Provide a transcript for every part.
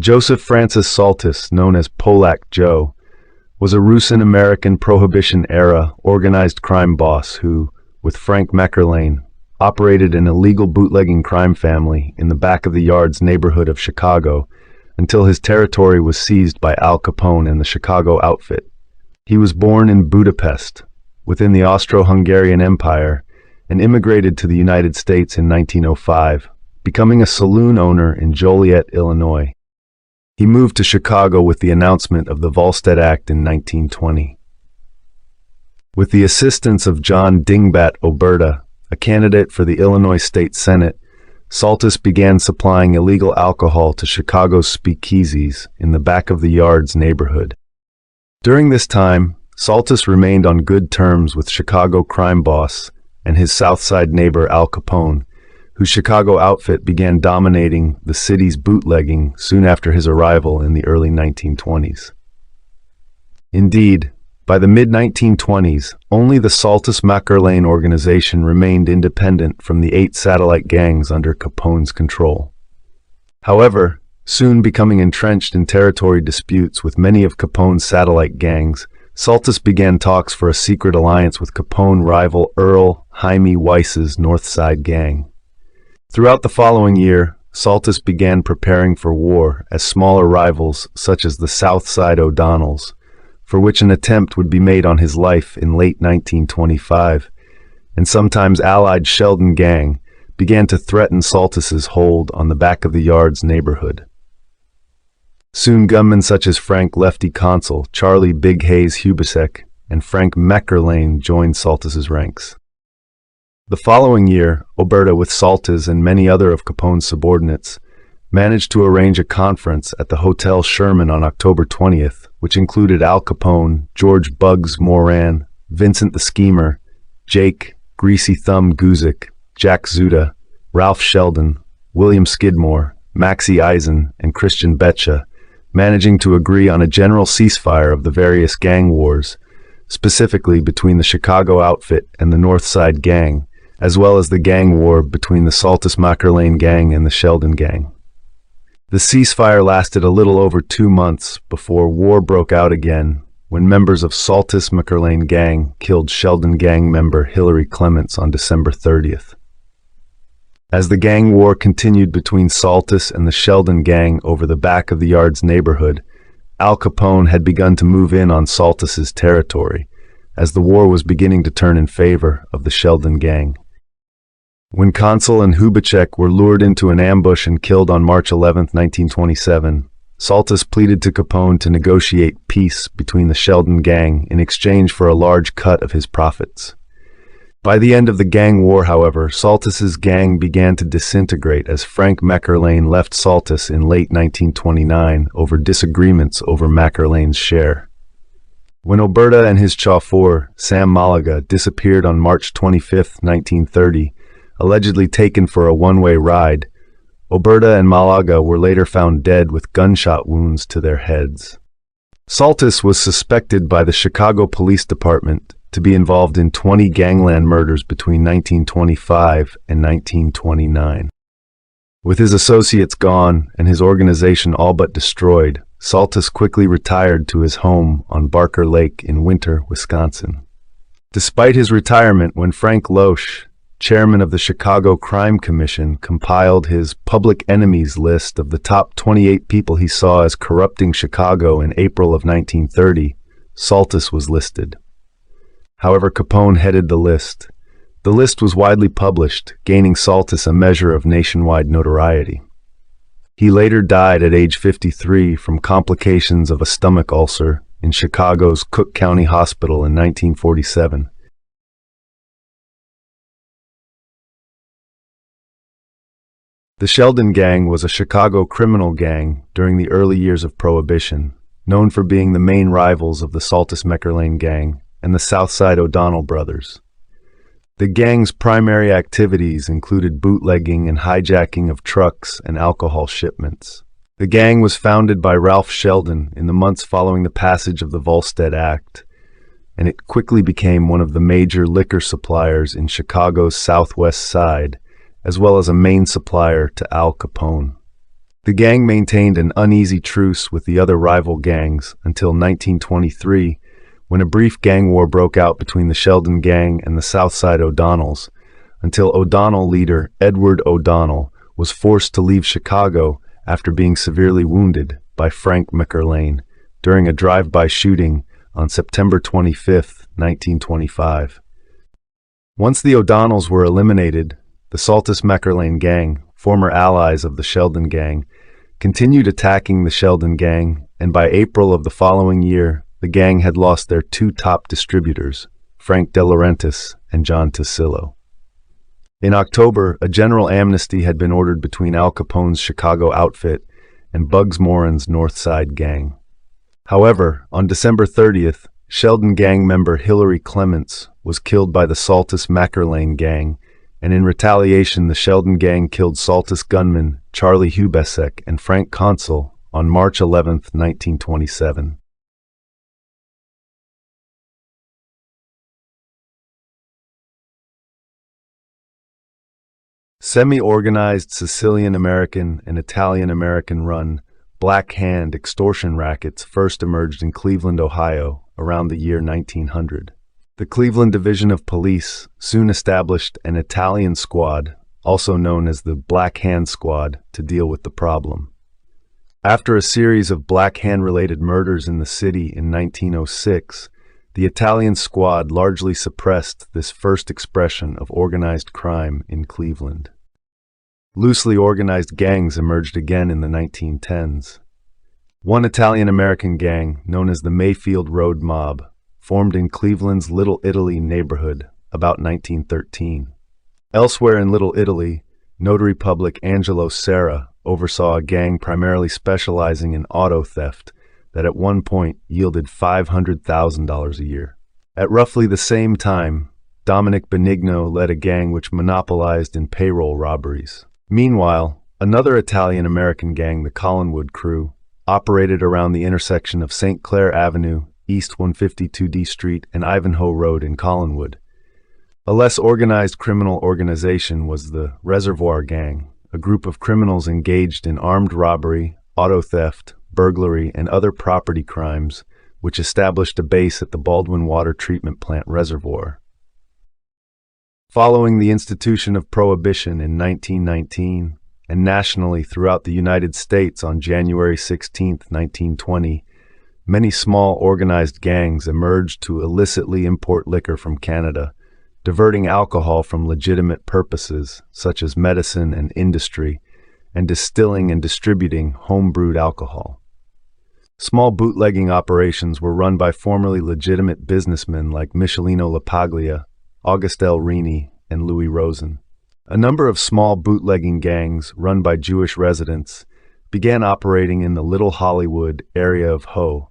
Joseph Francis Saltis, known as Polak Joe, was a Rusin-American Prohibition-era organized crime boss who, with Frank Meckerlane, operated an illegal bootlegging crime family in the back-of-the-yards neighborhood of Chicago until his territory was seized by Al Capone and the Chicago outfit. He was born in Budapest, within the Austro-Hungarian Empire, and immigrated to the United States in 1905, becoming a saloon owner in Joliet, Illinois. He moved to Chicago with the announcement of the Volstead Act in 1920. With the assistance of John Dingbat Oberta, a candidate for the Illinois State Senate, Saltis began supplying illegal alcohol to Chicago's speakeasies in the back-of-the-yards neighborhood. During this time, Saltis remained on good terms with Chicago crime boss and his South Side neighbor Al Capone, whose Chicago outfit began dominating the city's bootlegging soon after his arrival in the early 1920s. Indeed, by the mid-1920s, only the Saltis-Meckerlane organization remained independent from the 8 satellite gangs under Capone's control. However, soon becoming entrenched in territory disputes with many of Capone's satellite gangs, Saltis began talks for a secret alliance with Capone rival Earl Hymie Weiss's North Side gang. Throughout the following year, Saltis began preparing for war as smaller rivals such as the South Side O'Donnells, for which an attempt would be made on his life in late 1925, and sometimes allied Sheldon gang, began to threaten Saltis's hold on the back-of-the-yards neighborhood. Soon gunmen such as Frank Lefty Consul, Charlie Big Hayes Hubasek, and Frank Meckerlane joined Saltis's ranks. The following year, Oberta, with Saltis and many other of Capone's subordinates, managed to arrange a conference at the Hotel Sherman on October 20th, which included Al Capone, George Bugs Moran, Vincent the Schemer, Jake Greasy Thumb Guzik, Jack Zuda, Ralph Sheldon, William Skidmore, Maxie Eisen, and Christian Betcha, managing to agree on a general ceasefire of the various gang wars, specifically between the Chicago outfit and the North Side gang, as well as the gang war between the Saltis-Meckerlane gang and the Sheldon gang. The ceasefire lasted a little over 2 months before war broke out again when members of Saltis-Meckerlane gang killed Sheldon gang member Hillary Clements on December 30th. As the gang war continued between Saltis and the Sheldon gang over the back-of-the-yards neighborhood, Al Capone had begun to move in on Saltis's territory, as the war was beginning to turn in favor of the Sheldon gang. When Consul and Hubacek were lured into an ambush and killed on March 11, 1927, Saltis pleaded to Capone to negotiate peace between the Sheldon gang in exchange for a large cut of his profits. By the end of the gang war, however, Saltis's gang began to disintegrate as Frank Meckerlane left Saltis in late 1929 over disagreements over Meckerlane's share. When Oberta and his chauffeur, Sam Malaga, disappeared on March 25, 1930, allegedly taken for a one-way ride, Oberta and Malaga were later found dead with gunshot wounds to their heads. Saltis was suspected by the Chicago Police Department to be involved in 20 gangland murders between 1925 and 1929. With his associates gone and his organization all but destroyed, Saltis quickly retired to his home on Barker Lake in Winter, Wisconsin. Despite his retirement, when Frank Loesch, chairman of the Chicago Crime Commission, compiled his public enemies list of the top 28 people he saw as corrupting Chicago in April of 1930, Saltis was listed. However, Capone headed the list. The list was widely published, gaining Saltis a measure of nationwide notoriety. He later died at age 53 from complications of a stomach ulcer in Chicago's Cook County Hospital in 1947. The Sheldon Gang was a Chicago criminal gang during the early years of Prohibition, known for being the main rivals of the Saltis-Meckerlane Gang and the Southside O'Donnell brothers. The gang's primary activities included bootlegging and hijacking of trucks and alcohol shipments. The gang was founded by Ralph Sheldon in the months following the passage of the Volstead Act, and it quickly became one of the major liquor suppliers in Chicago's Southwest Side, as well as a main supplier to Al Capone. The gang maintained an uneasy truce with the other rival gangs until 1923, when a brief gang war broke out between the Sheldon Gang and the Southside O'Donnells, until O'Donnell leader Edward O'Donnell was forced to leave Chicago after being severely wounded by Frank McErlane during a drive-by shooting on September 25, 1925. Once the O'Donnells were eliminated, the Saltus-McErlane Gang, former allies of the Sheldon Gang, continued attacking the Sheldon Gang, and by April of the following year, the gang had lost their two top distributors, Frank De Laurentiis and John Tasillo. In October, a general amnesty had been ordered between Al Capone's Chicago outfit and Bugs Moran's North Side Gang. However, on December 30th, Sheldon Gang member Hillary Clements was killed by the Saltus-McErlane Gang, and in retaliation the Sheldon Gang killed Saltus gunmen Charlie Hubesek and Frank Consul on March 11, 1927. Semi-organized Sicilian-American and Italian-American run Black Hand extortion rackets first emerged in Cleveland, Ohio, around the year 1900. The Cleveland Division of Police soon established an Italian squad, also known as the Black Hand Squad, to deal with the problem. After a series of Black Hand-related murders in the city in 1906, the Italian squad largely suppressed this first expression of organized crime in Cleveland. Loosely organized gangs emerged again in the 1910s. One Italian-American gang, known as the Mayfield Road Mob, formed in Cleveland's Little Italy neighborhood about 1913. Elsewhere in Little Italy, notary public Angelo Serra oversaw a gang primarily specializing in auto theft that at one point yielded $500,000 a year. At roughly the same time, Dominic Benigno led a gang which monopolized in payroll robberies. Meanwhile, another Italian-American gang, the Collinwood Crew, operated around the intersection of St. Clair Avenue, East 152D Street, and Ivanhoe Road in Collinwood. A less organized criminal organization was the Reservoir Gang, a group of criminals engaged in armed robbery, auto theft, burglary, and other property crimes, which established a base at the Baldwin Water Treatment Plant Reservoir. Following the institution of Prohibition in 1919, and nationally throughout the United States on January 16, 1920, many small organized gangs emerged to illicitly import liquor from Canada, diverting alcohol from legitimate purposes such as medicine and industry, and distilling and distributing home-brewed alcohol. Small bootlegging operations were run by formerly legitimate businessmen like Michelino LaPaglia, August L. Rini, and Louis Rosen. A number of small bootlegging gangs run by Jewish residents began operating in the Little Hollywood area of Hoe,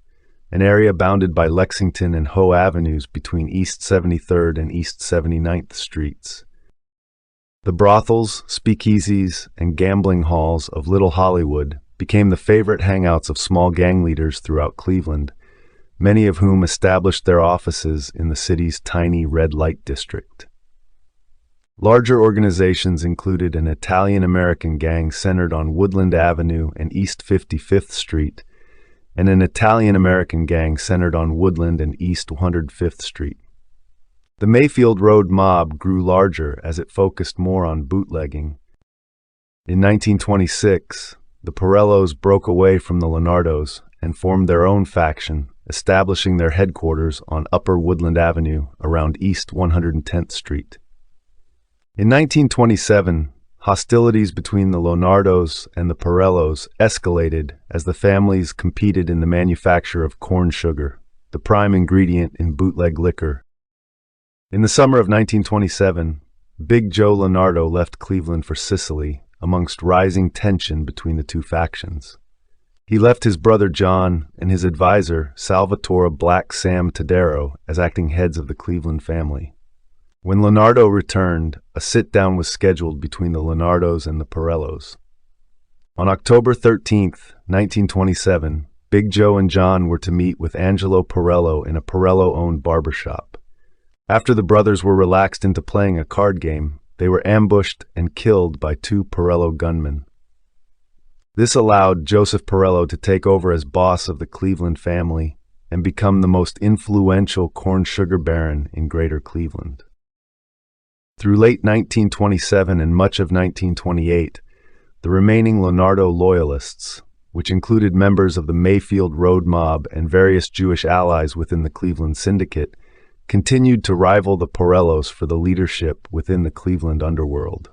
an area bounded by Lexington and Hoe Avenues between East 73rd and East 79th Streets. The brothels, speakeasies, and gambling halls of Little Hollywood became the favorite hangouts of small gang leaders throughout Cleveland, many of whom established their offices in the city's tiny red light district. Larger organizations included an Italian-American gang centered on Woodland Avenue and East 55th Street, and an Italian-American gang centered on Woodland and East 105th Street. The Mayfield Road Mob grew larger as it focused more on bootlegging. In 1926, the Pirellos broke away from the Leonardos and formed their own faction, establishing their headquarters on Upper Woodland Avenue around East 110th Street. In 1927, hostilities between the Leonardos and the Pirellos escalated as the families competed in the manufacture of corn sugar, the prime ingredient in bootleg liquor. In the summer of 1927, Big Joe Leonardo left Cleveland for Sicily amongst rising tension between the two factions. He left his brother John and his advisor, Salvatore Black Sam Tadero, as acting heads of the Cleveland family. When Leonardo returned, a sit-down was scheduled between the Leonardos and the Pirellos. On October 13, 1927, Big Joe and John were to meet with Angelo Pirello in a Pirello-owned barbershop. After the brothers were relaxed into playing a card game, they were ambushed and killed by two Pirello gunmen. This allowed Joseph Porello to take over as boss of the Cleveland family and become the most influential corn sugar baron in Greater Cleveland. Through late 1927 and much of 1928, the remaining Leonardo loyalists, which included members of the Mayfield Road Mob and various Jewish allies within the Cleveland Syndicate, continued to rival the Porellos for the leadership within the Cleveland underworld.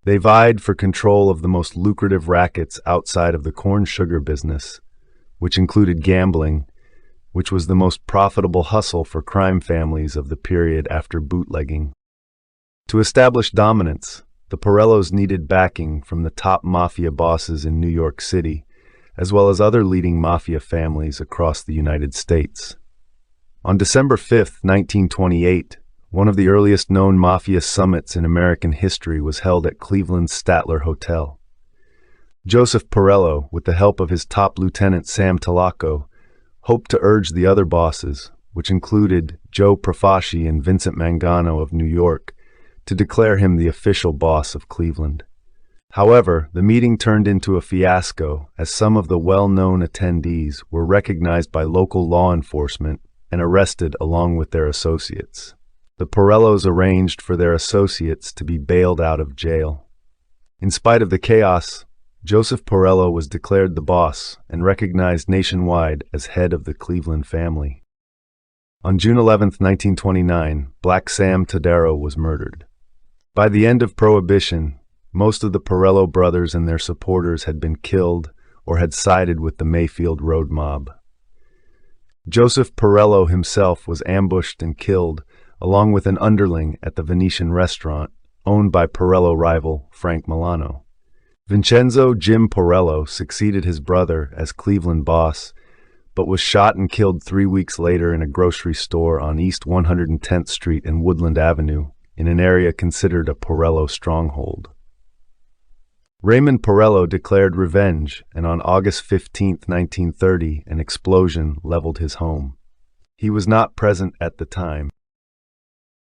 They vied for control of the most lucrative rackets outside of the corn sugar business, which included gambling, which was the most profitable hustle for crime families of the period after bootlegging. To establish dominance, the Porellos needed backing from the top mafia bosses in New York City, as well as other leading mafia families across the United States. On December 5, 1928, one of the earliest known mafia summits in American history was held at Cleveland's Statler Hotel. Joseph Porello, with the help of his top lieutenant Sam Tolaco, hoped to urge the other bosses, which included Joe Profaci and Vincent Mangano of New York, to declare him the official boss of Cleveland. However, the meeting turned into a fiasco as some of the well-known attendees were recognized by local law enforcement and arrested along with their associates. The Porellos arranged for their associates to be bailed out of jail. In spite of the chaos, Joseph Porello was declared the boss and recognized nationwide as head of the Cleveland family. On June 11, 1929, Black Sam Todaro was murdered. By the end of Prohibition, most of the Porello brothers and their supporters had been killed or had sided with the Mayfield Road Mob. Joseph Porello himself was ambushed and killed, along with an underling at the Venetian restaurant, owned by Porello rival Frank Milano. Vincenzo Jim Porello succeeded his brother as Cleveland boss, but was shot and killed 3 weeks later in a grocery store on East 110th Street and Woodland Avenue, in an area considered a Porello stronghold. Raymond Porello declared revenge, and on August 15, 1930, an explosion leveled his home. He was not present at the time.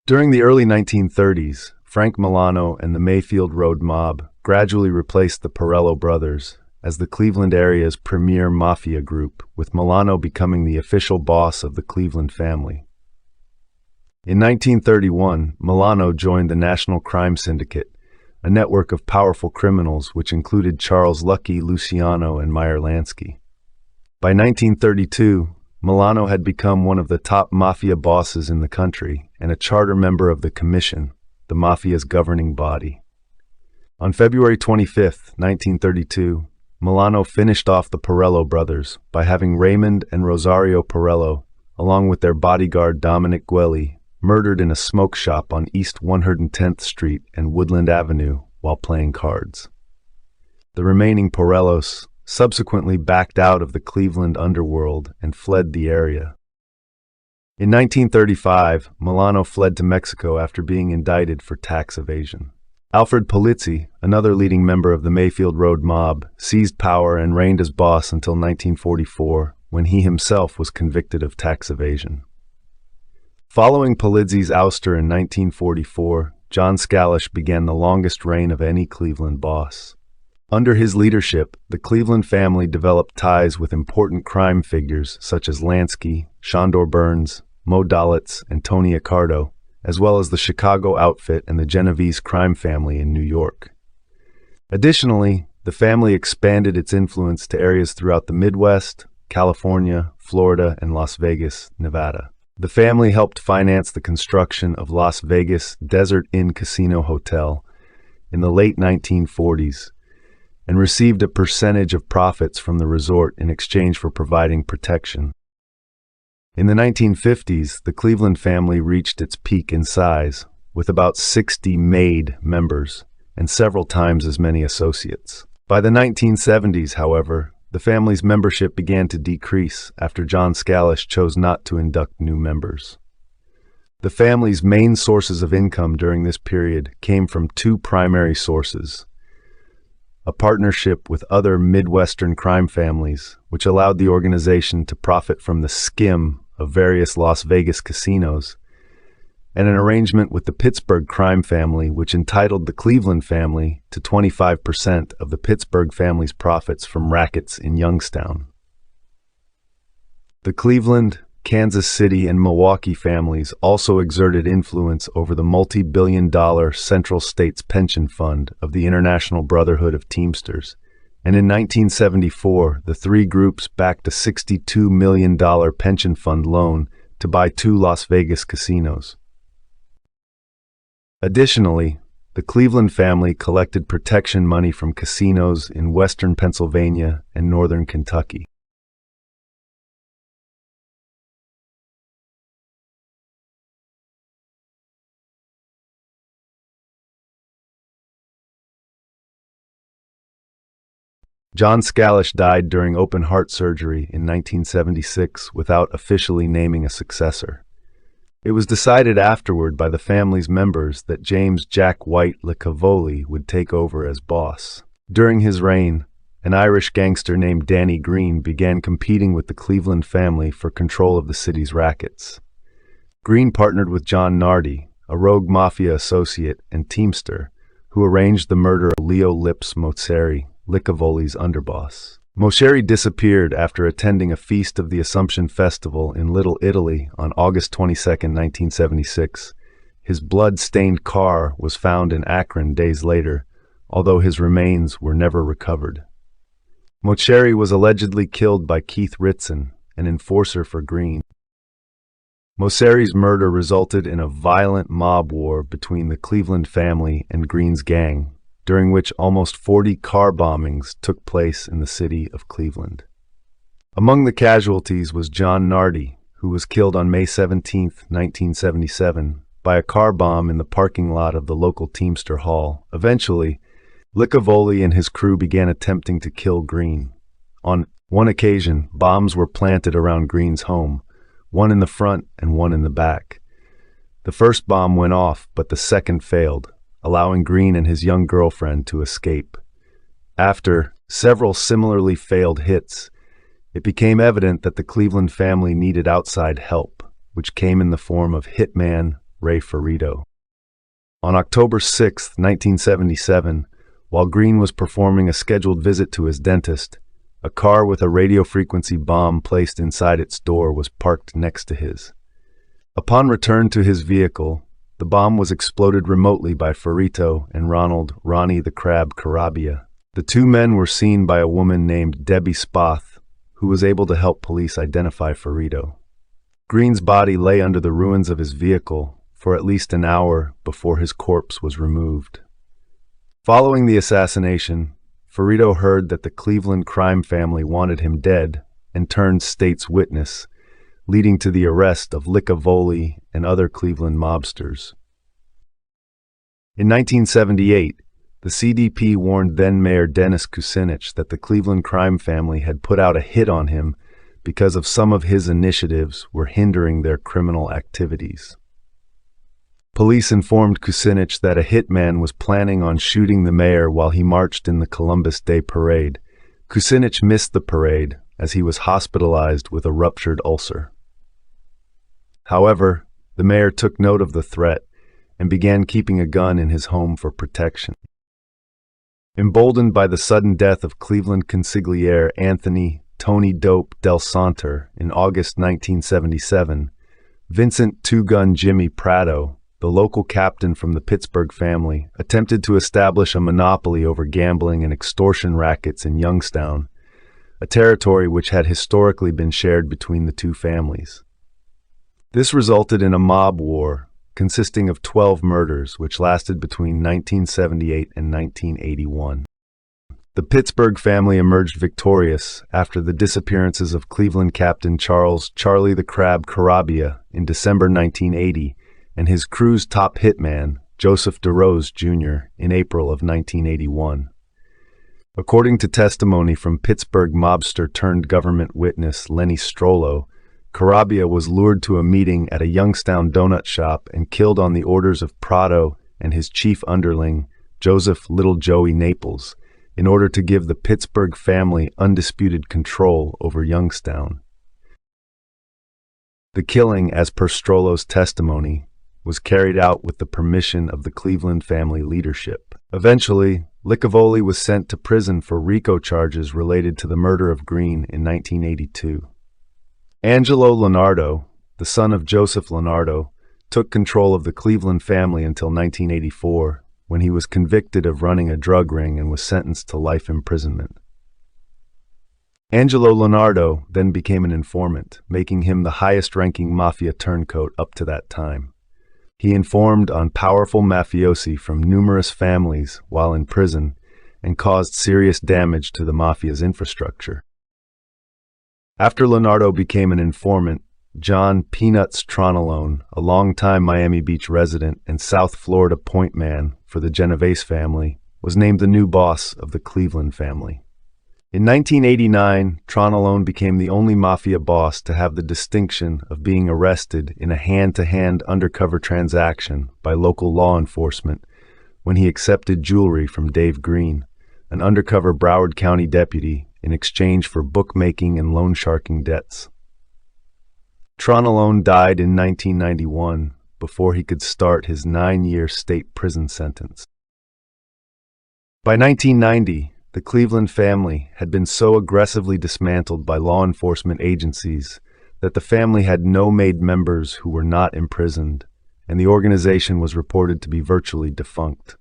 During the early 1930s, Frank Milano and the Mayfield Road Mob gradually replaced the Porello brothers as the Cleveland area's premier mafia group, with Milano becoming the official boss of the Cleveland family. In 1931, Milano joined the National Crime Syndicate, a network of powerful criminals which included Charles Lucky, Luciano, and Meyer Lansky. By 1932, Milano had become one of the top mafia bosses in the country and a charter member of the Commission, the mafia's governing body. On February 25, 1932, Milano finished off the Porello brothers by having Raymond and Rosario Porello, along with their bodyguard Dominic Guelli, murdered in a smoke shop on East 110th Street and Woodland Avenue while playing cards. The remaining Porellos subsequently backed out of the Cleveland underworld and fled the area. In 1935, Milano fled to Mexico after being indicted for tax evasion. Alfred Polizzi, another leading member of the Mayfield Road Mob, seized power and reigned as boss until 1944, when he himself was convicted of tax evasion. Following Polizzi's ouster in 1944, John Scalish began the longest reign of any Cleveland boss. Under his leadership, the Cleveland family developed ties with important crime figures such as Lansky, Shondor Burns, Mo Dalitz, and Tony Accardo, as well as the Chicago outfit and the Genovese crime family in New York. Additionally, the family expanded its influence to areas throughout the Midwest, California, Florida, and Las Vegas, Nevada. The family helped finance the construction of Las Vegas Desert Inn Casino Hotel in the late 1940s and received a percentage of profits from the resort in exchange for providing protection. In the 1950s, the Cleveland family reached its peak in size, with about 60 made members and several times as many associates. By the 1970s, however, the family's membership began to decrease after John Scalish chose not to induct new members. The family's main sources of income during this period came from two primary sources: a partnership with other Midwestern crime families, which allowed the organization to profit from the skim of various Las Vegas casinos, and an arrangement with the Pittsburgh crime family which entitled the Cleveland family to 25% of the Pittsburgh family's profits from rackets in Youngstown. The Cleveland, Kansas City, and Milwaukee families also exerted influence over the multi-billion-dollar Central States Pension Fund of the International Brotherhood of Teamsters, and in 1974 the three groups backed a $62 million pension fund loan to buy 2 Las Vegas casinos. Additionally, the Cleveland family collected protection money from casinos in western Pennsylvania and northern Kentucky. John Scalish died during open-heart surgery in 1976 without officially naming a successor. It was decided afterward by the family's members that James Jack White Licavoli would take over as boss. During his reign, an Irish gangster named Danny Green began competing with the Cleveland family for control of the city's rackets. Green partnered with John Nardi, a rogue Mafia associate and teamster, who arranged the murder of Leo Lips Mozzeri, Licavoli's underboss. Mozzeri disappeared after attending a Feast of the Assumption festival in Little Italy on August 22, 1976. His blood-stained car was found in Akron days later, although his remains were never recovered. Mozzeri was allegedly killed by Keith Ritson, an enforcer for Green. Mozzeri's murder resulted in a violent mob war between the Cleveland family and Green's gang, during which almost 40 car bombings took place in the city of Cleveland. Among the casualties was John Nardi, who was killed on May 17, 1977, by a car bomb in the parking lot of the local Teamster Hall. Eventually, Licavoli and his crew began attempting to kill Green. On one occasion, bombs were planted around Green's home, one in the front and one in the back. The first bomb went off, but the second failed, allowing Green and his young girlfriend to escape. After several similarly failed hits, it became evident that the Cleveland family needed outside help, which came in the form of hitman Ray Ferrito. On October 6, 1977, while Green was performing a scheduled visit to his dentist, a car with a radio frequency bomb placed inside its door was parked next to his. Upon return to his vehicle, the bomb was exploded remotely by Ferrito and Ronnie the Crab Carabia. The two men were seen by a woman named Debbie Spath, who was able to help police identify Ferrito. Green's body lay under the ruins of his vehicle for at least an hour before his corpse was removed. Following the assassination, Ferrito heard that the Cleveland crime family wanted him dead and turned state's witness, leading to the arrest of Licavoli and other Cleveland mobsters. In 1978, the CDP warned then-Mayor Dennis Kucinich that the Cleveland crime family had put out a hit on him because of some of his initiatives were hindering their criminal activities. Police informed Kucinich that a hitman was planning on shooting the mayor while he marched in the Columbus Day Parade. Kucinich missed the parade as he was hospitalized with a ruptured ulcer. However, the mayor took note of the threat and began keeping a gun in his home for protection. Emboldened by the sudden death of Cleveland consigliere Anthony "Tony Dope" Del Santer in August 1977, Vincent Two-Gun Jimmy Prado, the local captain from the Pittsburgh family, attempted to establish a monopoly over gambling and extortion rackets in Youngstown, a territory which had historically been shared between the two families. This resulted in a mob war consisting of 12 murders, which lasted between 1978 and 1981. The Pittsburgh family emerged victorious after the disappearances of Cleveland captain Charlie the Crab Carabia in December 1980 and his crew's top hitman, Joseph DeRose Jr., in April of 1981. According to testimony from Pittsburgh mobster-turned-government witness Lenny Strollo, Carabia was lured to a meeting at a Youngstown donut shop and killed on the orders of Prado and his chief underling, Joseph Little Joey Naples, in order to give the Pittsburgh family undisputed control over Youngstown. The killing, as per Strollo's testimony, was carried out with the permission of the Cleveland family leadership. Eventually, Licavoli was sent to prison for RICO charges related to the murder of Green in 1982. Angelo Leonardo, the son of Joseph Leonardo, took control of the Cleveland family until 1984, when he was convicted of running a drug ring and was sentenced to life imprisonment. Angelo Leonardo then became an informant, making him the highest-ranking mafia turncoat up to that time. He informed on powerful mafiosi from numerous families while in prison and caused serious damage to the mafia's infrastructure. After Leonardo became an informant, John Peanuts Tronalone, a longtime Miami Beach resident and South Florida point man for the Genovese family, was named the new boss of the Cleveland family. In 1989, Tronalone became the only mafia boss to have the distinction of being arrested in a hand-to-hand undercover transaction by local law enforcement when he accepted jewelry from Dave Green, an undercover Broward County deputy, in exchange for bookmaking and loan sharking debts. Tronalone died in 1991 before he could start his 9-year state prison sentence. By 1990, the Cleveland family had been so aggressively dismantled by law enforcement agencies that the family had no made members who were not imprisoned, and the organization was reported to be virtually defunct.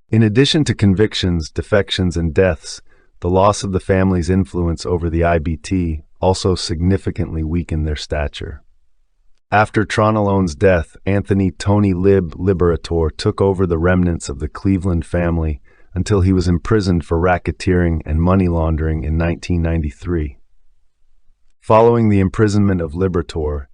In addition to convictions, defections, and deaths, the loss of the family's influence over the IBT also significantly weakened their stature. After Tronalone's death, Anthony Tony Lib Liberator took over the remnants of the Cleveland family until he was imprisoned for racketeering and money laundering in 1993. Following the imprisonment of Liberator,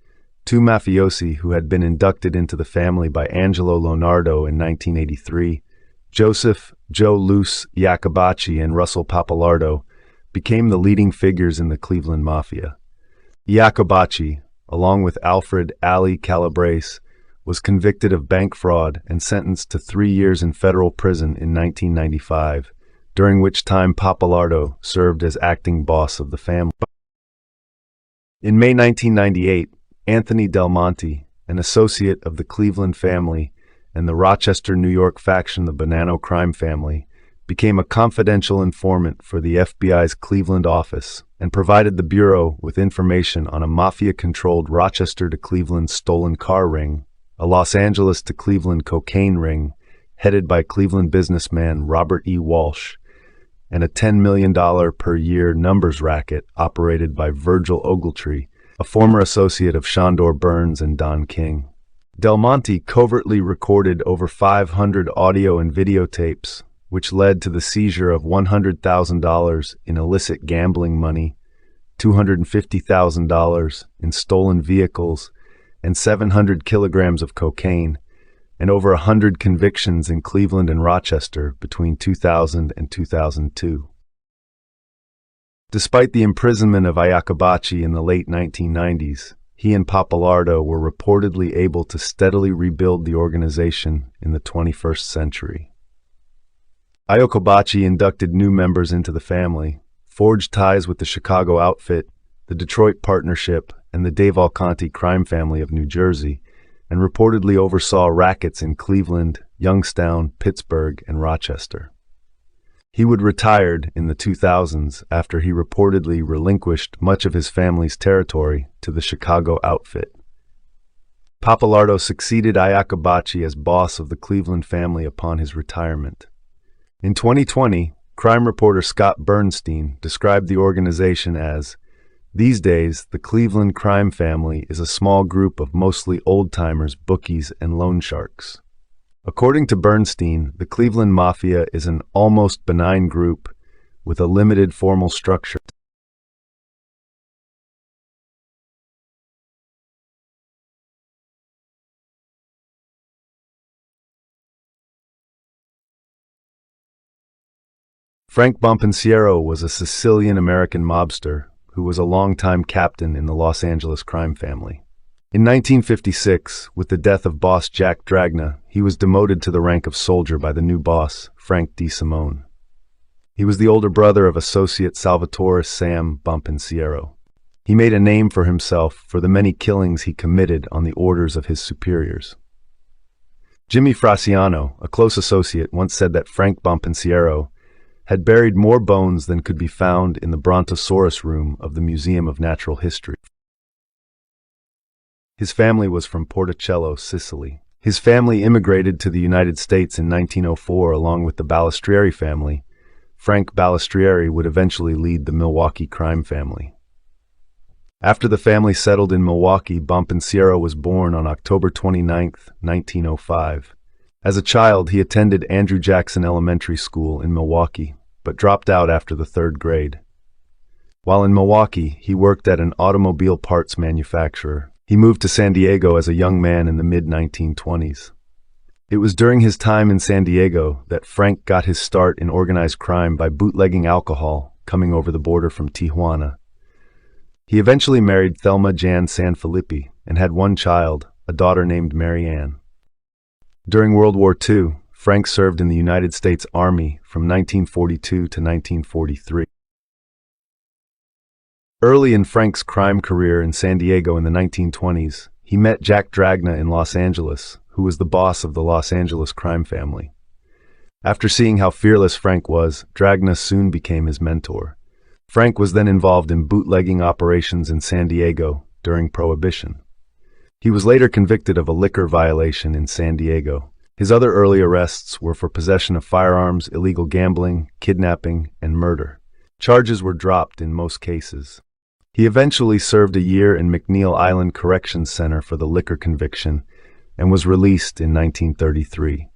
two mafiosi who had been inducted into the family by Angelo Leonardo in 1983, Joseph Joe Luce Iacobacci and Russell Pappalardo, became the leading figures in the Cleveland Mafia. Iacobacci, along with Alfred Ali Calabrese, was convicted of bank fraud and sentenced to 3 years in federal prison in 1995, during which time Pappalardo served as acting boss of the family. In May 1998, Anthony Del Monte, an associate of the Cleveland family and the Rochester, New York faction, the Bonanno crime family, became a confidential informant for the FBI's Cleveland office and provided the Bureau with information on a mafia-controlled Rochester to Cleveland stolen car ring, a Los Angeles to Cleveland cocaine ring headed by Cleveland businessman Robert E. Walsh, and a $10 million per year numbers racket operated by Virgil Ogletree, a former associate of Shondor Burns and Don King. Del Monte covertly recorded over 500 audio and videotapes, which led to the seizure of $100,000 in illicit gambling money, $250,000 in stolen vehicles, and 700 kilograms of cocaine, and over 100 convictions in Cleveland and Rochester between 2000 and 2002. Despite the imprisonment of Iacobacci in the late 1990s, he and Pappalardo were reportedly able to steadily rebuild the organization in the 21st century. Iacobacci inducted new members into the family, forged ties with the Chicago outfit, the Detroit Partnership, and the DeValconte crime family of New Jersey, and reportedly oversaw rackets in Cleveland, Youngstown, Pittsburgh, and Rochester. He would retire in the 2000s after he reportedly relinquished much of his family's territory to the Chicago outfit. Pappalardo succeeded Iacobacci as boss of the Cleveland family upon his retirement. In 2020, crime reporter Scott Bernstein described the organization as, "These days, the Cleveland crime family is a small group of mostly old-timers, bookies, and loan sharks." According to Bernstein, the Cleveland Mafia is an almost benign group with a limited formal structure. Frank Bompensiero was a Sicilian-American mobster who was a longtime captain in the Los Angeles crime family. In 1956, with the death of boss Jack Dragna, he was demoted to the rank of soldier by the new boss, Frank D. Simone. He was the older brother of associate Salvatore Sam Bompensiero. He made a name for himself for the many killings he committed on the orders of his superiors. Jimmy Fraziano, a close associate, once said that Frank Bompensiero had buried more bones than could be found in the Brontosaurus room of the Museum of Natural History. His family was from Porticello, Sicily. His family immigrated to the United States in 1904 along with the Balistrieri family. Frank Balistrieri would eventually lead the Milwaukee crime family. After the family settled in Milwaukee, Bompensiero was born on October 29, 1905. As a child, he attended Andrew Jackson Elementary School in Milwaukee, but dropped out after the 3rd grade. While in Milwaukee, he worked at an automobile parts manufacturer. He moved to San Diego as a young man in the mid-1920s. It was during his time in San Diego that Frank got his start in organized crime by bootlegging alcohol coming over the border from Tijuana. He eventually married Thelma Jan Sanfilippi and had one child, a daughter named Mary Ann. During World War II, Frank served in the United States Army from 1942 to 1943. Early in Frank's crime career in San Diego in the 1920s, he met Jack Dragna in Los Angeles, who was the boss of the Los Angeles crime family. After seeing how fearless Frank was, Dragna soon became his mentor. Frank was then involved in bootlegging operations in San Diego during Prohibition. He was later convicted of a liquor violation in San Diego. His other early arrests were for possession of firearms, illegal gambling, kidnapping, and murder. Charges were dropped in most cases. He eventually served a year in McNeil Island Corrections Center for the liquor conviction and was released in 1933.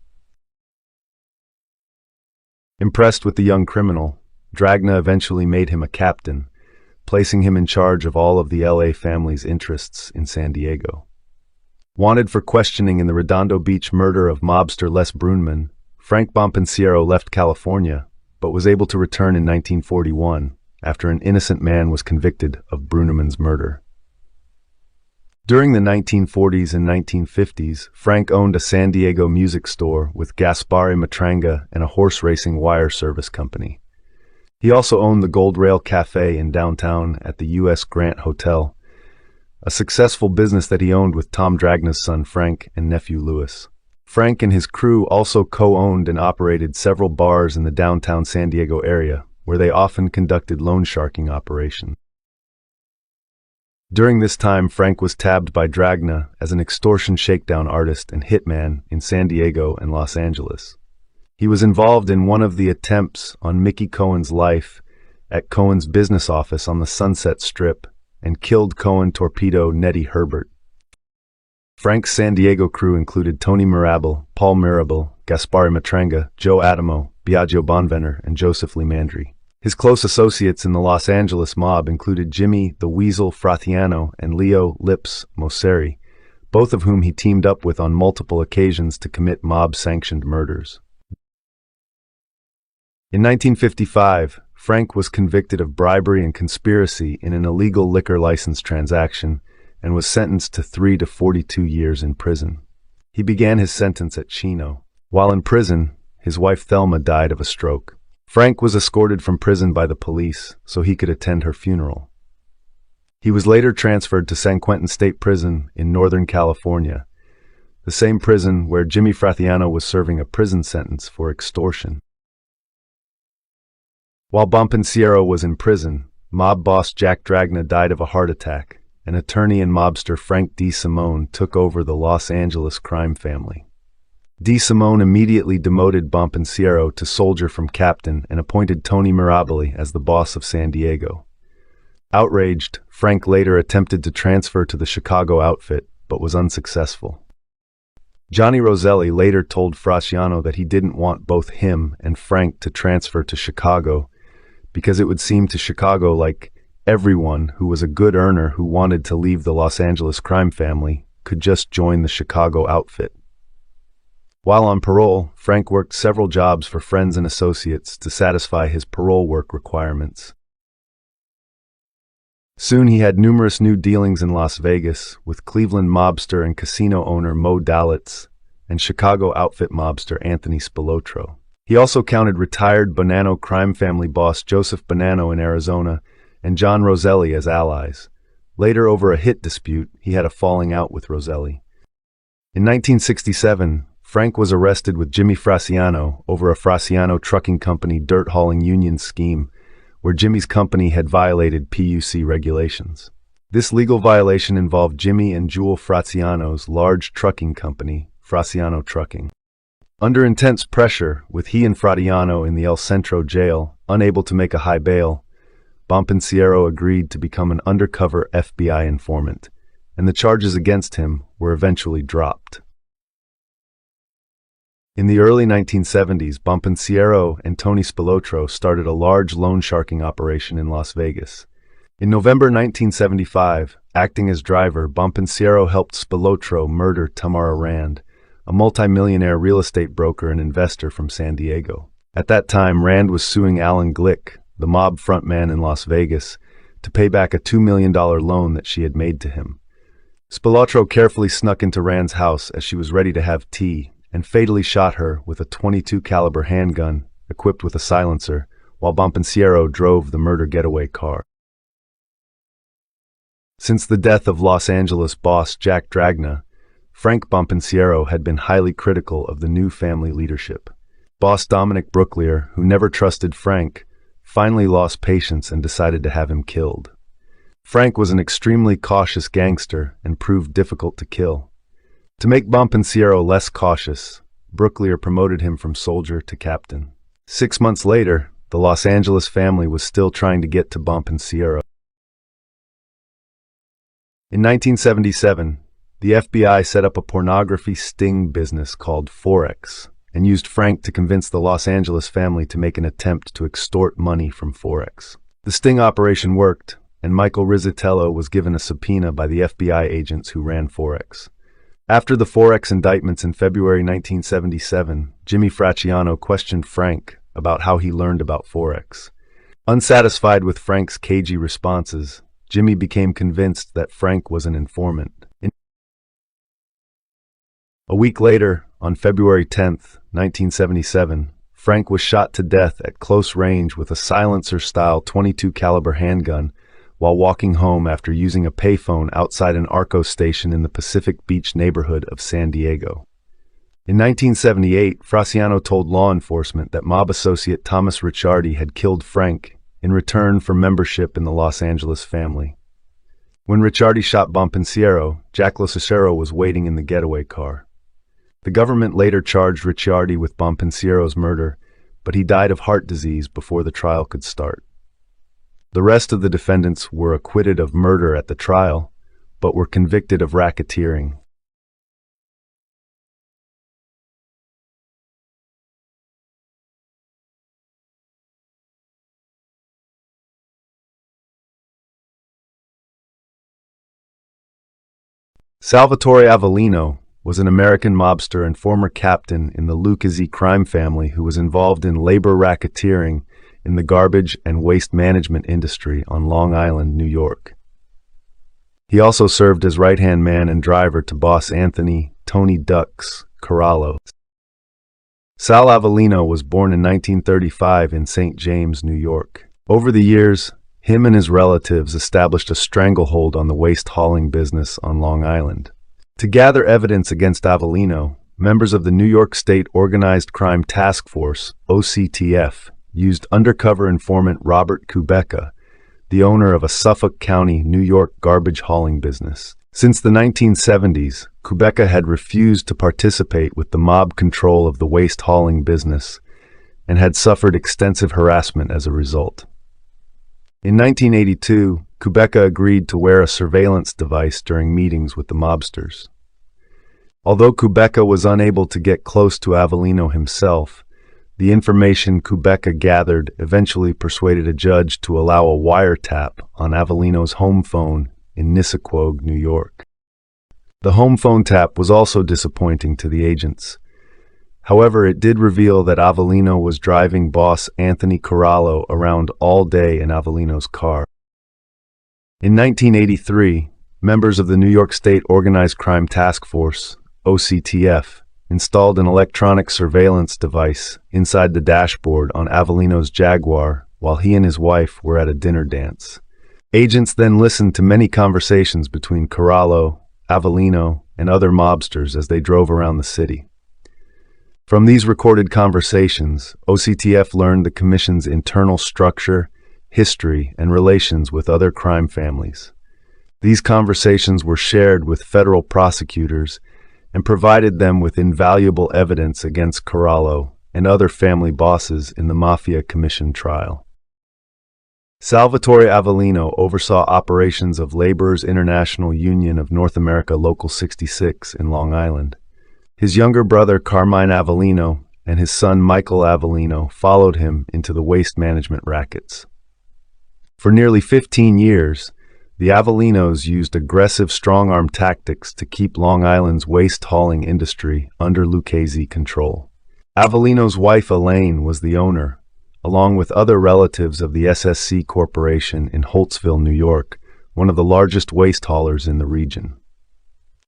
Impressed with the young criminal, Dragna eventually made him a captain, placing him in charge of all of the LA family's interests in San Diego. Wanted for questioning in the Redondo Beach murder of mobster Les Brunman, Frank Bompensiero left California, but was able to return in 1941 after an innocent man was convicted of Brunman's murder. During the 1940s and 1950s, Frank owned a San Diego music store with Gaspare Matranga and a horse racing wire service company. He also owned the Gold Rail Cafe in downtown at the U.S. Grant Hotel, a successful business that he owned with Tom Dragna's son Frank and nephew Louis. Frank and his crew also co-owned and operated several bars in the downtown San Diego area, where they often conducted loan sharking operations. During this time, Frank was tabbed by Dragna as an extortion shakedown artist and hitman in San Diego and Los Angeles. He was involved in one of the attempts on Mickey Cohen's life at Cohen's business office on the Sunset Strip and killed Cohen torpedo Nettie Herbert. Frank's San Diego crew included Tony Mirabal, Paul Mirabal, Gaspare Matranga, Joe Adamo, Biagio Bonvenner, and Joseph Limandri. His close associates in the Los Angeles mob included Jimmy the Weasel Fratiano and Leo Lips Mosseri, both of whom he teamed up with on multiple occasions to commit mob-sanctioned murders. In 1955, Frank was convicted of bribery and conspiracy in an illegal liquor license transaction and was sentenced to 3 to 42 years in prison. He began his sentence at Chino. While in prison, his wife Thelma died of a stroke. Frank was escorted from prison by the police so he could attend her funeral. He was later transferred to San Quentin State Prison in Northern California, the same prison where Jimmy Fratiano was serving a prison sentence for extortion. While Bompensiero was in prison, mob boss Jack Dragna died of a heart attack, and attorney and mobster Frank D. Simone took over the Los Angeles crime family. D. Simone immediately demoted Bompensiero to soldier from captain and appointed Tony Mirabali as the boss of San Diego. Outraged, Frank later attempted to transfer to the Chicago outfit, but was unsuccessful. Johnny Roselli later told Frasiano that he didn't want both him and Frank to transfer to Chicago because it would seem to Chicago like everyone who was a good earner who wanted to leave the Los Angeles crime family could just join the Chicago outfit. While on parole, Frank worked several jobs for friends and associates to satisfy his parole work requirements. Soon he had numerous new dealings in Las Vegas with Cleveland mobster and casino owner Mo Dalitz and Chicago outfit mobster Anthony Spilotro. He also counted retired Bonanno crime family boss Joseph Bonanno in Arizona and John Roselli as allies. Later, over a hit dispute, he had a falling out with Roselli. In 1967, Frank was arrested with Jimmy Fraziano over a Fraziano Trucking Company dirt hauling union scheme where Jimmy's company had violated PUC regulations. This legal violation involved Jimmy and Jewel Fraziano's large trucking company, Fraziano Trucking. Under intense pressure, with he and Fraziano in the El Centro jail, unable to make a high bail, Bompensiero agreed to become an undercover FBI informant, and the charges against him were eventually dropped. In the early 1970s, Bompensiero and Tony Spilotro started a large loan sharking operation in Las Vegas. In November 1975, acting as driver, Bompensiero helped Spilotro murder Tamara Rand, a multimillionaire real estate broker and investor from San Diego. At that time, Rand was suing Alan Glick, the mob frontman in Las Vegas, to pay back a $2 million loan that she had made to him. Spilotro carefully snuck into Rand's house as she was ready to have tea and fatally shot her with a .22 caliber handgun equipped with a silencer, while Bompensiero drove the murder getaway car. Since the death of Los Angeles boss Jack Dragna, Frank Bompensiero had been highly critical of the new family leadership. Boss Dominic Brooklier, who never trusted Frank, finally lost patience and decided to have him killed. Frank was an extremely cautious gangster and proved difficult to kill. To make Bompensiero less cautious, Brooklier promoted him from soldier to captain. 6 months later, the Los Angeles family was still trying to get to Bompensiero. In 1977, the FBI set up a pornography sting business called Forex and used Frank to convince the Los Angeles family to make an attempt to extort money from Forex. The sting operation worked, and Michael Rizzatello was given a subpoena by the FBI agents who ran Forex. After the Forex indictments in February 1977, Jimmy Fraziano questioned Frank about how he learned about Forex. Unsatisfied with Frank's cagey responses, Jimmy became convinced that Frank was an informant. A week later, on February 10, 1977, Frank was shot to death at close range with a silencer-style .22 caliber handgun while walking home after using a payphone outside an Arco station in the Pacific Beach neighborhood of San Diego. In 1978, Fraziano told law enforcement that mob associate Thomas Ricciardi had killed Frank in return for membership in the Los Angeles family. When Ricciardi shot Bompensiero, Jack Locicero was waiting in the getaway car. The government later charged Ricciardi with Bompensiero's murder, but he died of heart disease before the trial could start. The rest of the defendants were acquitted of murder at the trial, but were convicted of racketeering. Salvatore Avellino was an American mobster and former captain in the Lucchese crime family who was involved in labor racketeering in the garbage and waste management industry on Long Island, New York. He also served as right-hand man and driver to boss Anthony "Tony Ducks" Corallo. Sal Avellino was born in 1935 in St. James, New York. Over the years, him and his relatives established a stranglehold on the waste hauling business on Long Island. To gather evidence against Avellino, members of the New York State Organized Crime Task Force, OCTF, used undercover informant Robert Kubeka, the owner of a Suffolk County, New York garbage hauling business. Since the 1970s, Kubeka had refused to participate with the mob control of the waste hauling business and had suffered extensive harassment as a result. In 1982, Kubeka agreed to wear a surveillance device during meetings with the mobsters. Although Kubeka was unable to get close to Avellino himself, the information Kubeka gathered eventually persuaded a judge to allow a wiretap on Avellino's home phone in Nissaquogue, New York. The home phone tap was also disappointing to the agents. However, it did reveal that Avellino was driving boss Anthony Corallo around all day in Avellino's car. In 1983, members of the New York State Organized Crime Task Force, OCTF, installed an electronic surveillance device inside the dashboard on Avellino's Jaguar while he and his wife were at a dinner dance. Agents then listened to many conversations between Corallo, Avellino, and other mobsters as they drove around the city. From these recorded conversations, OCTF learned the Commission's internal structure, history, and relations with other crime families. These conversations were shared with federal prosecutors and provided them with invaluable evidence against Corallo and other family bosses in the Mafia Commission trial. Salvatore Avellino oversaw operations of Laborers International Union of North America Local 66 in Long Island. His younger brother Carmine Avellino and his son Michael Avellino followed him into the waste management rackets. For nearly 15 years, the Avellinos used aggressive strong-arm tactics to keep Long Island's waste hauling industry under Lucchese control. Avellino's wife Elaine was the owner, along with other relatives of the SSC Corporation in Holtsville, New York, one of the largest waste haulers in the region.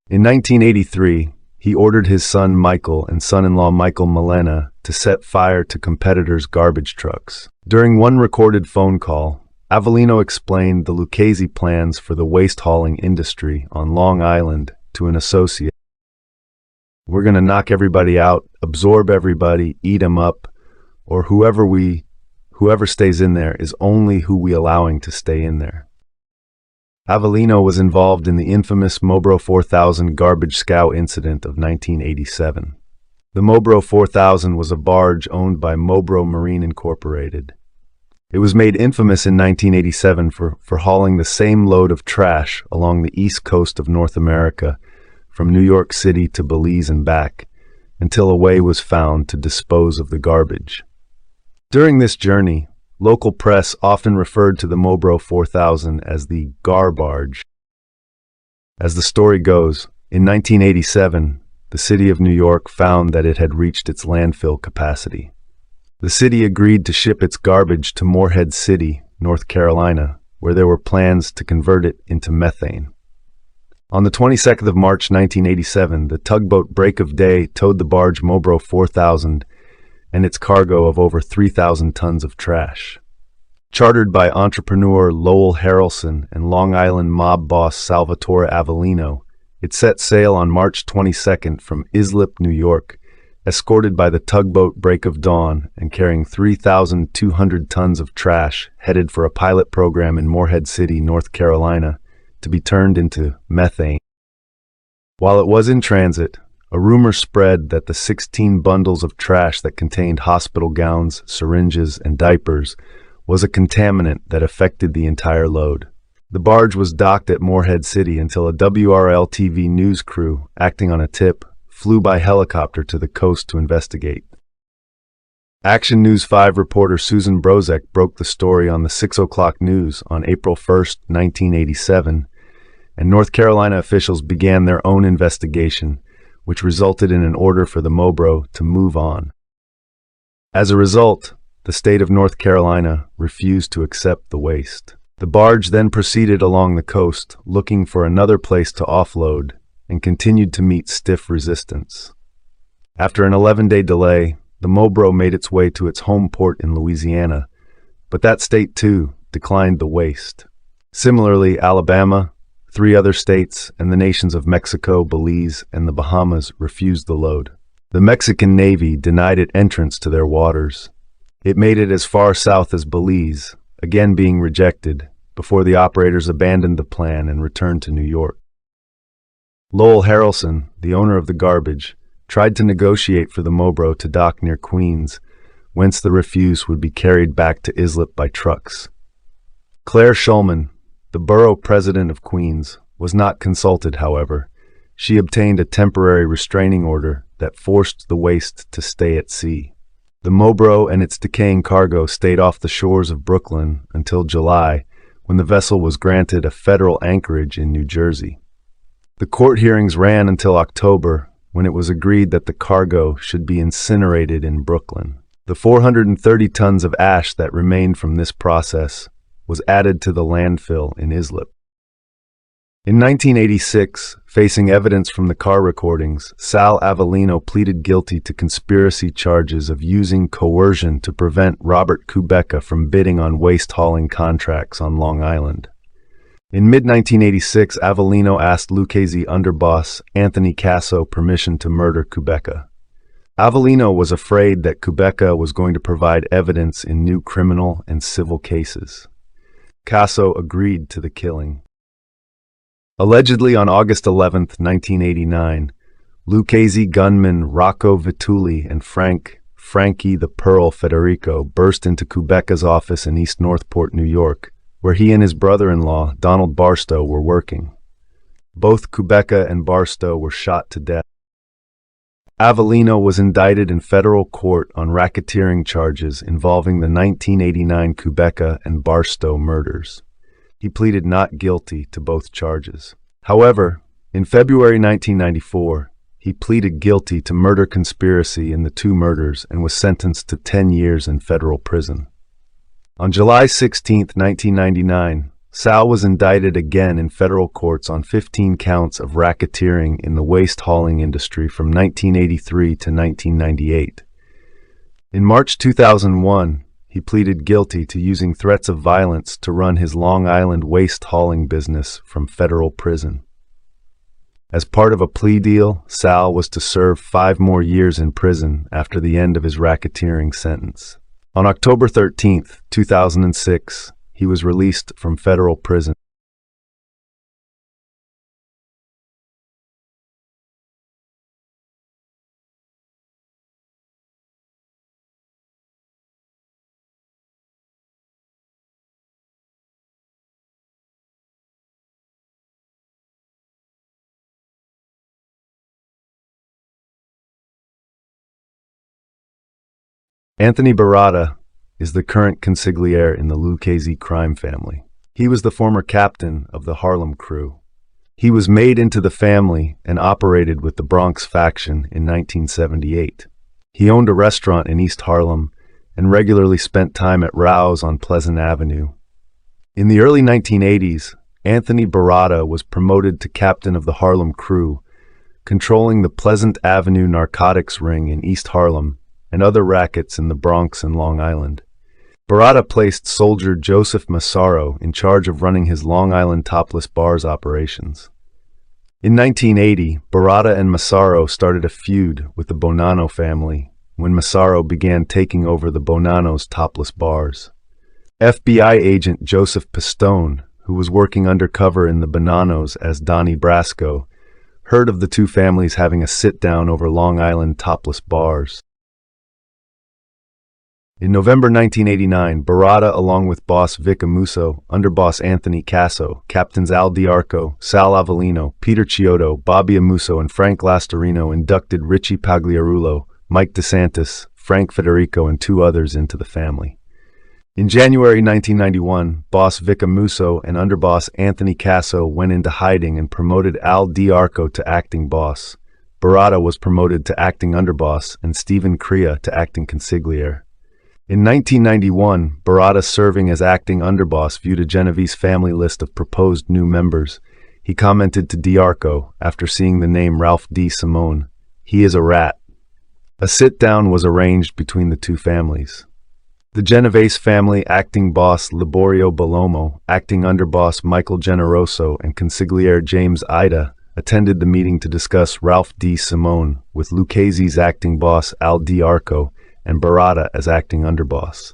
In 1983, he ordered his son Michael and son-in-law Michael Milena to set fire to competitors' garbage trucks. During one recorded phone call, Avellino explained the Lucchese plans for the waste hauling industry on Long Island to an associate. "We're going to knock everybody out, absorb everybody, eat them up, or whoever stays in there is only who we allowing to stay in there." Avellino was involved in the infamous Mobro 4000 garbage scow incident of 1987. The Mobro 4000 was a barge owned by Mobro Marine Incorporated. It was made infamous in 1987 for hauling the same load of trash along the east coast of North America from New York City to Belize and back, until a way was found to dispose of the garbage. During this journey, local press often referred to the Mobro 4000 as the Gar Barge. As the story goes, in 1987, the city of New York found that it had reached its landfill capacity. The city agreed to ship its garbage to Morehead City, North Carolina, where there were plans to convert it into methane. On the 22nd of March 1987, the tugboat Break of Day towed the barge Mobro 4000 and its cargo of over 3,000 tons of trash. Chartered by entrepreneur Lowell Harrelson and Long Island mob boss Salvatore Avellino, it set sail on March 22nd from Islip, New York, escorted by the tugboat Break of Dawn and carrying 3,200 tons of trash headed for a pilot program in Morehead City, North Carolina, to be turned into methane. While it was in transit, a rumor spread that the 16 bundles of trash that contained hospital gowns, syringes, and diapers was a contaminant that affected the entire load. The barge was docked at Morehead City until a WRL-TV news crew, acting on a tip, flew by helicopter to the coast to investigate. Action News 5 reporter Susan Brozek broke the story on the 6 o'clock news on April 1, 1987, and North Carolina officials began their own investigation, which resulted in an order for the Mobro to move on. As a result, the state of North Carolina refused to accept the waste. The barge then proceeded along the coast, looking for another place to offload, and continued to meet stiff resistance. After an 11-day delay, the Mobro made its way to its home port in Louisiana, but that state too declined the waste. Similarly, Alabama, 3 other states, and the nations of Mexico, Belize, and the Bahamas refused the load. The Mexican Navy denied it entrance to their waters. It made it as far south as Belize, again being rejected, before the operators abandoned the plan and returned to New York. Lowell Harrelson, the owner of the garbage, tried to negotiate for the Mobro to dock near Queens, whence the refuse would be carried back to Islip by trucks. Claire Shulman, the borough president of Queens, was not consulted, however. She obtained a temporary restraining order that forced the waste to stay at sea. The Mobro and its decaying cargo stayed off the shores of Brooklyn until July, when the vessel was granted a federal anchorage in New Jersey. The court hearings ran until October, when it was agreed that the cargo should be incinerated in Brooklyn. The 430 tons of ash that remained from this process was added to the landfill in Islip. In 1986, facing evidence from the car recordings, Sal Avellino pleaded guilty to conspiracy charges of using coercion to prevent Robert Kubeka from bidding on waste hauling contracts on Long Island. In mid-1986, Avellino asked Lucchese underboss Anthony Casso permission to murder Kubeka. Avellino was afraid that Kubeka was going to provide evidence in new criminal and civil cases. Caso agreed to the killing. Allegedly on August 11, 1989, Lucchese gunmen Rocco Vitulli and Frankie the Pearl Federico burst into Kubeka's office in East Northport, New York, where he and his brother-in-law, Donald Barstow, were working. Both Kubeka and Barstow were shot to death. Avellino was indicted in federal court on racketeering charges involving the 1989 Kubeka and Barstow murders. He pleaded not guilty to both charges. However, in February 1994, he pleaded guilty to murder conspiracy in the two murders and was sentenced to 10 years in federal prison. On July 16, 1999, Sal was indicted again in federal courts on 15 counts of racketeering in the waste hauling industry from 1983 to 1998. In March 2001, he pleaded guilty to using threats of violence to run his Long Island waste hauling business from federal prison. As part of a plea deal, Sal was to serve 5 more years in prison after the end of his racketeering sentence. On October 13, 2006, he was released from federal prison. Anthony Barata is the current consigliere in the Lucchese crime family. He was the former captain of the Harlem Crew. He was made into the family and operated with the Bronx faction in 1978. He owned a restaurant in East Harlem and regularly spent time at Rao's on Pleasant Avenue. In the early 1980s, Anthony Barata was promoted to captain of the Harlem Crew, controlling the Pleasant Avenue narcotics ring in East Harlem and other rackets in the Bronx and Long Island. Barata placed soldier Joseph Massaro in charge of running his Long Island topless bars operations. In 1980, Barata and Massaro started a feud with the Bonanno family when Massaro began taking over the Bonanno's topless bars. FBI agent Joseph Pistone, who was working undercover in the Bonannos as Donnie Brasco, heard of the two families having a sit-down over Long Island topless bars. In November 1989, Barata, along with boss Vic Amuso, underboss Anthony Casso, captains Al Diarco, Sal Avellino, Peter Chiodo, Bobby Amuso, and Frank Lastarino inducted Richie Pagliarulo, Mike DeSantis, Frank Federico, and 2 others into the family. In January 1991, boss Vic Amuso and underboss Anthony Casso went into hiding and promoted Al Diarco to acting boss. Barata was promoted to acting underboss and Stephen Crea to acting consigliere. In 1991, Barata, serving as acting underboss, viewed a Genovese family list of proposed new members. He commented to Diarco, after seeing the name Ralph D. Simone, "He is a rat." A sit-down was arranged between the two families. The Genovese family acting boss Liborio Bellomo, acting underboss Michael Generoso, and consigliere James Ida attended the meeting to discuss Ralph D. Simone, with Lucchese's acting boss Al Diarco and Barata as acting underboss.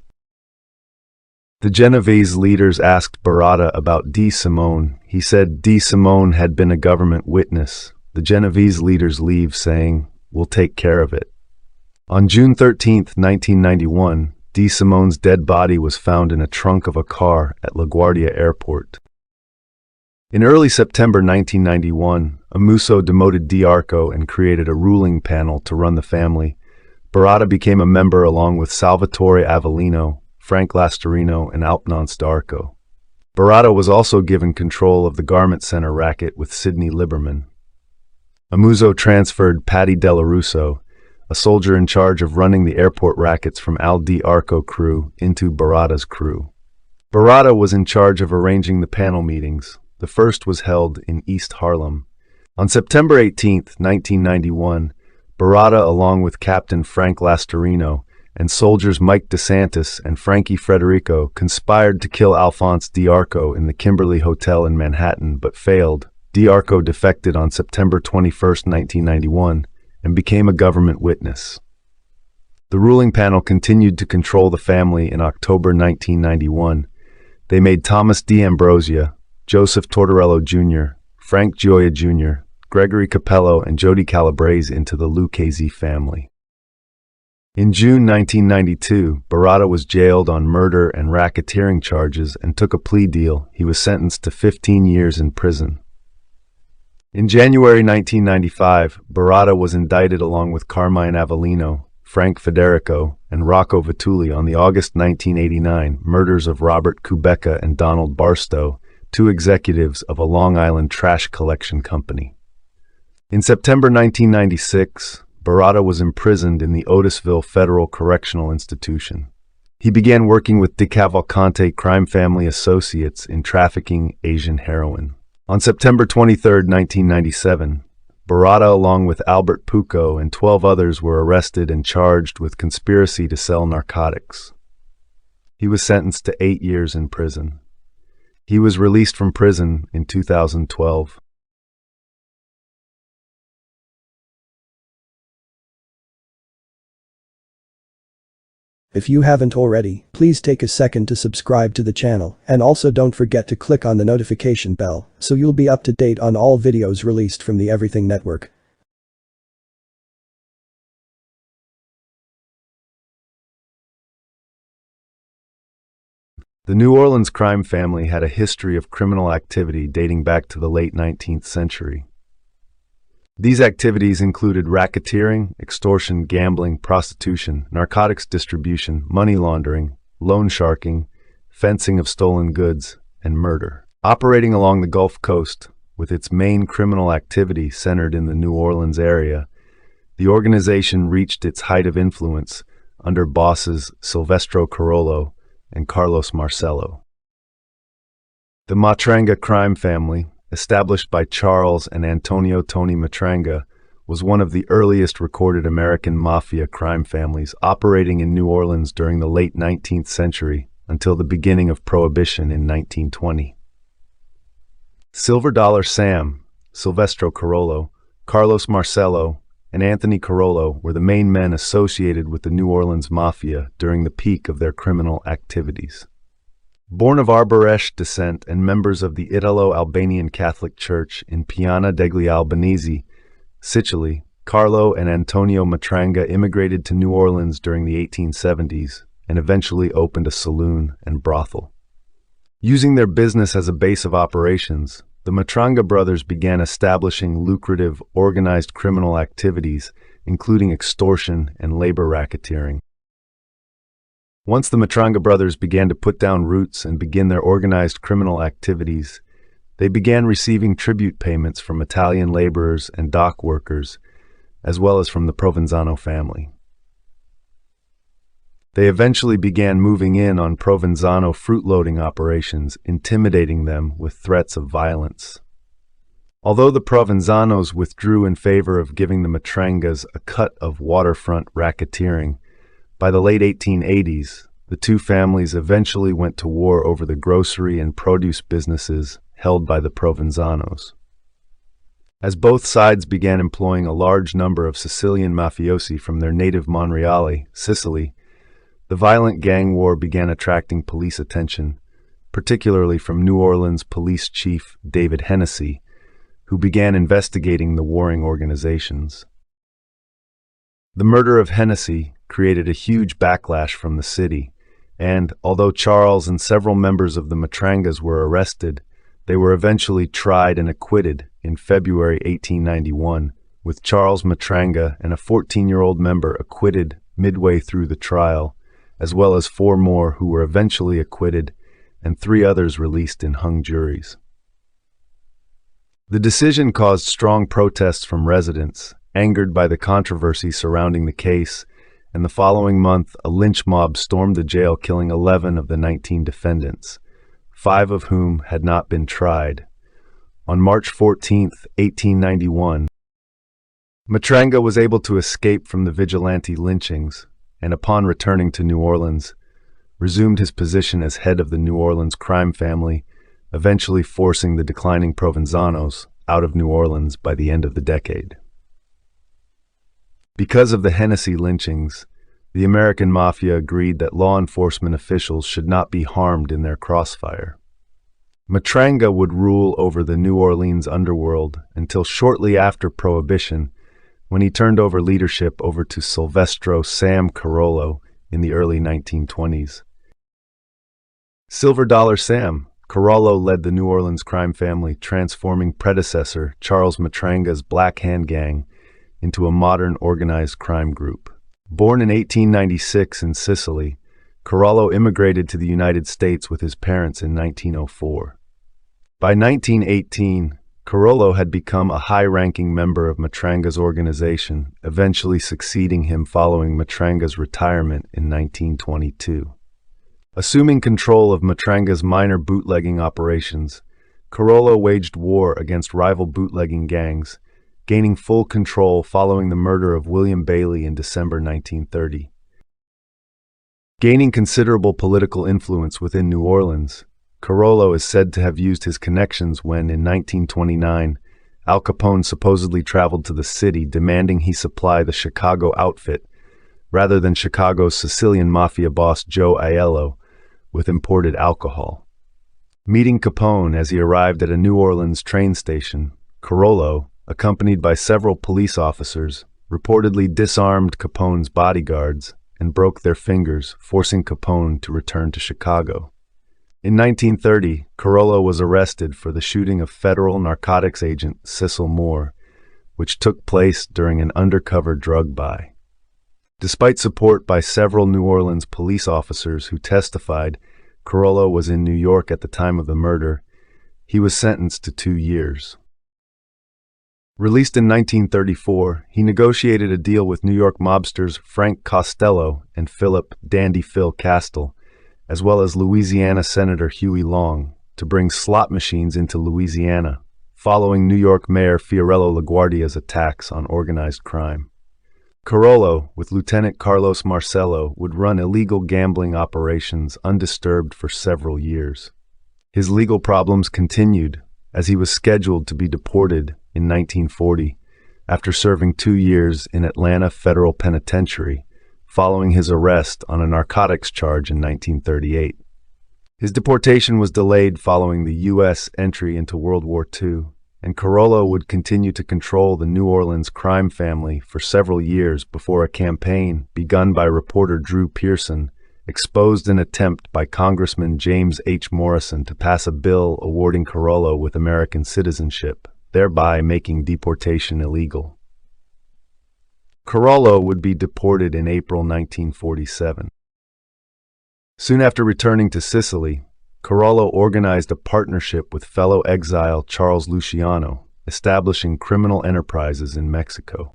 The Genovese leaders asked Barata about D. Simone. He said D. Simone had been a government witness. The Genovese leaders leave, saying, "We'll take care of it." On June 13, 1991, D. Simone's dead body was found in a trunk of a car at LaGuardia Airport. In early September 1991, Amuso demoted Diarco and created a ruling panel to run the family. Barata became a member along with Salvatore Avellino, Frank Lastarino, and Alpnance D'Arco. Barata was also given control of the Garment Center racket with Sidney Liberman. Amuso transferred Patty Delarusso, a soldier in charge of running the airport rackets, from Al Diarco crew into Barata's crew. Barata was in charge of arranging the panel meetings. The first was held in East Harlem. On September 18, 1991, Barata, along with Captain Frank Lastarino and soldiers Mike DeSantis and Frankie Federico, conspired to kill Alphonse Diarco in the Kimberly Hotel in Manhattan, but failed. Diarco defected on September 21, 1991, and became a government witness. The ruling panel continued to control the family in October 1991. They made Thomas D'Ambrosia, Joseph Tortorello Jr., Frank Gioia Jr., Gregory Capello, and Jody Calabrese into the Lucchese family. In June 1992, Barada was jailed on murder and racketeering charges and took a plea deal. He was sentenced to 15 years in prison. In January 1995, Barada was indicted along with Carmine Avellino, Frank Federico, and Rocco Vitulli on the August 1989 murders of Robert Kubecka and Donald Barstow, two executives of a Long Island trash collection company. In September 1996, Barada was imprisoned in the Otisville Federal Correctional Institution. He began working with DeCavalcante crime family associates in trafficking Asian heroin. On September 23, 1997, Barada, along with Albert Pucco and 12 others, were arrested and charged with conspiracy to sell narcotics. He was sentenced to 8 years in prison. He was released from prison in 2012. If you haven't already, please take a second to subscribe to the channel, and also don't forget to click on the notification bell so you'll be up to date on all videos released from the Everything Network. The New Orleans crime family had a history of criminal activity dating back to the late 19th century. These activities included racketeering, extortion, gambling, prostitution, narcotics distribution, money laundering, loan sharking, fencing of stolen goods, and murder. Operating along the Gulf Coast, with its main criminal activity centered in the New Orleans area, the organization reached its height of influence under bosses Silvestro Carollo and Carlos Marcello. The Matranga crime family, established by Charles and Antonio Tony Matranga, was one of the earliest recorded American Mafia crime families operating in New Orleans during the late 19th century until the beginning of Prohibition in 1920. Silver Dollar Sam, Silvestro Carollo, Carlos Marcello, and Anthony Carollo were the main men associated with the New Orleans Mafia during the peak of their criminal activities. Born of Arboresque descent and members of the Italo-Albanian Catholic Church in Piana degli Albanesi, Sicily, Carlo and Antonio Matranga immigrated to New Orleans during the 1870s and eventually opened a saloon and brothel. Using their business as a base of operations, the Matranga brothers began establishing lucrative, organized criminal activities, including extortion and labor racketeering. Once the Matranga brothers began to put down roots and begin their organized criminal activities, they began receiving tribute payments from Italian laborers and dock workers, as well as from the Provenzano family. They eventually began moving in on Provenzano fruit-loading operations, intimidating them with threats of violence. Although the Provenzanos withdrew in favor of giving the Matrangas a cut of waterfront racketeering, by the late 1880s, the two families eventually went to war over the grocery and produce businesses held by the Provenzanos. As both sides began employing a large number of Sicilian mafiosi from their native Monreale, Sicily, the violent gang war began attracting police attention, particularly from New Orleans Police Chief David Hennessy, who began investigating the warring organizations. The murder of Hennessy created a huge backlash from the city, and although Charles and several members of the Matrangas were arrested, they were eventually tried and acquitted in February 1891, with Charles Matranga and a 14-year-old member acquitted midway through the trial, as well as 4 more who were eventually acquitted and 3 others released in hung juries. The decision caused strong protests from residents, angered by the controversy surrounding the case, and the following month a lynch mob stormed the jail, killing 11 of the 19 defendants, 5 of whom had not been tried. On March 14, 1891, Matranga was able to escape from the vigilante lynchings, and upon returning to New Orleans, resumed his position as head of the New Orleans crime family, eventually forcing the declining Provenzanos out of New Orleans by the end of the decade. Because of the Hennessy lynchings, The American Mafia agreed that law enforcement officials should not be harmed in their crossfire. Matranga would rule over the New Orleans underworld until shortly after Prohibition, when he turned over leadership to Silvestro Sam Carollo in the early 1920s. Silver Dollar Sam, Carollo led the New Orleans crime family, transforming predecessor Charles Matranga's Black Hand Gang into a modern organized crime group. Born in 1896 in Sicily, Carollo immigrated to the United States with his parents in 1904. By 1918, Carollo had become a high-ranking member of Matranga's organization, eventually succeeding him following Matranga's retirement in 1922. Assuming control of Matranga's minor bootlegging operations, Carollo waged war against rival bootlegging gangs, gaining full control following the murder of William Bailey in December 1930. Gaining considerable political influence within New Orleans, Carollo is said to have used his connections when, in 1929, Al Capone supposedly traveled to the city demanding he supply the Chicago outfit, rather than Chicago's Sicilian mafia boss Joe Aiello, with imported alcohol. Meeting Capone as he arrived at a New Orleans train station, Carollo, accompanied by several police officers, reportedly disarmed Capone's bodyguards and broke their fingers, forcing Capone to return to Chicago. In 1930, Carollo was arrested for the shooting of federal narcotics agent Cecil Moore, which took place during an undercover drug buy. Despite support by several New Orleans police officers who testified Carollo was in New York at the time of the murder, he was sentenced to 2 years. Released in 1934, he negotiated a deal with New York mobsters Frank Costello and Philip "Dandy Phil" Castile, as well as Louisiana Senator Huey Long, to bring slot machines into Louisiana, following New York Mayor Fiorello LaGuardia's attacks on organized crime. Carollo, with Lieutenant Carlos Marcello, would run illegal gambling operations undisturbed for several years. His legal problems continued, as he was scheduled to be deported in 1940, after serving 2 years in Atlanta Federal Penitentiary, following his arrest on a narcotics charge in 1938. His deportation was delayed following the U.S. entry into World War II, and Carollo would continue to control the New Orleans crime family for several years before a campaign begun by reporter Drew Pearson exposed an attempt by Congressman James H. Morrison to pass a bill awarding Carollo with American citizenship, thereby making deportation illegal. Carollo would be deported in April 1947. Soon after returning to Sicily, Carollo organized a partnership with fellow exile Charles Luciano, establishing criminal enterprises in Mexico.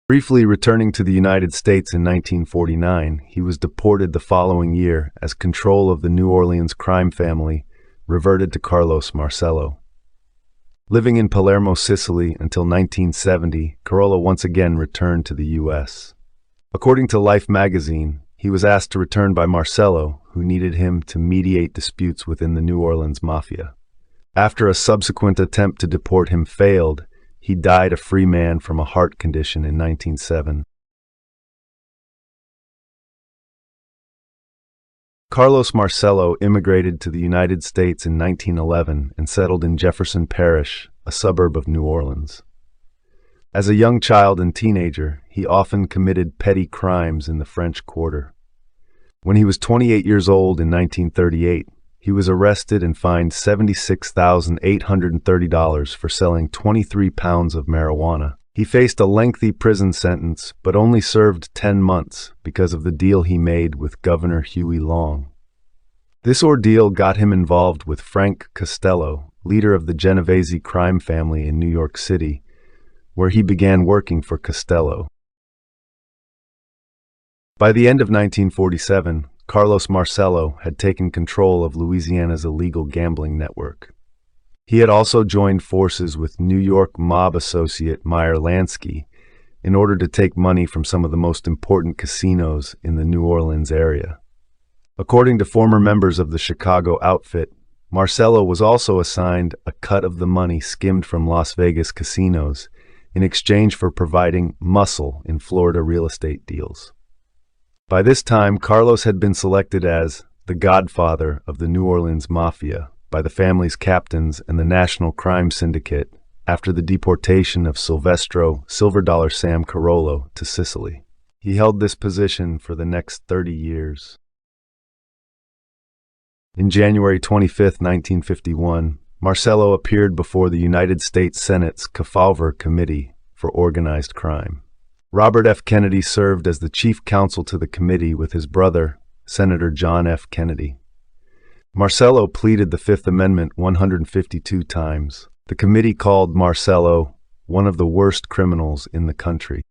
Briefly returning to the United States in 1949, he was deported the following year as control of the New Orleans crime family reverted to Carlos Marcello. Living in Palermo, Sicily until 1970, Carollo once again returned to the U.S. According to Life magazine, he was asked to return by Marcello, who needed him to mediate disputes within the New Orleans Mafia. After a subsequent attempt to deport him failed, he died a free man from a heart condition in 1907. Carlos Marcello immigrated to the United States in 1911 and settled in Jefferson Parish, a suburb of New Orleans. As a young child and teenager, he often committed petty crimes in the French Quarter. When he was 28 years old in 1938, he was arrested and fined $76,830 for selling 23 pounds of marijuana. He faced a lengthy prison sentence, but only served 10 months because of the deal he made with Governor Huey Long. This ordeal got him involved with Frank Costello, leader of the Genovese crime family in New York City, where he began working for Costello. By the end of 1947, Carlos Marcello had taken control of Louisiana's illegal gambling network. He had also joined forces with New York mob associate Meyer Lansky in order to take money from some of the most important casinos in the New Orleans area. According to former members of the Chicago outfit, Marcello was also assigned a cut of the money skimmed from Las Vegas casinos in exchange for providing muscle in Florida real estate deals. By this time, Carlos had been selected as the godfather of the New Orleans Mafia by the family's captains and the National Crime Syndicate after the deportation of Silvestro "Silver Dollar Sam" Carollo to Sicily. He held this position for the next 30 years. In January 25, 1951, Marcello appeared before the United States Senate's Kefauver Committee for Organized Crime. Robert F. Kennedy served as the chief counsel to the committee with his brother, Senator John F. Kennedy. Marcello pleaded the Fifth Amendment 152 times. The committee called Marcello one of the worst criminals in the country.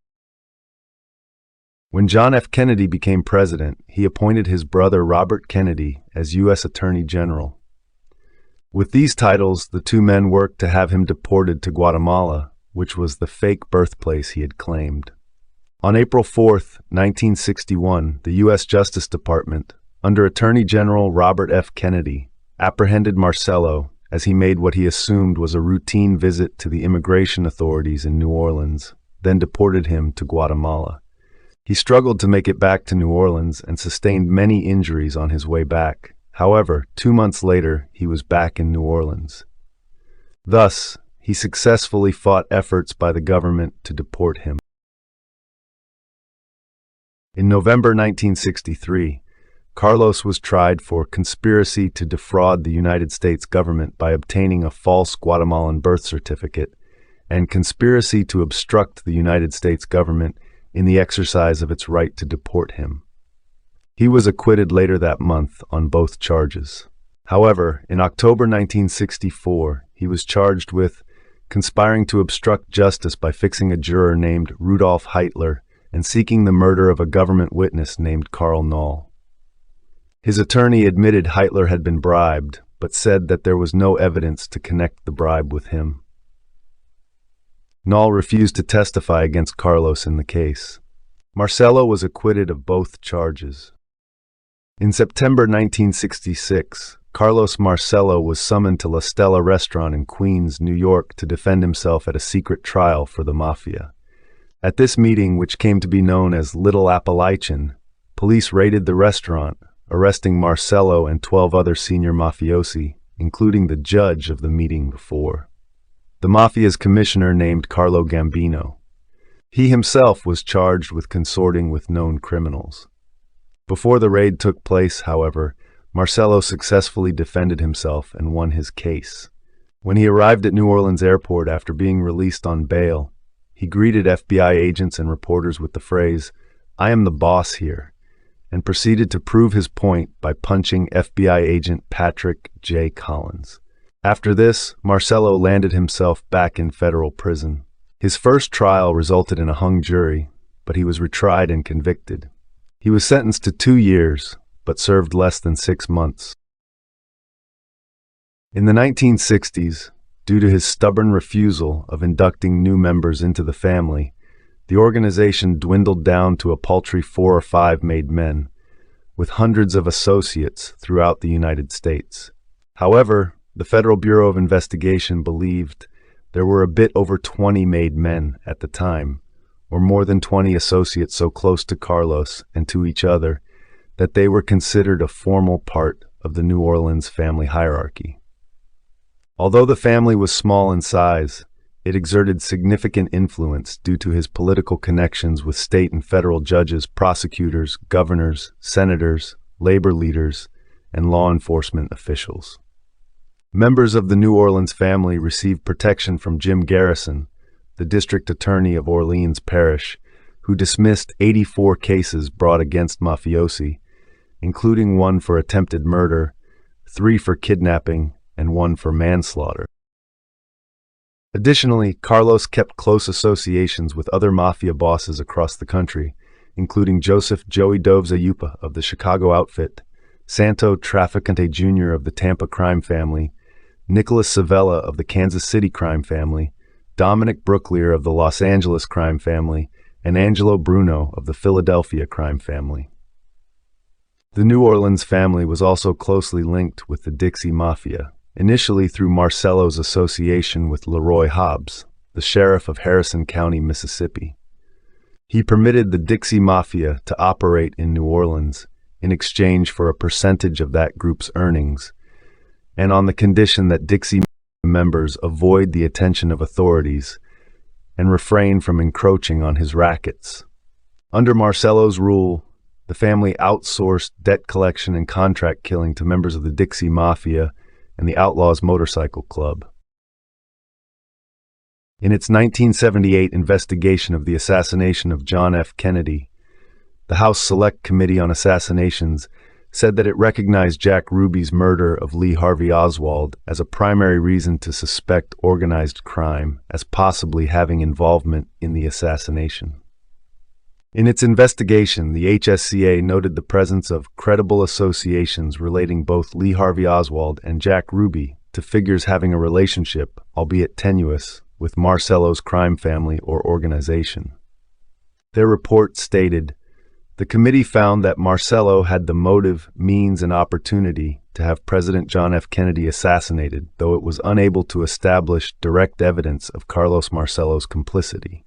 When John F. Kennedy became president, he appointed his brother Robert Kennedy as U.S. Attorney General. With these titles, the two men worked to have him deported to Guatemala, which was the fake birthplace he had claimed. On April 4, 1961, the U.S. Justice Department, under Attorney General Robert F. Kennedy, apprehended Marcello as he made what he assumed was a routine visit to the immigration authorities in New Orleans, then deported him to Guatemala. He struggled to make it back to New Orleans and sustained many injuries on his way back. However, 2 months later, he was back in New Orleans. Thus, he successfully fought efforts by the government to deport him. In November 1963, Carlos was tried for conspiracy to defraud the United States government by obtaining a false Guatemalan birth certificate and conspiracy to obstruct the United States government in the exercise of its right to deport him. He was acquitted later that month on both charges. However, in October 1964, he was charged with conspiring to obstruct justice by fixing a juror named Rudolf Heitler and seeking the murder of a government witness named Karl Knoll. His attorney admitted Heitler had been bribed, but said that there was no evidence to connect the bribe with him. Knoll refused to testify against Carlos in the case. Marcello was acquitted of both charges. In September 1966, Carlos Marcello was summoned to La Stella restaurant in Queens, New York to defend himself at a secret trial for the Mafia. At this meeting, which came to be known as Little Appalachian, police raided the restaurant, arresting Marcello and 12 other senior mafiosi, including the judge of the meeting before. The Mafia's commissioner named Carlo Gambino. He himself was charged with consorting with known criminals. Before the raid took place, however, Marcello successfully defended himself and won his case. When he arrived at New Orleans Airport after being released on bail, he greeted FBI agents and reporters with the phrase, "I am the boss here," and proceeded to prove his point by punching FBI agent Patrick J. Collins. After this, Marcello landed himself back in federal prison. His first trial resulted in a hung jury, but he was retried and convicted. He was sentenced to 2 years, but served less than 6 months. In the 1960s, due to his stubborn refusal of inducting new members into the family, the organization dwindled down to a paltry 4 or 5 made men, with hundreds of associates throughout the United States. However, the Federal Bureau of Investigation believed there were a bit over 20 made men at the time, or more than 20 associates so close to Carlos and to each other that they were considered a formal part of the New Orleans family hierarchy. Although the family was small in size, it exerted significant influence due to his political connections with state and federal judges, prosecutors, governors, senators, labor leaders, and law enforcement officials. Members of the New Orleans family received protection from Jim Garrison, the district attorney of Orleans Parish, who dismissed 84 cases brought against mafiosi, including 1 for attempted murder, 3 for kidnapping, and 1 for manslaughter. Additionally, Carlos kept close associations with other mafia bosses across the country, including Joseph "Joey Doves" Ayupa of the Chicago outfit, Santo Traficante Jr. of the Tampa crime family, Nicholas Savella of the Kansas City crime family, Dominic Brooklier of the Los Angeles crime family, and Angelo Bruno of the Philadelphia crime family. The New Orleans family was also closely linked with the Dixie Mafia, initially through Marcello's association with Leroy Hobbs, the sheriff of Harrison County, Mississippi. He permitted the Dixie Mafia to operate in New Orleans in exchange for a percentage of that group's earnings, and on the condition that Dixie members avoid the attention of authorities and refrain from encroaching on his rackets. Under Marcello's rule, the family outsourced debt collection and contract killing to members of the Dixie Mafia and the Outlaws Motorcycle Club. In its 1978 investigation of the assassination of John F. Kennedy, the House Select Committee on Assassinations said that it recognized Jack Ruby's murder of Lee Harvey Oswald as a primary reason to suspect organized crime as possibly having involvement in the assassination. In its investigation, the HSCA noted the presence of credible associations relating both Lee Harvey Oswald and Jack Ruby to figures having a relationship, albeit tenuous, with Marcello's crime family or organization. Their report stated, "The committee found that Marcello had the motive, means, and opportunity to have President John F. Kennedy assassinated, though it was unable to establish direct evidence of Carlos Marcello's complicity.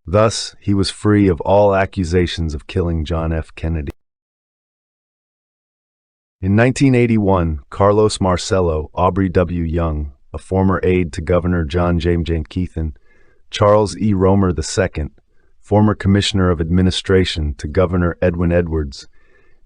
Thus, he was free of all accusations of killing John F. Kennedy." In 1981, Carlos Marcello, Aubrey W. Young, a former aide to Governor John James Keithan, Charles E. Romer II, former Commissioner of Administration to Governor Edwin Edwards,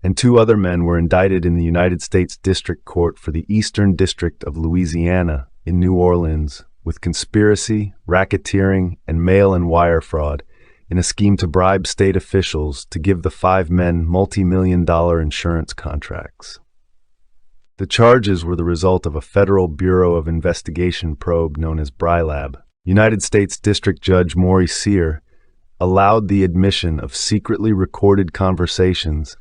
and two other men were indicted in the United States District Court for the Eastern District of Louisiana in New Orleans with conspiracy, racketeering, and mail and wire fraud in a scheme to bribe state officials to give the five men multi-million-dollar insurance contracts. The charges were the result of a Federal Bureau of Investigation probe known as BRILAB. United States District Judge Maurice Sear allowed the admission of secretly recorded conversations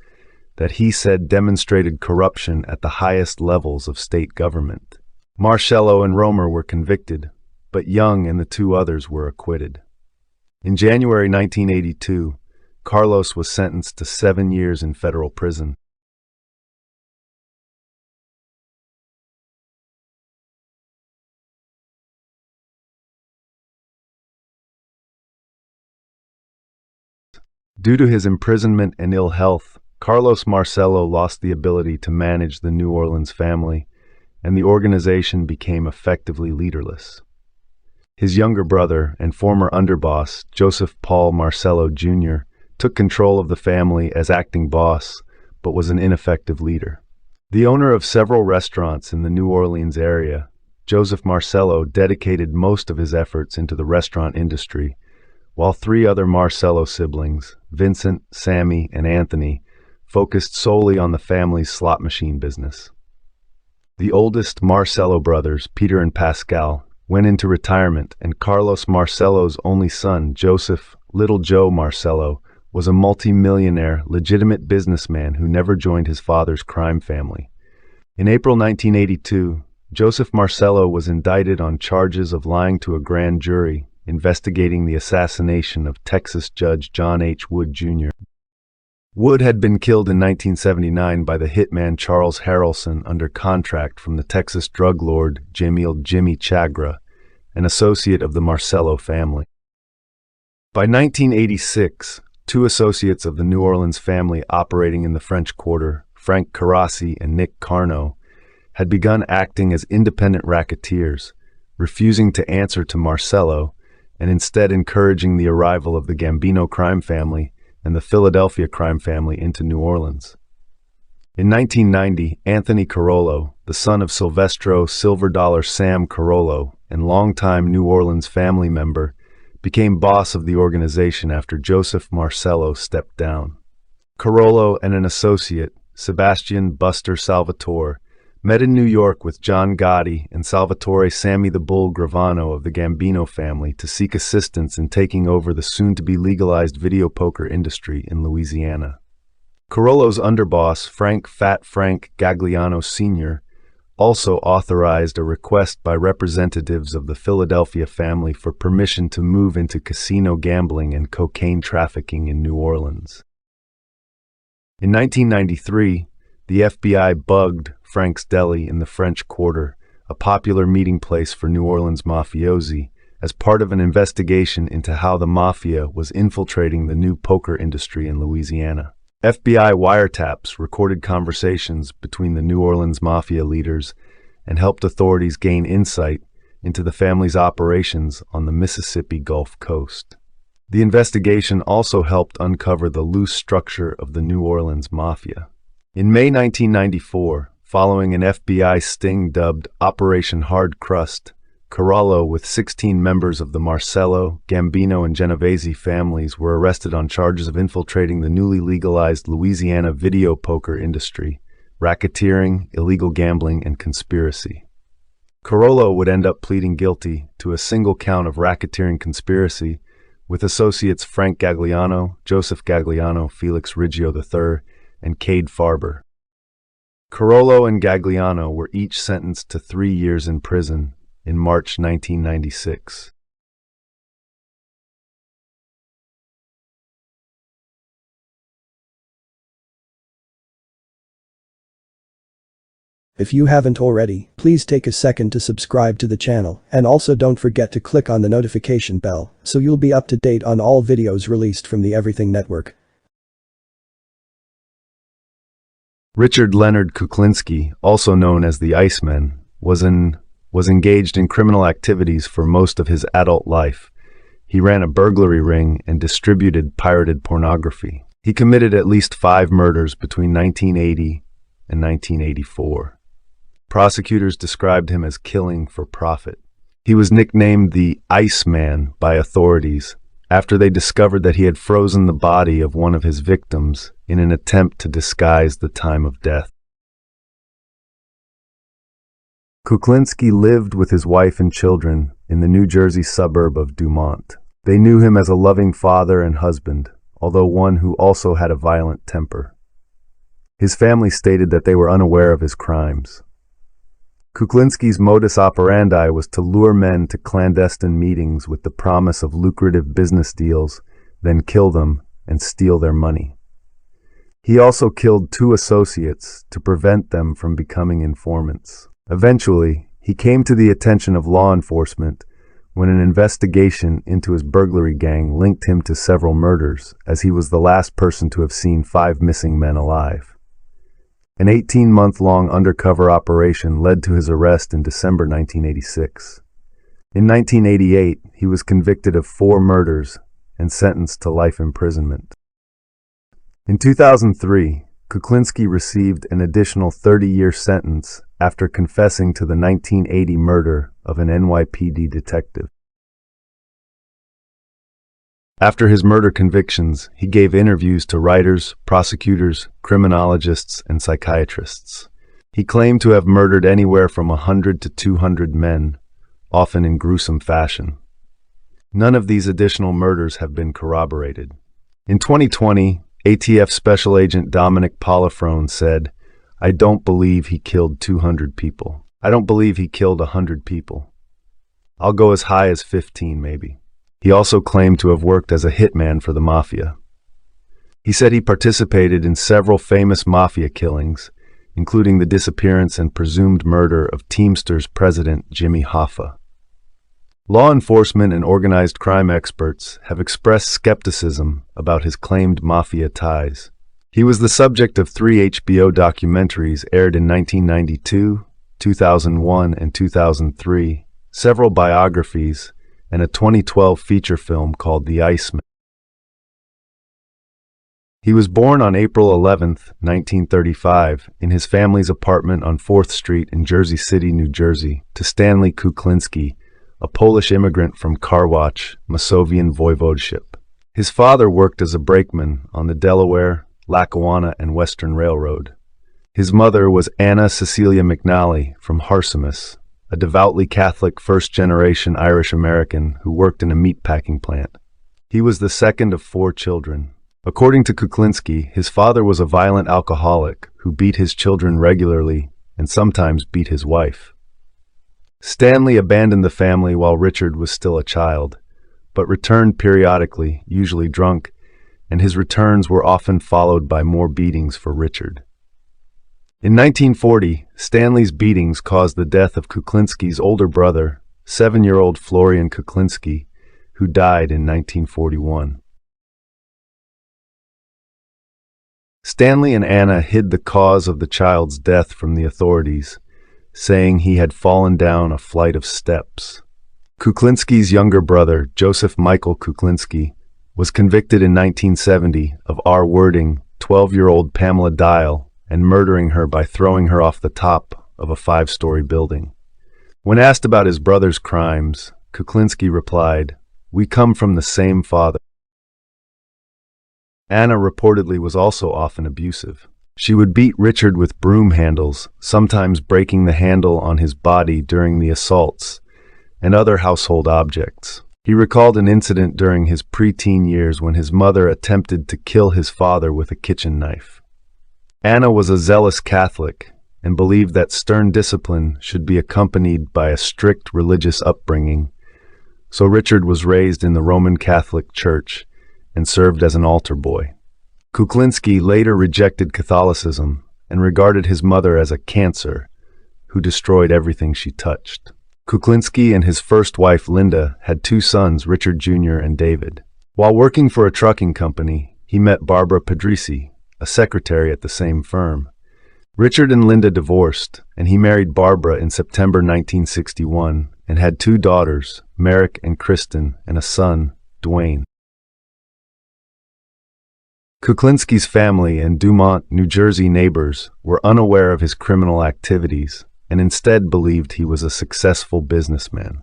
that he said demonstrated corruption at the highest levels of state government. Marcello and Romer were convicted, but Young and the two others were acquitted. In January 1982, Carlos was sentenced to 7 years in federal prison. Due to his imprisonment and ill health, Carlos Marcello lost the ability to manage the New Orleans family, and the organization became effectively leaderless. His younger brother and former underboss, Joseph Paul Marcello Jr., took control of the family as acting boss, but was an ineffective leader. The owner of several restaurants in the New Orleans area, Joseph Marcello dedicated most of his efforts into the restaurant industry, while three other Marcello siblings, Vincent, Sammy, and Anthony, focused solely on the family's slot machine business. The oldest Marcello brothers, Peter and Pascal, went into retirement, and Carlos Marcello's only son, Joseph, Little Joe Marcello, was a multi-millionaire, legitimate businessman who never joined his father's crime family. In April 1982, Joseph Marcello was indicted on charges of lying to a grand jury investigating the assassination of Texas Judge John H. Wood, Jr. Wood had been killed in 1979 by the hitman Charles Harrelson under contract from the Texas drug lord Jamil Jimmy Chagra, an associate of the Marcello family. By 1986, two associates of the New Orleans family operating in the French Quarter, Frank Carassi and Nick Carno, had begun acting as independent racketeers, refusing to answer to Marcello and instead encouraging the arrival of the Gambino crime family and the Philadelphia crime family into New Orleans. In 1990, Anthony Carollo, the son of Silvestro Silver Dollar Sam Carollo and longtime New Orleans family member, became boss of the organization after Joseph Marcello stepped down. Carollo and an associate, Sebastian Buster Salvatore, met in New York with John Gotti and Salvatore Sammy the Bull Gravano of the Gambino family to seek assistance in taking over the soon-to-be legalized video poker industry in Louisiana. Carollo's underboss, Fat Frank Gagliano Sr., also authorized a request by representatives of the Philadelphia family for permission to move into casino gambling and cocaine trafficking in New Orleans. In 1993, the FBI bugged Frank's Deli in the French Quarter, a popular meeting place for New Orleans mafiosi, as part of an investigation into how the Mafia was infiltrating the new poker industry in Louisiana. FBI wiretaps recorded conversations between the New Orleans Mafia leaders and helped authorities gain insight into the family's operations on the Mississippi Gulf Coast. The investigation also helped uncover the loose structure of the New Orleans Mafia. In May 1994, following an FBI sting dubbed Operation Hard Crust, Carollo, with 16 members of the Marcello, Gambino, and Genovese families, were arrested on charges of infiltrating the newly legalized Louisiana video poker industry, racketeering, illegal gambling, and conspiracy. Carollo would end up pleading guilty to a single count of racketeering conspiracy with associates Frank Gagliano, Joseph Gagliano, Felix Riggio III, and Cade Farber. Carollo and Gagliano were each sentenced to 3 years in prison in March 1996. If you haven't already, please take a second to subscribe to the channel, and also don't forget to click on the notification bell so you'll be up to date on all videos released from the Everything Network. Richard Leonard Kuklinski, also known as the Iceman, was engaged in criminal activities for most of his adult life. He ran a burglary ring and distributed pirated pornography. He committed at least 5 murders between 1980 and 1984. Prosecutors described him as killing for profit. He was nicknamed the Iceman by authorities after they discovered that he had frozen the body of one of his victims in an attempt to disguise the time of death. Kuklinski lived with his wife and children in the New Jersey suburb of Dumont. They knew him as a loving father and husband, although one who also had a violent temper. His family stated that they were unaware of his crimes. Kuklinski's modus operandi was to lure men to clandestine meetings with the promise of lucrative business deals, then kill them and steal their money. He also killed 2 associates to prevent them from becoming informants. Eventually, he came to the attention of law enforcement when an investigation into his burglary gang linked him to several murders, as he was the last person to have seen 5 missing men alive. An 18-month-long undercover operation led to his arrest in December 1986. In 1988, he was convicted of 4 murders and sentenced to life imprisonment. In 2003, Kuklinski received an additional 30-year sentence after confessing to the 1980 murder of an NYPD detective. After his murder convictions, he gave interviews to writers, prosecutors, criminologists, and psychiatrists. He claimed to have murdered anywhere from 100 to 200 men, often in gruesome fashion. None of these additional murders have been corroborated. In 2020, ATF Special Agent Dominic Polifrone said, "I don't believe he killed 200 people. I don't believe he killed 100 people. I'll go as high as 15 maybe." He also claimed to have worked as a hitman for the Mafia. He said he participated in several famous Mafia killings, including the disappearance and presumed murder of Teamsters president Jimmy Hoffa. Law enforcement and organized crime experts have expressed skepticism about his claimed Mafia ties. He was the subject of 3 HBO documentaries aired in 1992, 2001, and 2003, several biographies, and a 2012 feature film called The Iceman. He was born on April 11, 1935, in his family's apartment on 4th Street in Jersey City, New Jersey, to Stanley Kuklinski, a Polish immigrant from Karwacz, Masovian Voivodeship. His father worked as a brakeman on the Delaware, Lackawanna, and Western Railroad. His mother was Anna Cecilia McNally from Harsimus, a devoutly Catholic first-generation Irish-American who worked in a meatpacking plant. He was the second of 4 children. According to Kuklinski, his father was a violent alcoholic who beat his children regularly and sometimes beat his wife. Stanley abandoned the family while Richard was still a child, but returned periodically, usually drunk, and his returns were often followed by more beatings for Richard. In 1940, Stanley's beatings caused the death of Kuklinski's older brother, 7-year-old Florian Kuklinski, who died in 1941. Stanley and Anna hid the cause of the child's death from the authorities, saying he had fallen down a flight of steps. Kuklinski's younger brother, Joseph Michael Kuklinski, was convicted in 1970 of R-wording 12-year-old Pamela Dial and murdering her by throwing her off the top of a 5-story building. When asked about his brother's crimes, Kuklinski replied, "We come from the same father." Anna reportedly was also often abusive. She would beat Richard with broom handles, sometimes breaking the handle on his body during the assaults, and other household objects. He recalled an incident during his pre-teen years when his mother attempted to kill his father with a kitchen knife. Anna was a zealous Catholic and believed that stern discipline should be accompanied by a strict religious upbringing, so Richard was raised in the Roman Catholic Church and served as an altar boy. Kuklinski later rejected Catholicism and regarded his mother as a cancer who destroyed everything she touched. Kuklinski and his first wife, Linda, had 2 sons, Richard Jr. and David. While working for a trucking company, he met Barbara Pedrisi, a secretary at the same firm. Richard and Linda divorced, and he married Barbara in September 1961 and had 2 daughters, Merrick and Kristen, and a son, Dwayne. Kuklinski's family and Dumont, New Jersey neighbors were unaware of his criminal activities and instead believed he was a successful businessman.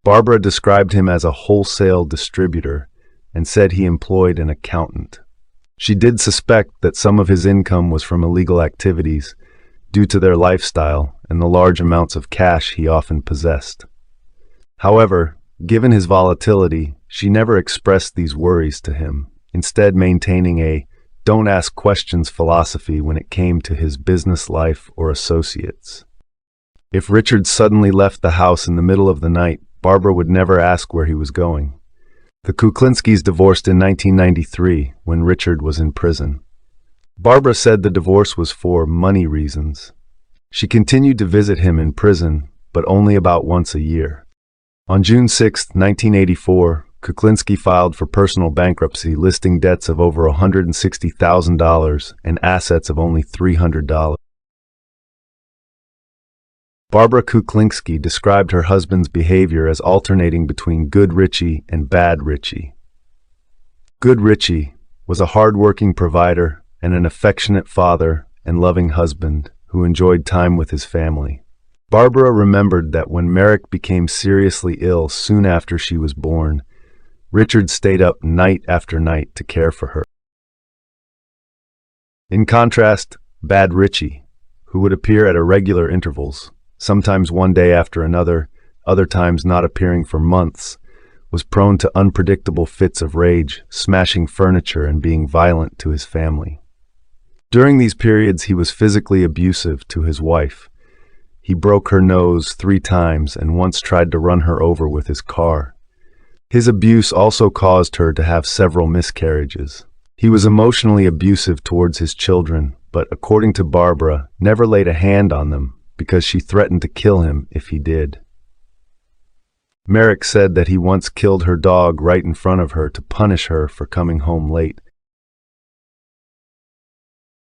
Barbara described him as a wholesale distributor and said he employed an accountant. She did suspect that some of his income was from illegal activities due to their lifestyle and the large amounts of cash he often possessed. However, given his volatility, she never expressed these worries to him, instead maintaining a "don't ask questions" philosophy when it came to his business life or associates. If Richard suddenly left the house in the middle of the night, Barbara would never ask where he was going. The Kuklinskis divorced in 1993 when Richard was in prison. Barbara said the divorce was for money reasons. She continued to visit him in prison, but only about once a year. On June 6, 1984, Kuklinski filed for personal bankruptcy, listing debts of over $160,000 and assets of only $300. Barbara Kuklinski described her husband's behavior as alternating between good Richie and bad Richie. Good Richie was a hard-working provider and an affectionate father and loving husband who enjoyed time with his family. Barbara remembered that when Merrick became seriously ill soon after she was born, Richard stayed up night after night to care for her. In contrast, Bad Richie, who would appear at irregular intervals, sometimes one day after another, other times not appearing for months, was prone to unpredictable fits of rage, smashing furniture and being violent to his family. During these periods, he was physically abusive to his wife. He broke her nose 3 times and once tried to run her over with his car. His abuse also caused her to have several miscarriages. He was emotionally abusive towards his children, but according to Barbara, never laid a hand on them because she threatened to kill him if he did. Merrick said that he once killed her dog right in front of her to punish her for coming home late.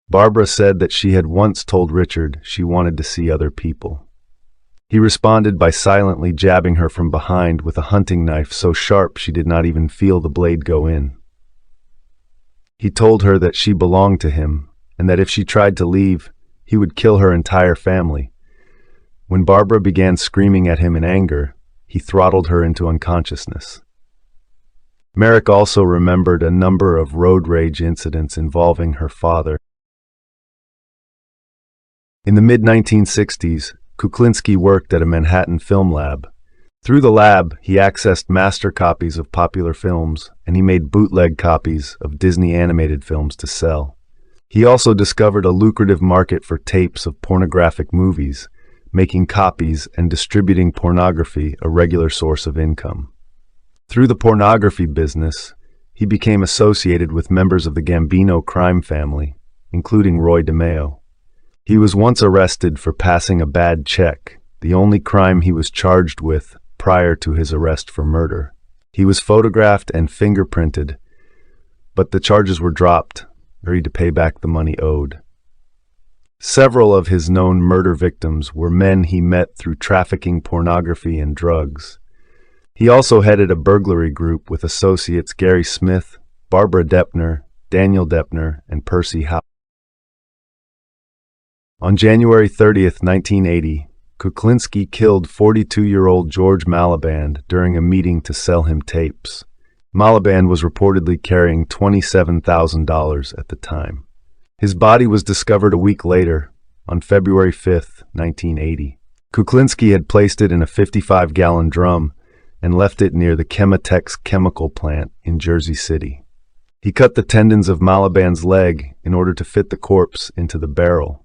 Barbara said that she had once told Richard she wanted to see other people. He responded by silently jabbing her from behind with a hunting knife so sharp she did not even feel the blade go in. He told her that she belonged to him and that if she tried to leave, he would kill her entire family. When Barbara began screaming at him in anger, he throttled her into unconsciousness. Merrick also remembered a number of road rage incidents involving her father. In the mid-1960s, Kuklinski worked at a Manhattan film lab. Through the lab, he accessed master copies of popular films, and he made bootleg copies of Disney animated films to sell. He also discovered a lucrative market for tapes of pornographic movies, making copies and distributing pornography a regular source of income. Through the pornography business, he became associated with members of the Gambino crime family, including Roy DeMeo. He was once arrested for passing a bad check the only crime he was charged with prior to his arrest for murder. He was photographed and fingerprinted, but the charges were dropped, ready to pay back the money owed. Several of his known murder victims were men he met through trafficking pornography and drugs. He also headed a burglary group with associates Gary Smith, Barbara Deppner, Daniel Deppner, and Percy Howe. On January 30th, 1980, Kuklinski killed 42-year-old George Maliband during a meeting to sell him tapes. Maliband was reportedly carrying $27,000 at the time. His body was discovered a week later, on February 5th, 1980. Kuklinski had placed it in a 55-gallon drum and left it near the Chemotex chemical plant in Jersey City. He cut the tendons of Maliband's leg in order to fit the corpse into the barrel.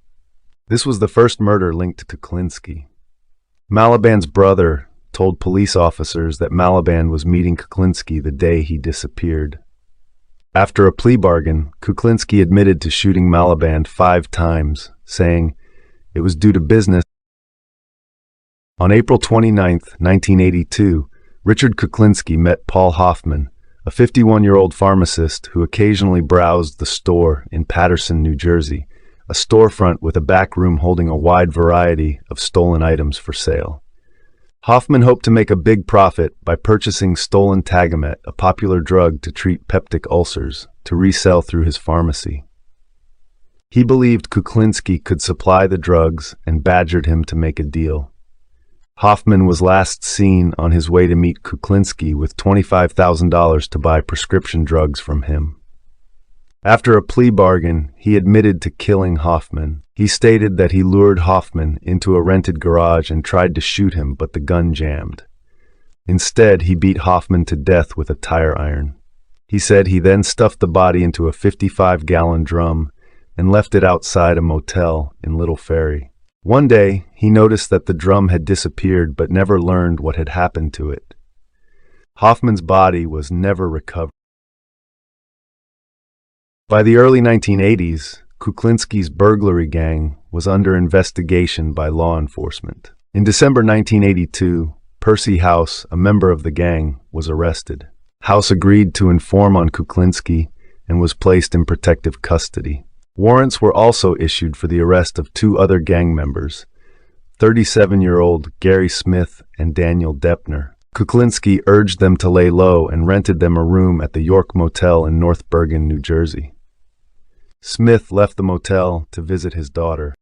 This was the first murder linked to Kuklinski. Maliband's brother told police officers that Maliband was meeting Kuklinski the day he disappeared. After a plea bargain, Kuklinski admitted to shooting Maliband 5 times, saying it was due to business. On April 29, 1982, Richard Kuklinski met Paul Hoffman, a 51-year-old pharmacist who occasionally browsed the store in Paterson, New Jersey, a storefront with a back room holding a wide variety of stolen items for sale. Hoffman hoped to make a big profit by purchasing stolen Tagamet, a popular drug to treat peptic ulcers, to resell through his pharmacy. He believed Kuklinski could supply the drugs and badgered him to make a deal. Hoffman was last seen on his way to meet Kuklinski with $25,000 to buy prescription drugs from him. After a plea bargain, he admitted to killing Hoffman. He stated that he lured Hoffman into a rented garage and tried to shoot him, but the gun jammed. Instead, he beat Hoffman to death with a tire iron. He said he then stuffed the body into a 55-gallon drum and left it outside a motel in Little Ferry. One day, he noticed that the drum had disappeared but never learned what had happened to it. Hoffman's body was never recovered. By the early 1980s, Kuklinski's burglary gang was under investigation by law enforcement. In December 1982, Percy Howe, a member of the gang, was arrested. Howe agreed to inform on Kuklinski and was placed in protective custody. Warrants were also issued for the arrest of 2 other gang members, 37-year-old Gary Smith and Daniel Deppner. Kuklinski urged them to lay low and rented them a room at the York Motel in North Bergen, New Jersey. Smith left the motel to visit his daughter.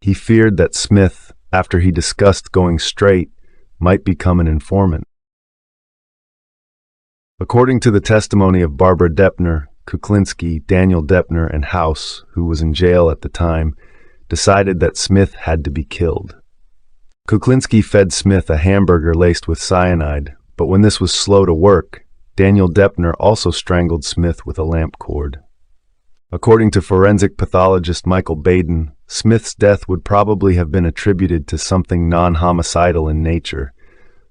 He feared that Smith, after he discussed going straight, might become an informant. According to the testimony of Barbara Deppner, Kuklinski, Daniel Deppner, and Howe, who was in jail at the time, decided that Smith had to be killed. Kuklinski fed Smith a hamburger laced with cyanide, but when this was slow to work, Daniel Deppner also strangled Smith with a lamp cord. According to forensic pathologist Michael Baden, Smith's death would probably have been attributed to something non-homicidal in nature,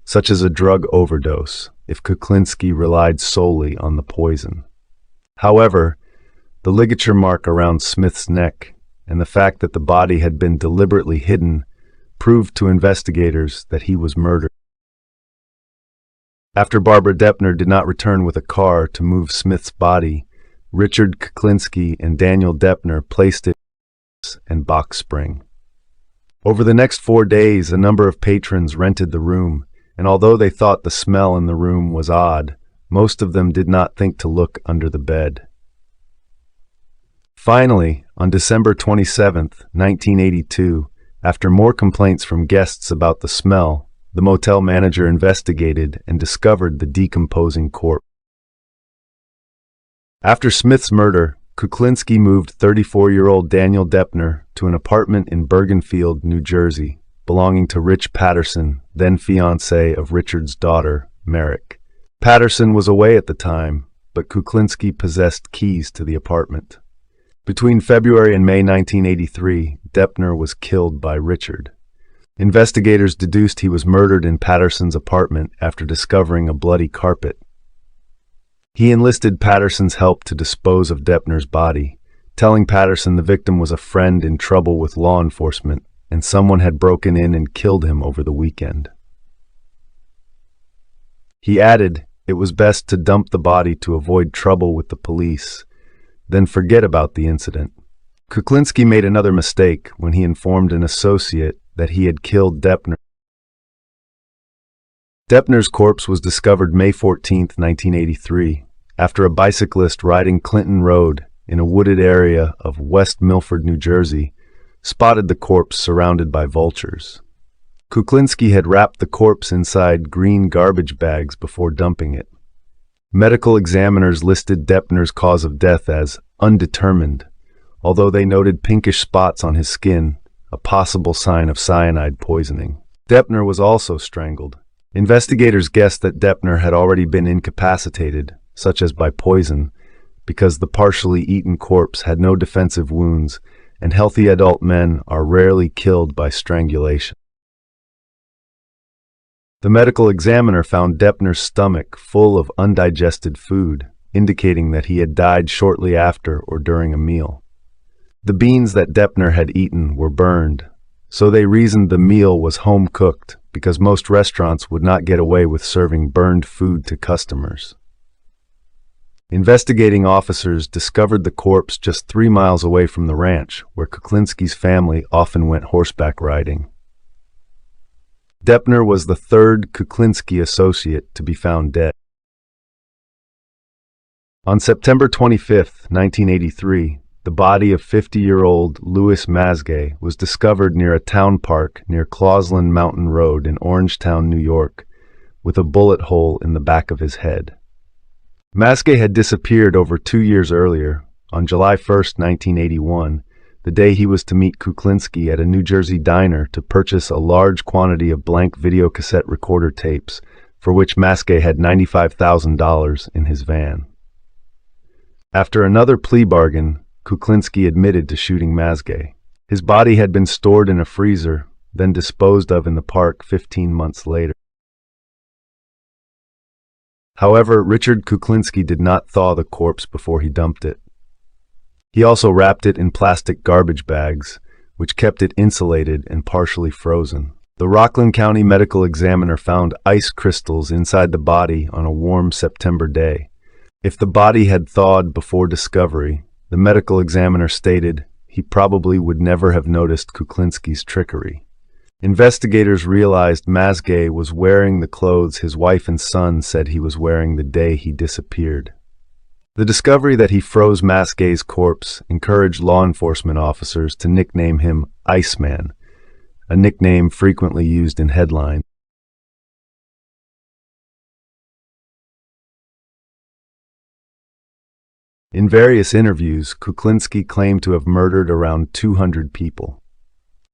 such as a drug overdose, if Kuklinski relied solely on the poison. However, the ligature mark around Smith's neck and the fact that the body had been deliberately hidden proved to investigators that he was murdered. After Barbara Deppner did not return with a car to move Smith's body, Richard Kuklinski and Daniel Deppner placed it in box spring. Over the next 4 days, a number of patrons rented the room, and although they thought the smell in the room was odd, most of them did not think to look under the bed. Finally, on December 27, 1982, after more complaints from guests about the smell, the motel manager investigated and discovered the decomposing corpse. After Smith's murder, Kuklinski moved 34-year-old Daniel Deppner to an apartment in Bergenfield, New Jersey, belonging to Rich Patterson, then fiancé of Richard's daughter, Merrick. Patterson was away at the time, but Kuklinski possessed keys to the apartment. Between February and May 1983, Deppner was killed by Richard. Investigators deduced he was murdered in Patterson's apartment after discovering a bloody carpet. He enlisted Patterson's help to dispose of Deppner's body, telling Patterson the victim was a friend in trouble with law enforcement and someone had broken in and killed him over the weekend. He added it was best to dump the body to avoid trouble with the police, then forget about the incident. Kuklinski made another mistake when he informed an associate that he had killed Deppner. Deppner's corpse was discovered May 14, 1983, after a bicyclist riding Clinton Road in a wooded area of West Milford, New Jersey, spotted the corpse surrounded by vultures. Kuklinski had wrapped the corpse inside green garbage bags before dumping it. Medical examiners listed Deppner's cause of death as undetermined, although they noted pinkish spots on his skin, a possible sign of cyanide poisoning. Deppner was also strangled. Investigators guessed that Deppner had already been incapacitated, such as by poison, because the partially eaten corpse had no defensive wounds, and healthy adult men are rarely killed by strangulation. The medical examiner found Deppner's stomach full of undigested food, indicating that he had died shortly after or during a meal. The beans that Deppner had eaten were burned, so they reasoned the meal was home-cooked because most restaurants would not get away with serving burned food to customers. Investigating officers discovered the corpse just 3 miles away from the ranch, where Kuklinski's family often went horseback riding. Deppner was the third Kuklinski associate to be found dead. On September 25, 1983, the body of 50-year-old Louis Masgay was discovered near a town park near Clausland Mountain Road in Orangetown, New York, with a bullet hole in the back of his head. Masgay had disappeared over 2 years earlier, on July 1, 1981, the day he was to meet Kuklinski at a New Jersey diner to purchase a large quantity of blank videocassette recorder tapes, for which Masgay had $95,000 in his van. After another plea bargain, Kuklinski admitted to shooting Masgay. His body had been stored in a freezer, then disposed of in the park 15 months later. However, Richard Kuklinski did not thaw the corpse before he dumped it. He also wrapped it in plastic garbage bags, which kept it insulated and partially frozen. The Rockland County medical examiner found ice crystals inside the body on a warm September day. If the body had thawed before discovery, the medical examiner stated he probably would never have noticed Kuklinski's trickery. Investigators realized Masgay was wearing the clothes his wife and son said he was wearing the day he disappeared. The discovery that he froze Masgay's corpse encouraged law enforcement officers to nickname him Iceman, a nickname frequently used in headlines. In various interviews, Kuklinski claimed to have murdered around 200 people.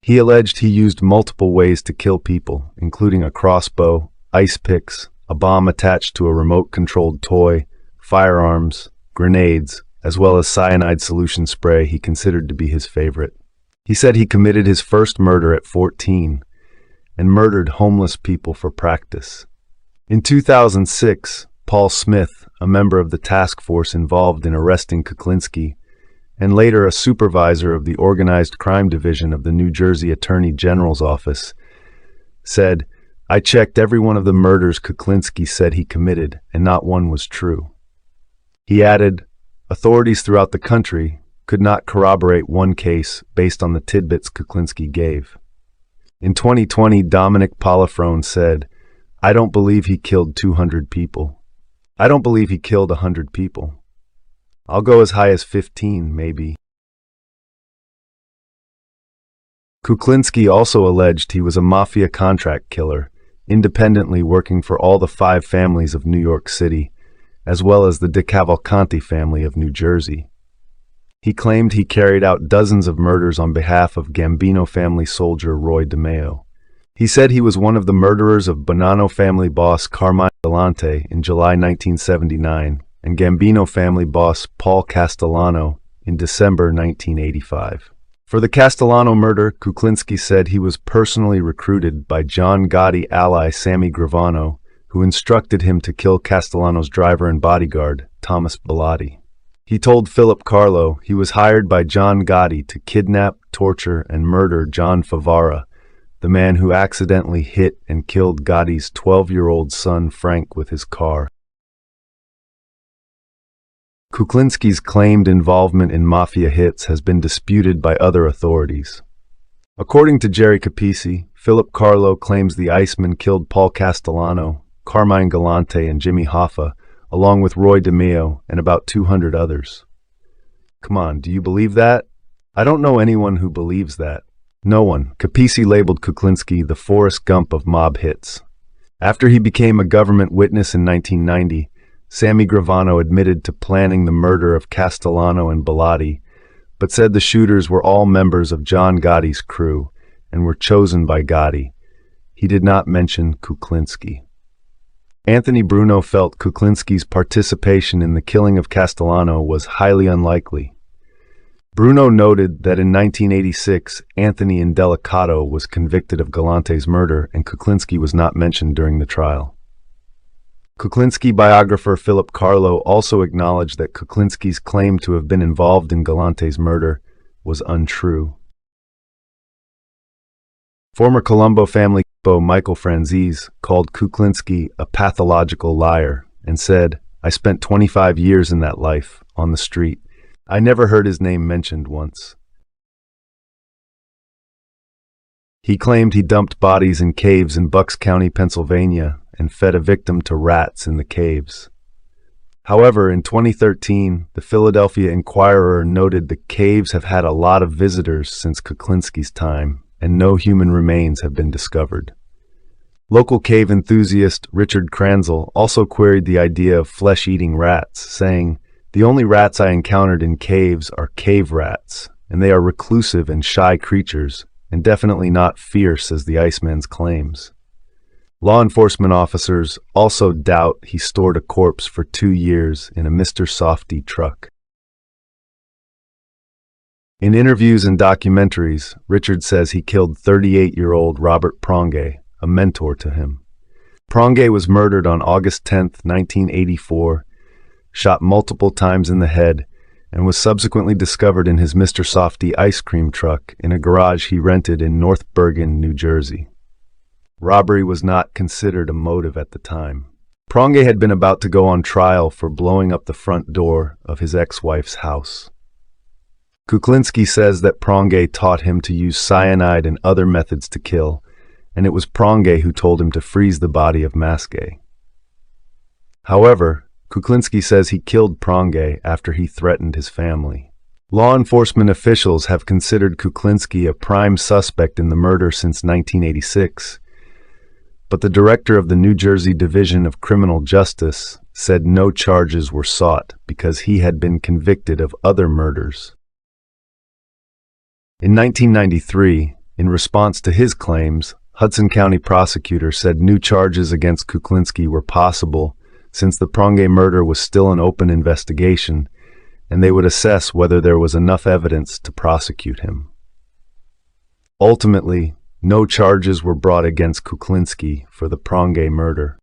He alleged he used multiple ways to kill people, including a crossbow, ice picks, a bomb attached to a remote-controlled toy, firearms, grenades, as well as cyanide solution spray he considered to be his favorite. He said he committed his first murder at 14 and murdered homeless people for practice. In 2006, Paul Smith, a member of the task force involved in arresting Kuklinski, and later a supervisor of the Organized Crime Division of the New Jersey Attorney General's office, said, "I checked every one of the murders Kuklinski said he committed, and not one was true." He added, authorities throughout the country could not corroborate one case based on the tidbits Kuklinski gave. In 2020, Dominic Polifrone said, "I don't believe he killed 200 people. I don't believe he killed 100 people. I'll go as high as 15, maybe." Kuklinski also alleged he was a Mafia contract killer, independently working for all the 5 families of New York City, as well as the DeCavalcanti family of New Jersey. He claimed he carried out dozens of murders on behalf of Gambino family soldier Roy DeMeo. He said he was one of the murderers of Bonanno family boss Carmine Galante in July 1979 and Gambino family boss Paul Castellano in December 1985. For the Castellano murder, Kuklinski said he was personally recruited by John Gotti ally Sammy Gravano, who instructed him to kill Castellano's driver and bodyguard, Thomas Bellotti. He told Philip Carlo he was hired by John Gotti to kidnap, torture, and murder John Favara, the man who accidentally hit and killed Gotti's 12-year-old son Frank with his car. Kuklinski's claimed involvement in Mafia hits has been disputed by other authorities. According to Jerry Capisi, Philip Carlo claims the Iceman killed Paul Castellano, Carmine Galante, and Jimmy Hoffa, along with Roy DeMeo and about 200 others. Come on, do you believe that? I don't know anyone who believes that. No one. Capisi labeled Kuklinski the Forrest Gump of mob hits. After he became a government witness in 1990, Sammy Gravano admitted to planning the murder of Castellano and Bellotti, but said the shooters were all members of John Gotti's crew and were chosen by Gotti. He did not mention Kuklinski. Anthony Bruno felt Kuklinski's participation in the killing of Castellano was highly unlikely. Bruno noted that in 1986, Anthony Indelicato was convicted of Galante's murder and Kuklinski was not mentioned during the trial. Kuklinski biographer Philip Carlo also acknowledged that Kuklinski's claim to have been involved in Galante's murder was untrue. Former Colombo family CEO Michael Franzese called Kuklinski a pathological liar and said, "I spent 25 years in that life, on the street. I never heard his name mentioned once." He claimed he dumped bodies in caves in Bucks County, Pennsylvania, and fed a victim to rats in the caves. However, in 2013, the Philadelphia Inquirer noted the caves have had a lot of visitors since Kuklinski's time, and no human remains have been discovered. Local cave enthusiast Richard Kranzel also queried the idea of flesh-eating rats, saying, "The only rats I encountered in caves are cave rats, and they are reclusive and shy creatures, and definitely not fierce as the Iceman's claims." Law enforcement officers also doubt he stored a corpse for 2 years in a Mr. Softy truck. In interviews and documentaries, Richard says he killed 38-year-old Robert Pronge, a mentor to him. Pronge was murdered on August 10, 1984, shot multiple times in the head, and was subsequently discovered in his Mr. Softy ice cream truck in a garage he rented in North Bergen, New Jersey. Robbery was not considered a motive at the time. Pronge had been about to go on trial for blowing up the front door of his ex-wife's house. Kuklinski says that Pronge taught him to use cyanide and other methods to kill, and it was Pronge who told him to freeze the body of Maske. However, Kuklinski says he killed Pronge after he threatened his family. Law enforcement officials have considered Kuklinski a prime suspect in the murder since 1986, but the director of the New Jersey Division of Criminal Justice said no charges were sought because he had been convicted of other murders. In 1993, in response to his claims, Hudson County prosecutor said new charges against Kuklinski were possible since the Pronge murder was still an open investigation, and they would assess whether there was enough evidence to prosecute him. Ultimately, no charges were brought against Kuklinski for the Pronge murder.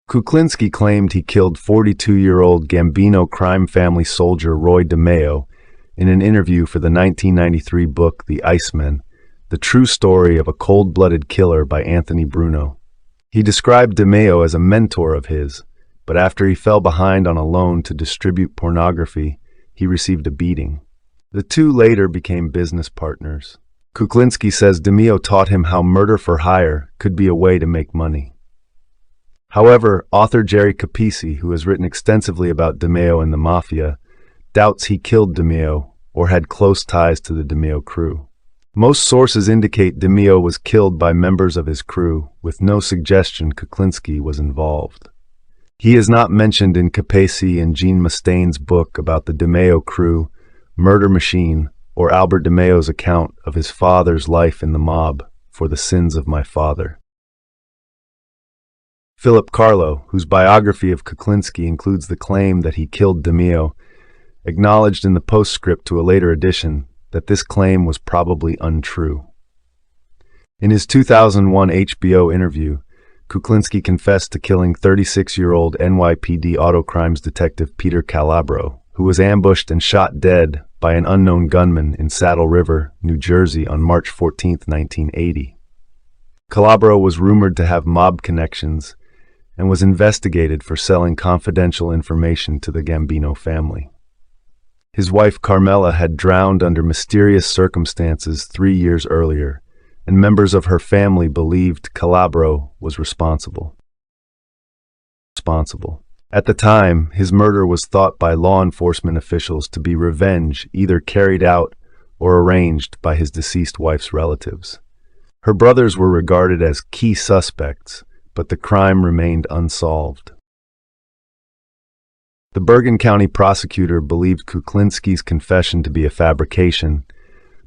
Kuklinski claimed he killed 42-year-old Gambino crime family soldier Roy DeMeo in an interview for the 1993 book The Iceman, the true story of a cold-blooded killer by Anthony Bruno. He described DeMeo as a mentor of his, but after he fell behind on a loan to distribute pornography, he received a beating. The two later became business partners. Kuklinski says DeMeo taught him how murder for hire could be a way to make money. However, author Jerry Capisi, who has written extensively about DeMeo and the Mafia, doubts he killed DeMeo or had close ties to the DeMeo crew. Most sources indicate DeMeo was killed by members of his crew, with no suggestion Kuklinski was involved. He is not mentioned in Capesi and Jean Mustaine's book about the DeMeo crew, Murder Machine, or Albert DeMeo's account of his father's life in the mob, For the Sins of My Father. Philip Carlo, whose biography of Kuklinski includes the claim that he killed DeMeo, acknowledged in the postscript to a later edition that this claim was probably untrue. In his 2001 HBO interview, Kuklinski confessed to killing 36-year-old NYPD autocrimes detective Peter Calabro, who was ambushed and shot dead by an unknown gunman in Saddle River, New Jersey on March 14, 1980. Calabro was rumored to have mob connections and was investigated for selling confidential information to the Gambino family. His wife Carmela had drowned under mysterious circumstances 3 years earlier, and members of her family believed Calabro was responsible. At the time, his murder was thought by law enforcement officials to be revenge either carried out or arranged by his deceased wife's relatives. Her brothers were regarded as key suspects, but the crime remained unsolved. The Bergen County prosecutor believed Kuklinski's confession to be a fabrication,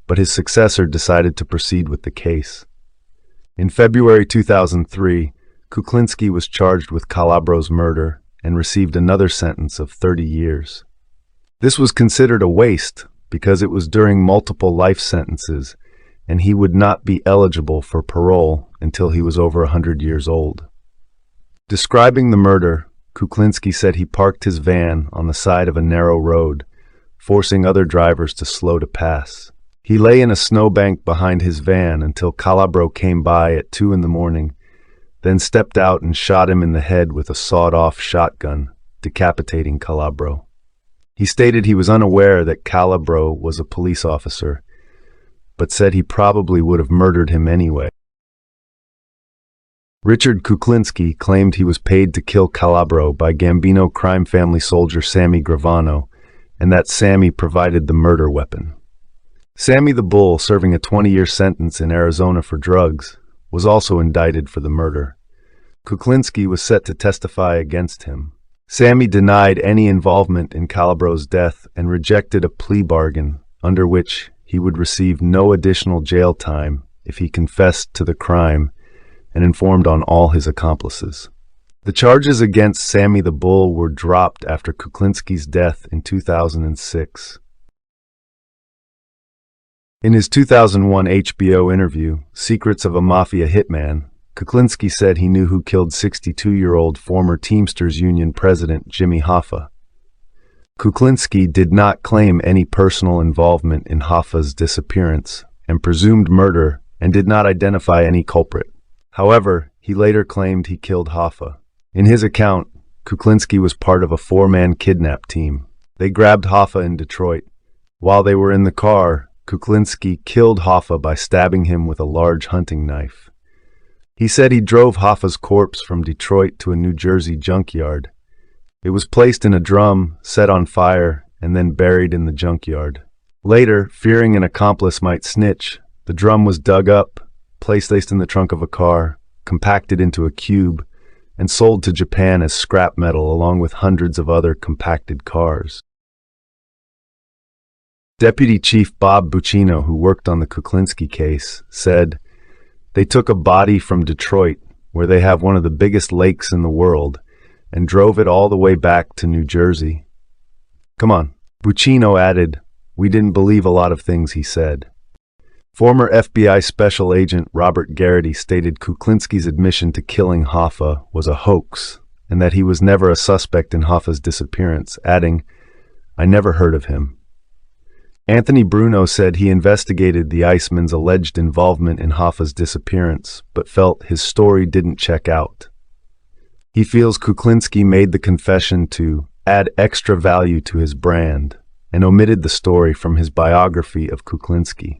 but his successor decided to proceed with the case. In February 2003, Kuklinski was charged with Calabro's murder and received another sentence of 30 years. This was considered a waste because it was during multiple life sentences, and he would not be eligible for parole until he was over 100 years old. Describing the murder, Kuklinski said he parked his van on the side of a narrow road, forcing other drivers to slow to pass. He lay in a snowbank behind his van until Calabro came by at 2 in the morning, then stepped out and shot him in the head with a sawed-off shotgun, decapitating Calabro. He stated he was unaware that Calabro was a police officer, but said he probably would have murdered him anyway. Richard Kuklinski claimed he was paid to kill Calabro by Gambino crime family soldier Sammy Gravano, and that Sammy provided the murder weapon. Sammy the Bull, serving a 20-year sentence in Arizona for drugs, was also indicted for the murder. Kuklinski was set to testify against him. Sammy denied any involvement in Calabro's death and rejected a plea bargain under which he would receive no additional jail time if he confessed to the crime and informed on all his accomplices. The charges against Sammy the Bull were dropped after Kuklinski's death in 2006. In his 2001 HBO interview, Secrets of a Mafia Hitman, Kuklinski said he knew who killed 62-year-old former Teamsters Union president Jimmy Hoffa. Kuklinski did not claim any personal involvement in Hoffa's disappearance and presumed murder and did not identify any culprit. However, he later claimed he killed Hoffa. In his account, Kuklinski was part of a 4-man kidnap team. They grabbed Hoffa in Detroit. While they were in the car, Kuklinski killed Hoffa by stabbing him with a large hunting knife. He said he drove Hoffa's corpse from Detroit to a New Jersey junkyard. It was placed in a drum, set on fire, and then buried in the junkyard. Later, fearing an accomplice might snitch, the drum was dug up, placed in the trunk of a car, compacted into a cube, and sold to Japan as scrap metal along with hundreds of other compacted cars. Deputy Chief Bob Buccino, who worked on the Kuklinski case, said, "They took a body from Detroit, where they have one of the biggest lakes in the world, and drove it all the way back to New Jersey." Come on. Buccino added, "We didn't believe a lot of things he said." Former FBI Special Agent Robert Garrity stated Kuklinski's admission to killing Hoffa was a hoax, and that he was never a suspect in Hoffa's disappearance, adding, "I never heard of him." Anthony Bruno said he investigated the Iceman's alleged involvement in Hoffa's disappearance, but felt his story didn't check out. He feels Kuklinski made the confession to add extra value to his brand and omitted the story from his biography of Kuklinski.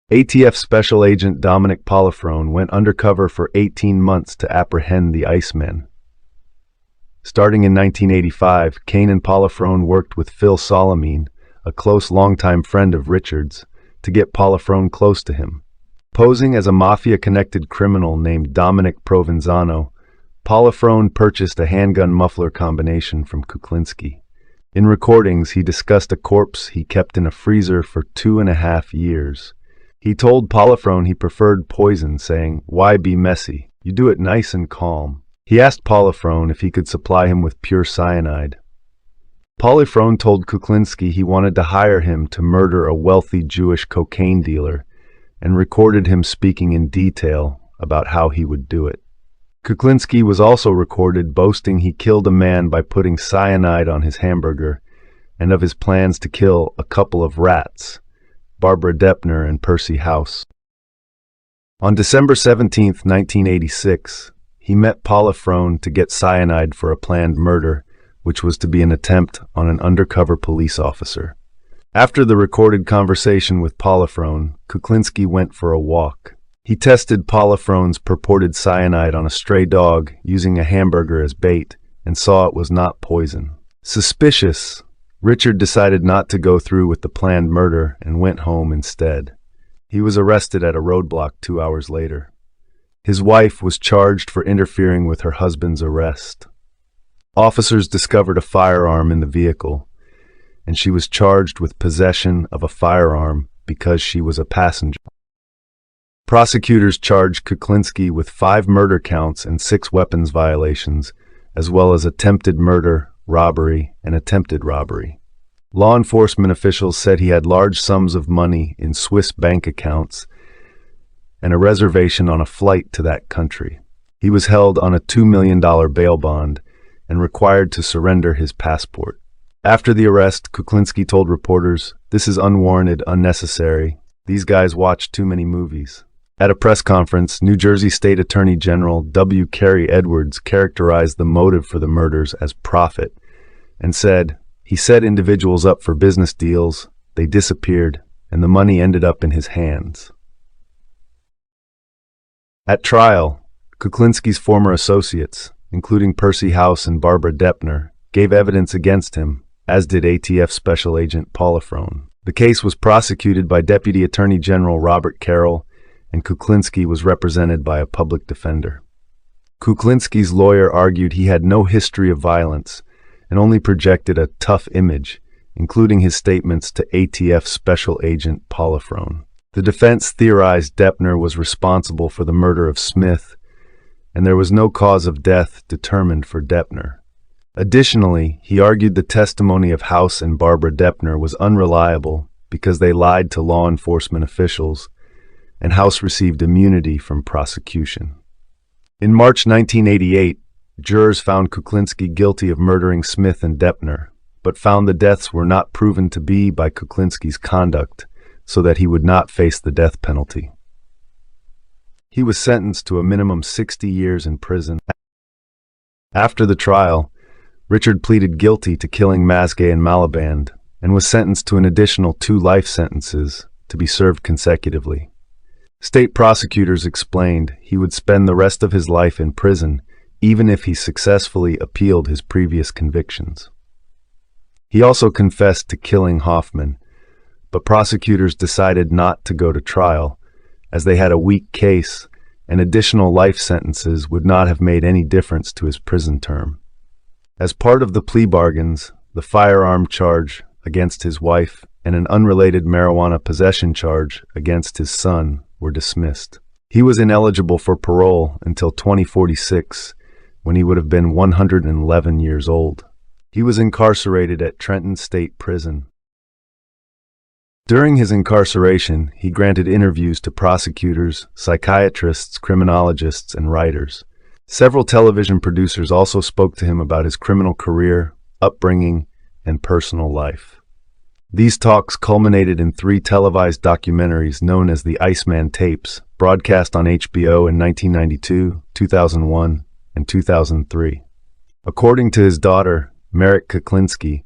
ATF Special Agent Dominic Polifrone went undercover for 18 months to apprehend the Iceman. Starting in 1985, Kane and Polifrone worked with Phil Salamine, a close longtime friend of Richard's, to get Polifrone close to him. Posing as a Mafia-connected criminal named Dominic Provenzano, Polifrone purchased a handgun muffler combination from Kuklinski. In recordings, he discussed a corpse he kept in a freezer for 2.5 years. He told Polifrone he preferred poison, saying, "Why be messy? You do it nice and calm." He asked Polifrone if he could supply him with pure cyanide. Polifrone told Kuklinski he wanted to hire him to murder a wealthy Jewish cocaine dealer, and recorded him speaking in detail about how he would do it. Kuklinski was also recorded boasting he killed a man by putting cyanide on his hamburger, and of his plans to kill a couple of rats, Barbara Deppner and Percy House. On December 17, 1986, he met Paula Frone to get cyanide for a planned murder, which was to be an attempt on an undercover police officer. After the recorded conversation with Paula Frone, Kuklinski went for a walk. He tested Paula Frone's purported cyanide on a stray dog using a hamburger as bait and saw it was not poison. Suspicious, Richard decided not to go through with the planned murder and went home instead. He was arrested at a roadblock 2 hours later. His wife was charged for interfering with her husband's arrest. Officers discovered a firearm in the vehicle, and she was charged with possession of a firearm because she was a passenger. Prosecutors charged Kuklinski with 5 murder counts and 6 weapons violations, as well as attempted murder, robbery, and attempted robbery. Law enforcement officials said he had large sums of money in Swiss bank accounts and a reservation on a flight to that country. He was held on a $2 million bail bond and required to surrender his passport. After the arrest, Kuklinski told reporters, "This is unwarranted, unnecessary. These guys watch too many movies." At a press conference, New Jersey State Attorney General W. Carey Edwards characterized the motive for the murders as profit and said, "He set individuals up for business deals, they disappeared, and the money ended up in his hands." At trial, Kuklinski's former associates, including Percy House and Barbara Deppner, gave evidence against him, as did ATF Special Agent Paula Frone. The case was prosecuted by Deputy Attorney General Robert Carroll, and Kuklinski was represented by a public defender. Kuklinski's lawyer argued he had no history of violence and only projected a tough image, including his statements to ATF Special Agent Paula Frone. The defense theorized Deppner was responsible for the murder of Smith, and there was no cause of death determined for Deppner. Additionally, he argued the testimony of House and Barbara Deppner was unreliable because they lied to law enforcement officials, and House received immunity from prosecution. In March 1988, jurors found Kuklinski guilty of murdering Smith and Deppner, but found the deaths were not proven to be by Kuklinski's conduct, so that he would not face the death penalty. He was sentenced to a minimum 60 years in prison. After the trial, Richard pleaded guilty to killing Masgay and Maliband and was sentenced to an additional 2 life sentences to be served consecutively. State prosecutors explained he would spend the rest of his life in prison even if he successfully appealed his previous convictions. He also confessed to killing Hoffman, but prosecutors decided not to go to trial as they had a weak case and additional life sentences would not have made any difference to his prison term. As part of the plea bargains, the firearm charge against his wife and an unrelated marijuana possession charge against his son were dismissed. He was ineligible for parole until 2046, when he would have been 111 years old. He was incarcerated at Trenton State Prison. During his incarceration, he granted interviews to prosecutors, psychiatrists, criminologists, and writers. Several television producers also spoke to him about his criminal career, upbringing, and personal life. These talks culminated in 3 televised documentaries known as the Iceman Tapes, broadcast on HBO in 1992, 2001, and 2003. According to his daughter, Merritt Kuklinski,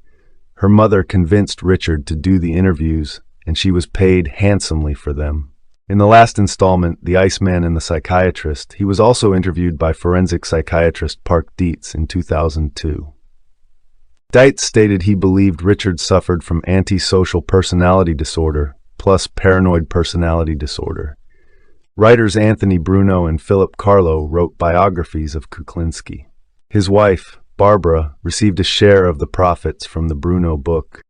her mother convinced Richard to do the interviews, and she was paid handsomely for them. In the last installment, The Iceman and the Psychiatrist, he was also interviewed by forensic psychiatrist Park Dietz in 2002. Dietz stated he believed Richard suffered from antisocial personality disorder plus paranoid personality disorder. Writers Anthony Bruno and Philip Carlo wrote biographies of Kuklinski. His wife, Barbara, received a share of the profits from the Bruno book.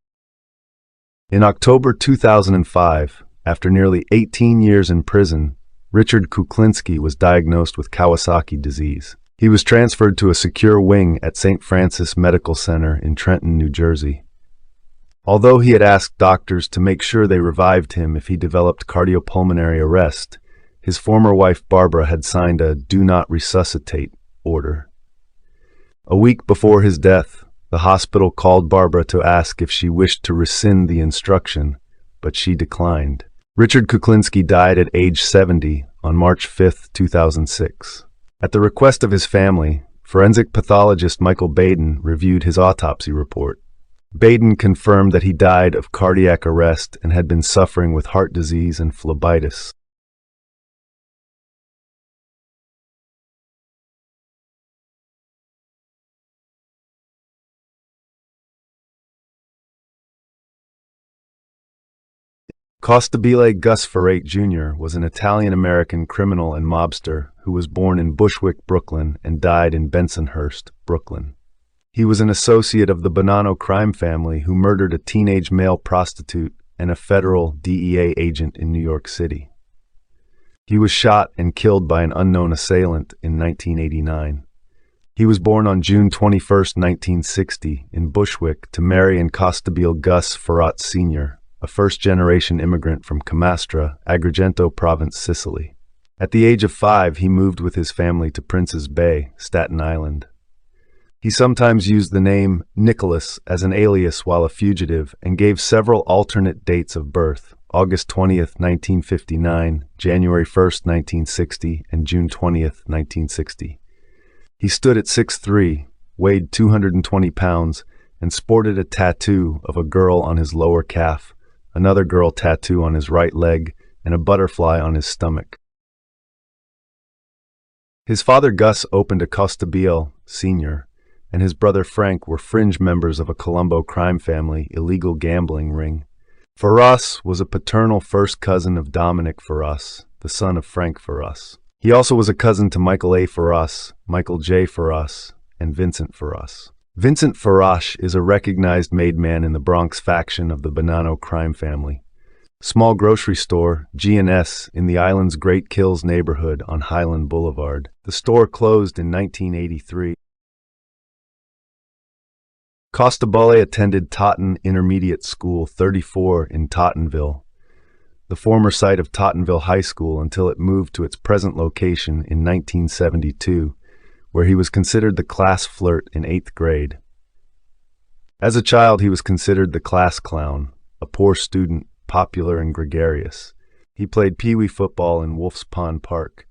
In October 2005, after nearly 18 years in prison, Richard Kuklinski was diagnosed with Kawasaki disease. He was transferred to a secure wing at St. Francis Medical Center in Trenton, New Jersey. Although he had asked doctors to make sure they revived him if he developed cardiopulmonary arrest, his former wife Barbara had signed a "do not resuscitate" order. A week before his death, the hospital called Barbara to ask if she wished to rescind the instruction, but she declined. Richard Kuklinski died at age 70 on March 5, 2006. At the request of his family, forensic pathologist Michael Baden reviewed his autopsy report. Baden confirmed that he died of cardiac arrest and had been suffering with heart disease and phlebitis. Costabile Gus Ferrate Jr. was an Italian-American criminal and mobster who was born in Bushwick, Brooklyn, and died in Bensonhurst, Brooklyn. He was an associate of the Bonanno crime family who murdered a teenage male prostitute and a federal DEA agent in New York City. He was shot and killed by an unknown assailant in 1989. He was born on June 21, 1960, in Bushwick to Mary and Costabile Gus Ferrate Sr., a first-generation immigrant from Camastra, Agrigento Province, Sicily. At the age of 5, he moved with his family to Prince's Bay, Staten Island. He sometimes used the name Nicholas as an alias while a fugitive and gave several alternate dates of birth: August 20, 1959, January 1, 1960, and June 20, 1960. He stood at 6'3", weighed 220 pounds, and sported a tattoo of a girl on his lower calf, another girl tattoo on his right leg, and a butterfly on his stomach. His father Gus opened a Costabile Sr., and his brother Frank were fringe members of a Colombo crime family illegal gambling ring. Ferras was a paternal first cousin of Dominic Ferras, the son of Frank Ferras. He also was a cousin to Michael A. Ferras, Michael J. Ferras, and Vincent Ferras. Vincent Ferras is a recognized made man in the Bronx faction of the Bonanno crime family. Small grocery store, G&S, in the island's Great Kills neighborhood on Highland Boulevard. The store closed in 1983. Costabile attended Totten Intermediate School 34 in Tottenville, the former site of Tottenville High School, until it moved to its present location in 1972, where he was considered the class flirt in 8th grade. As a child, he was considered the class clown, a poor student, popular and gregarious. He played pee-wee football in Wolf's Pond Park.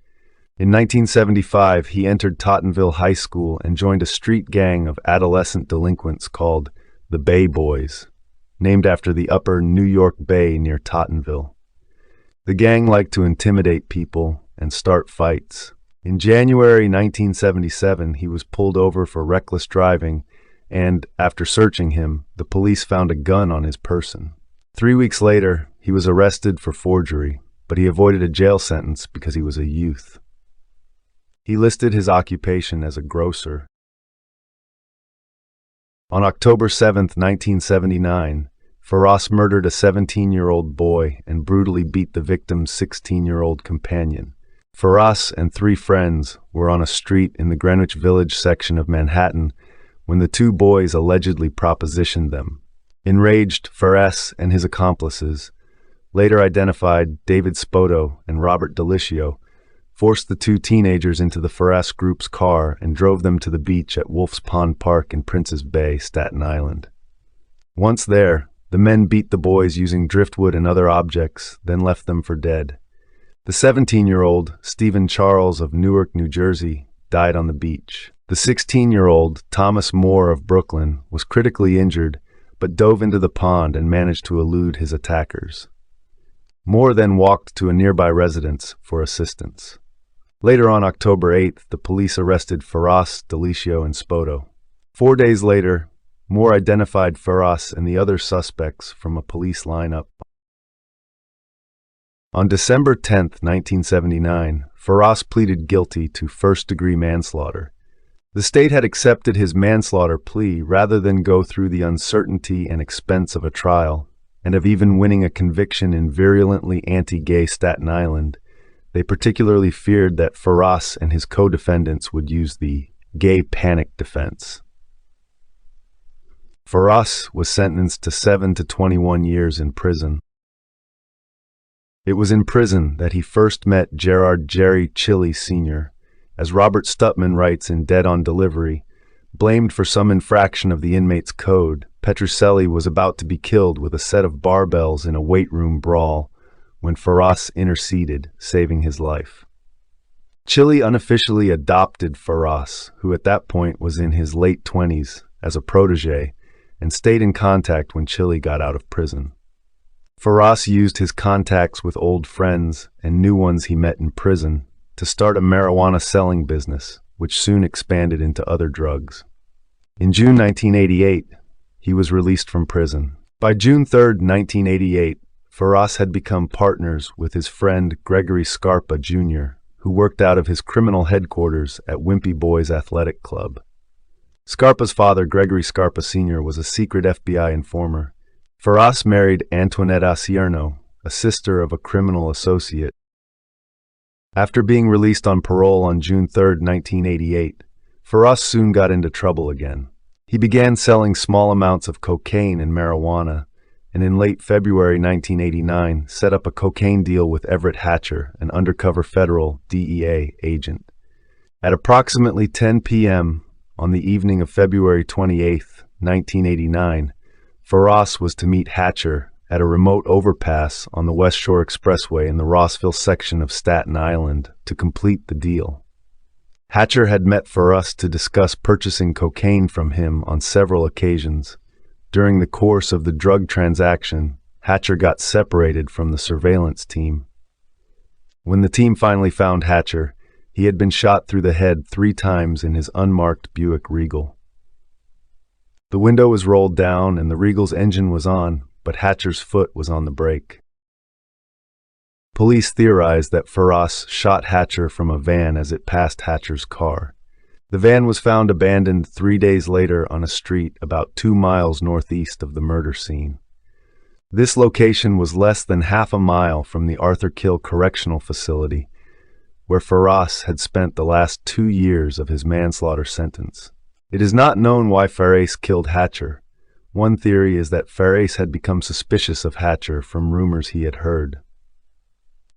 In 1975, he entered Tottenville High School and joined a street gang of adolescent delinquents called the Bay Boys, named after the upper New York Bay near Tottenville. The gang liked to intimidate people and start fights. In January 1977, he was pulled over for reckless driving, and, after searching him, the police found a gun on his person. 3 weeks later, he was arrested for forgery, but he avoided a jail sentence because he was a youth. He listed his occupation as a grocer. On October 7, 1979, Ferras murdered a 17-year-old boy and brutally beat the victim's 16-year-old companion. Ferras and 3 friends were on a street in the Greenwich Village section of Manhattan when the 2 boys allegedly propositioned them. Enraged, Ferras and his accomplices, later identified David Spoto and Robert Delicio, forced the 2 teenagers into the Ferras group's car and drove them to the beach at Wolf's Pond Park in Prince's Bay, Staten Island. Once there, the men beat the boys using driftwood and other objects, then left them for dead. The 17-year-old, Stephen Charles of Newark, New Jersey, died on the beach. The 16-year-old, Thomas Moore of Brooklyn, was critically injured, but dove into the pond and managed to elude his attackers. Moore then walked to a nearby residence for assistance. Later on October 8th, the police arrested Ferras, Delicio, and Spoto. 4 days later, Moore identified Ferras and the other suspects from a police lineup. On December 10, 1979, Ferras pleaded guilty to first-degree manslaughter. The state had accepted his manslaughter plea rather than go through the uncertainty and expense of a trial, and of even winning a conviction in virulently anti-gay Staten Island. They particularly feared that Ferras and his co-defendants would use the gay panic defense. Faras was sentenced to 7 to 21 years in prison. It was in prison that he first met Gerard Jerry Chili Sr., as Robert Stutman writes in Dead on Delivery. Blamed for some infraction of the inmate's code, Petrucelli was about to be killed with a set of barbells in a weight room brawl when Faras interceded, saving his life. Chili unofficially adopted Faras, who at that point was in his late 20s, as a protege, and stayed in contact when Chili got out of prison. Faras used his contacts with old friends and new ones he met in prison to start a marijuana selling business, which soon expanded into other drugs. In June 1988, he was released from prison. By June 3, 1988, Faras had become partners with his friend Gregory Scarpa Jr., who worked out of his criminal headquarters at Wimpy Boys Athletic Club. Scarpa's father, Gregory Scarpa Sr., was a secret FBI informer. Faras married Antoinetta Cierno, a sister of a criminal associate. After being released on parole on June 3, 1988, Faras soon got into trouble again. He began selling small amounts of cocaine and marijuana, and in late February 1989 set up a cocaine deal with Everett Hatcher, an undercover federal DEA agent. At approximately 10 p.m. on the evening of February 28, 1989, Faras was to meet Hatcher at a remote overpass on the West Shore Expressway in the Rossville section of Staten Island to complete the deal. Hatcher had met Faras to discuss purchasing cocaine from him on several occasions. During the course of the drug transaction, Hatcher got separated from the surveillance team. When the team finally found Hatcher, he had been shot through the head 3 times in his unmarked Buick Regal. The window was rolled down and the Regal's engine was on, but Hatcher's foot was on the brake. Police theorized that Faras shot Hatcher from a van as it passed Hatcher's car. The van was found abandoned 3 days later on a street about 2 miles northeast of the murder scene. This location was less than half a mile from the Arthur Kill Correctional Facility, where Faras had spent the last 2 years of his manslaughter sentence. It is not known why Faras killed Hatcher. One theory is that Faras had become suspicious of Hatcher from rumors he had heard.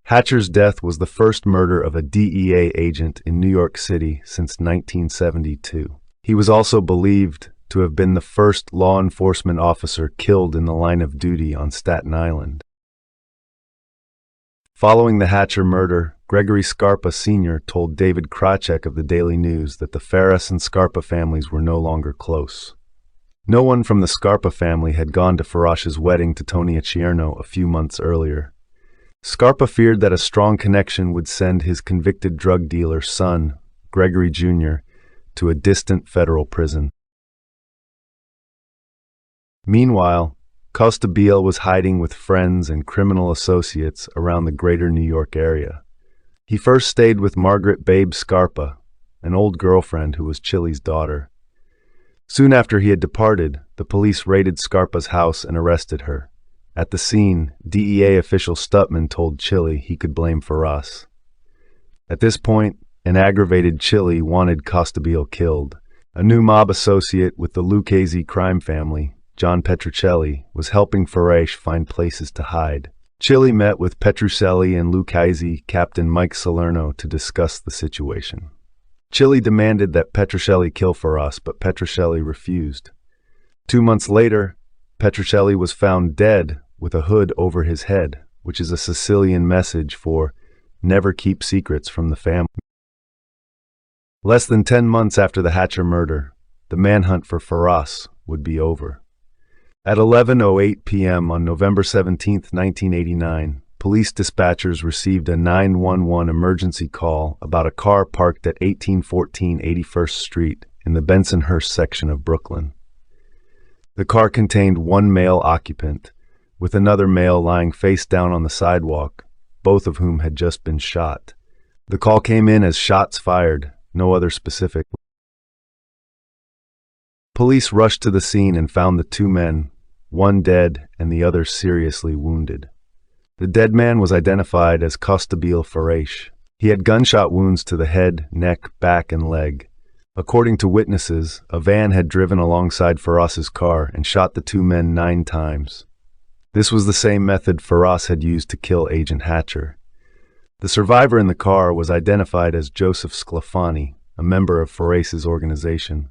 Hatcher's death was the first murder of a DEA agent in New York City since 1972. He was also believed to have been the first law enforcement officer killed in the line of duty on Staten Island. Following the Hatcher murder, Gregory Scarpa Sr. told David Kracek of the Daily News that the Faras and Scarpa families were no longer close. No one from the Scarpa family had gone to Faras's wedding to Tonia Cierno a few months earlier. Scarpa feared that a strong connection would send his convicted drug dealer son, Gregory Jr., to a distant federal prison. Meanwhile, Costabile was hiding with friends and criminal associates around the greater New York area. He first stayed with Margaret Babe Scarpa, an old girlfriend who was Chili's daughter. Soon after he had departed, the police raided Scarpa's house and arrested her. At the scene, DEA official Stutman told Chili he could blame Faras. At this point, an aggravated Chili wanted Costabile killed. A new mob associate with the Lucchese crime family, John Petrucelli, was helping Faras find places to hide. Chili met with Petrucelli and Lucchese Captain Mike Salerno to discuss the situation. Chili demanded that Petrucelli kill Faras, but Petrucelli refused. 2 months later, Petrucelli was found dead with a hood over his head, which is a Sicilian message for never keep secrets from the family. Less than 10 months after the Hatcher murder, the manhunt for Faras would be over. At 11:08 p.m. on November 17, 1989, police dispatchers received a 911 emergency call about a car parked at 1814 81st Street in the Bensonhurst section of Brooklyn. The car contained one male occupant, with another male lying face down on the sidewalk, both of whom had just been shot. The call came in as shots fired, no other specific. Police rushed to the scene and found the 2 men, one dead and the other seriously wounded. The dead man was identified as Costabile Faras. He had gunshot wounds to the head, neck, back, and leg. According to witnesses, a van had driven alongside Faras's car and shot the two men 9 times. This was the same method Faras had used to kill Agent Hatcher. The survivor in the car was identified as Joseph Sclafani, a member of Faras's organization.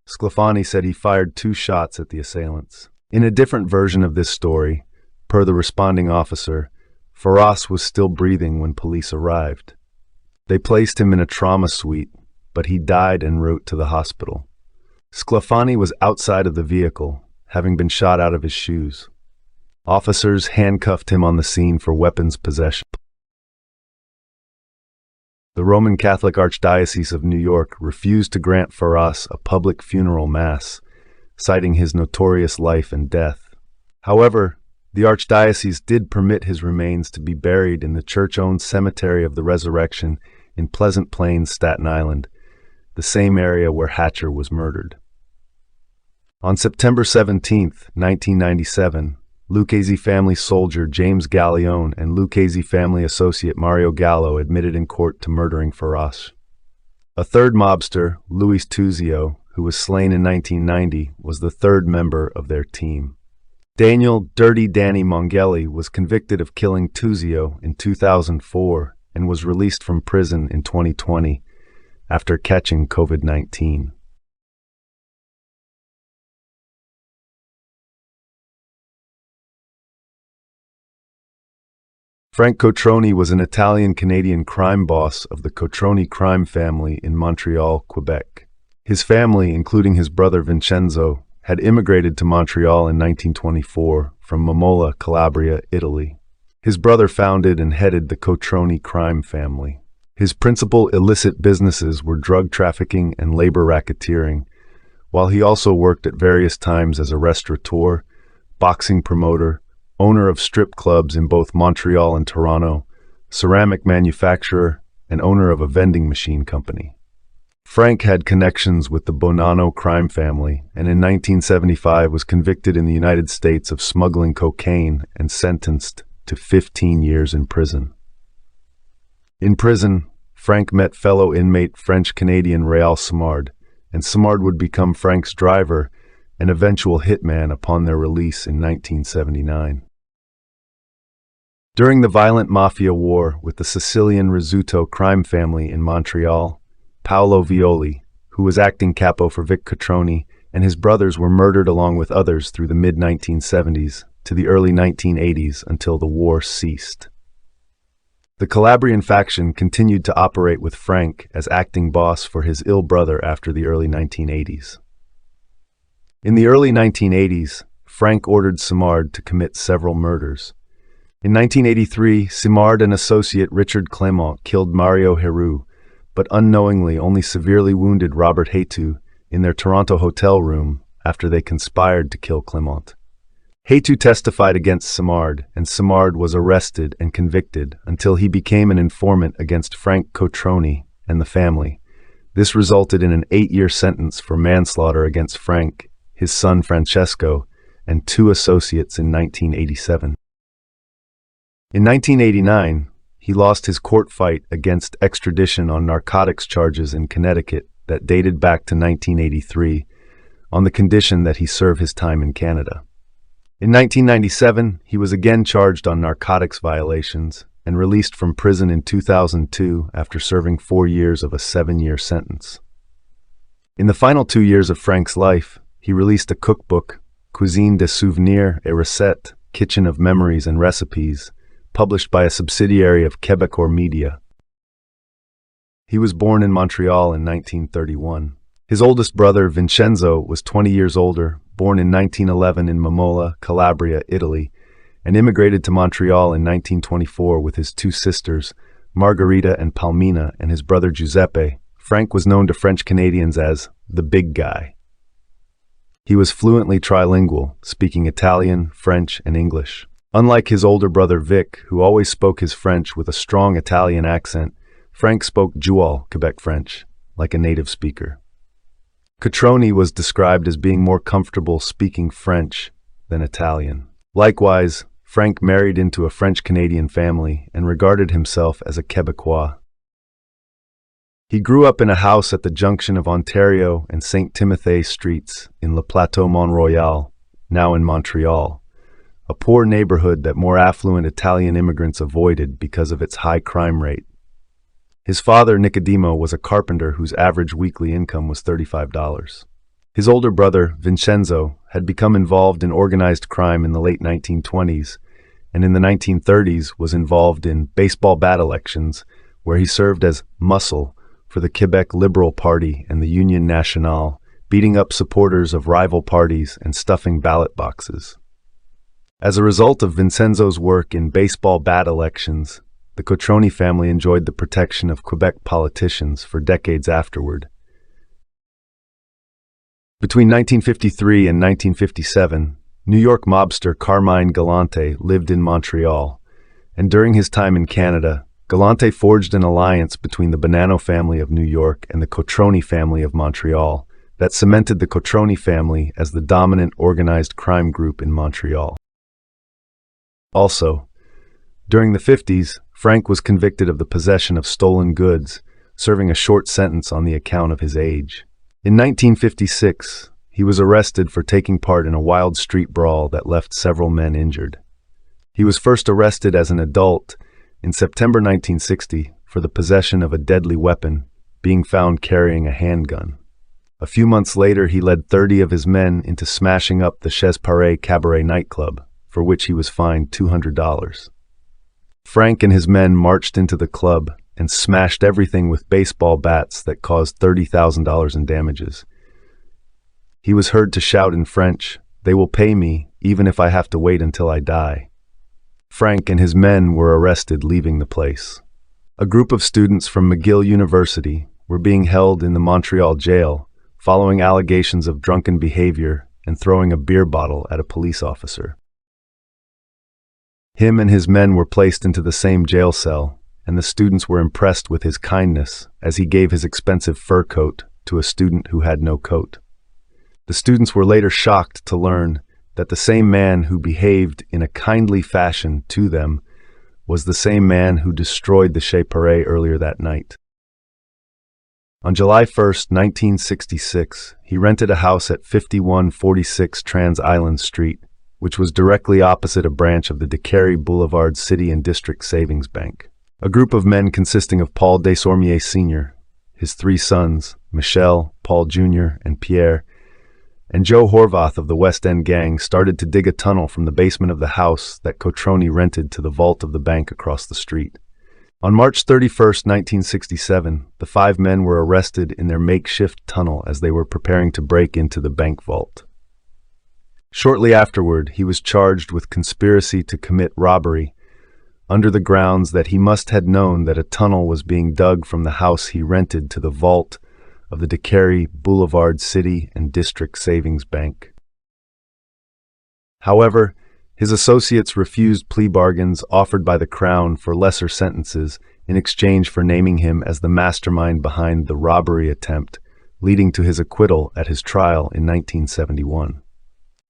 Sclafani said he fired 2 shots at the assailants. In a different version of this story, per the responding officer, Faras was still breathing when police arrived. They placed him in a trauma suite, but he died en route to the hospital. Sclafani was outside of the vehicle, having been shot out of his shoes. Officers handcuffed him on the scene for weapons possession. The Roman Catholic Archdiocese of New York refused to grant Faras a public funeral mass, citing his notorious life and death. However, the Archdiocese did permit his remains to be buried in the church-owned Cemetery of the Resurrection in Pleasant Plains, Staten Island, the same area where Hatcher was murdered. On September 17, 1997, Lucchese family soldier James Gallione and Lucchese family associate Mario Gallo admitted in court to murdering Faras. A third mobster, Luis Tuzio, who was slain in 1990, was the third member of their team. Daniel "Dirty Danny" Mongeli was convicted of killing Tuzio in 2004 and was released from prison in 2020 after catching COVID-19. Frank Cotroni was an Italian-Canadian crime boss of the Cotroni crime family in Montreal, Quebec. His family, including his brother Vincenzo, had immigrated to Montreal in 1924 from Momola, Calabria, Italy. His brother founded and headed the Cotroni crime family. His principal illicit businesses were drug trafficking and labor racketeering, while he also worked at various times as a restaurateur, boxing promoter, owner of strip clubs in both Montreal and Toronto, ceramic manufacturer, and owner of a vending machine company. Frank had connections with the Bonanno crime family, and in 1975 was convicted in the United States of smuggling cocaine and sentenced to 15 years in prison. In prison, Frank met fellow inmate French-Canadian Réal Simard, and Simard would become Frank's driver and eventual hitman upon their release in 1979. During the violent Mafia war with the Sicilian Rizzuto crime family in Montreal, Paolo Violi, who was acting capo for Vic Cotroni, and his brothers were murdered along with others through the mid-1970s to the early 1980s until the war ceased. The Calabrian faction continued to operate with Frank as acting boss for his ill brother after the early 1980s. In the early 1980s, Frank ordered Simard to commit several murders. In 1983, Simard and associate Richard Clement killed Mario Heroux, but unknowingly only severely wounded Robert Heitu in their Toronto hotel room after they conspired to kill Clement. Heitu testified against Simard, and Simard was arrested and convicted until he became an informant against Frank Cotroni and the family. This resulted in an 8-year sentence for manslaughter against Frank, his son Francesco, and 2 associates in 1987. In 1989, he lost his court fight against extradition on narcotics charges in Connecticut that dated back to 1983, on the condition that he serve his time in Canada. In 1997, he was again charged on narcotics violations and released from prison in 2002 after serving 4 years of a 7-year sentence. In the final 2 years of Frank's life, he released a cookbook, Cuisine de Souvenirs et Recettes, Kitchen of Memories and Recipes, published by a subsidiary of Quebecor Media. He was born in Montreal in 1931. His oldest brother, Vincenzo, was 20 years older, born in 1911 in Momola, Calabria, Italy, and immigrated to Montreal in 1924 with his 2 sisters, Margarita and Palmina, and his brother Giuseppe. Frank was known to French Canadians as the Big Guy. He was fluently trilingual, speaking Italian, French, and English. Unlike his older brother Vic, who always spoke his French with a strong Italian accent, Frank spoke Joual, Quebec French, like a native speaker. Cotroni was described as being more comfortable speaking French than Italian. Likewise, Frank married into a French-Canadian family and regarded himself as a Quebecois. He grew up in a house at the junction of Ontario and St. Timothy Streets in Le Plateau Mont-Royal, now in Montreal, a poor neighborhood that more affluent Italian immigrants avoided because of its high crime rate. His father, Nicodemo, was a carpenter whose average weekly income was $35. His older brother, Vincenzo, had become involved in organized crime in the late 1920s, and in the 1930s was involved in baseball bat elections, where he served as muscle for the Quebec Liberal Party and the Union Nationale, beating up supporters of rival parties and stuffing ballot boxes. As a result of Vincenzo's work in baseball bat elections, the Cotroni family enjoyed the protection of Quebec politicians for decades afterward. Between 1953 and 1957, New York mobster Carmine Galante lived in Montreal, and during his time in Canada, Galante forged an alliance between the Bonanno family of New York and the Cotroni family of Montreal that cemented the Cotroni family as the dominant organized crime group in Montreal. Also, during the 50s, Frank was convicted of the possession of stolen goods, serving a short sentence on the account of his age. In 1956, he was arrested for taking part in a wild street brawl that left several men injured. He was first arrested as an adult in September 1960 for the possession of a deadly weapon, being found carrying a handgun. A few months later, he led 30 of his men into smashing up the Chez Paree Cabaret nightclub, for which he was fined $200. Frank and his men marched into the club and smashed everything with baseball bats that caused $30,000 in damages. He was heard to shout in French, "They will pay me, even if I have to wait until I die." Frank and his men were arrested, leaving the place. A group of students from McGill University were being held in the Montreal jail following allegations of drunken behavior and throwing a beer bottle at a police officer. Him and his men were placed into the same jail cell, and the students were impressed with his kindness as he gave his expensive fur coat to a student who had no coat. The students were later shocked to learn that the same man who behaved in a kindly fashion to them was the same man who destroyed the Chez Paree earlier that night. On July 1st, 1966, he rented a house at 5146 Trans Island Street, which was directly opposite a branch of the Décarie Boulevard City and District Savings Bank. A group of men consisting of Paul Desormier Sr., his three sons, Michel, Paul Jr., and Pierre, and Joe Horvath of the West End Gang started to dig a tunnel from the basement of the house that Cotroni rented to the vault of the bank across the street. On March 31st, 1967, the five men were arrested in their makeshift tunnel as they were preparing to break into the bank vault. Shortly afterward, he was charged with conspiracy to commit robbery, under the grounds that he must have known that a tunnel was being dug from the house he rented to the vault of the Décarie Boulevard City and District Savings Bank. However, his associates refused plea bargains offered by the Crown for lesser sentences in exchange for naming him as the mastermind behind the robbery attempt, leading to his acquittal at his trial in 1971.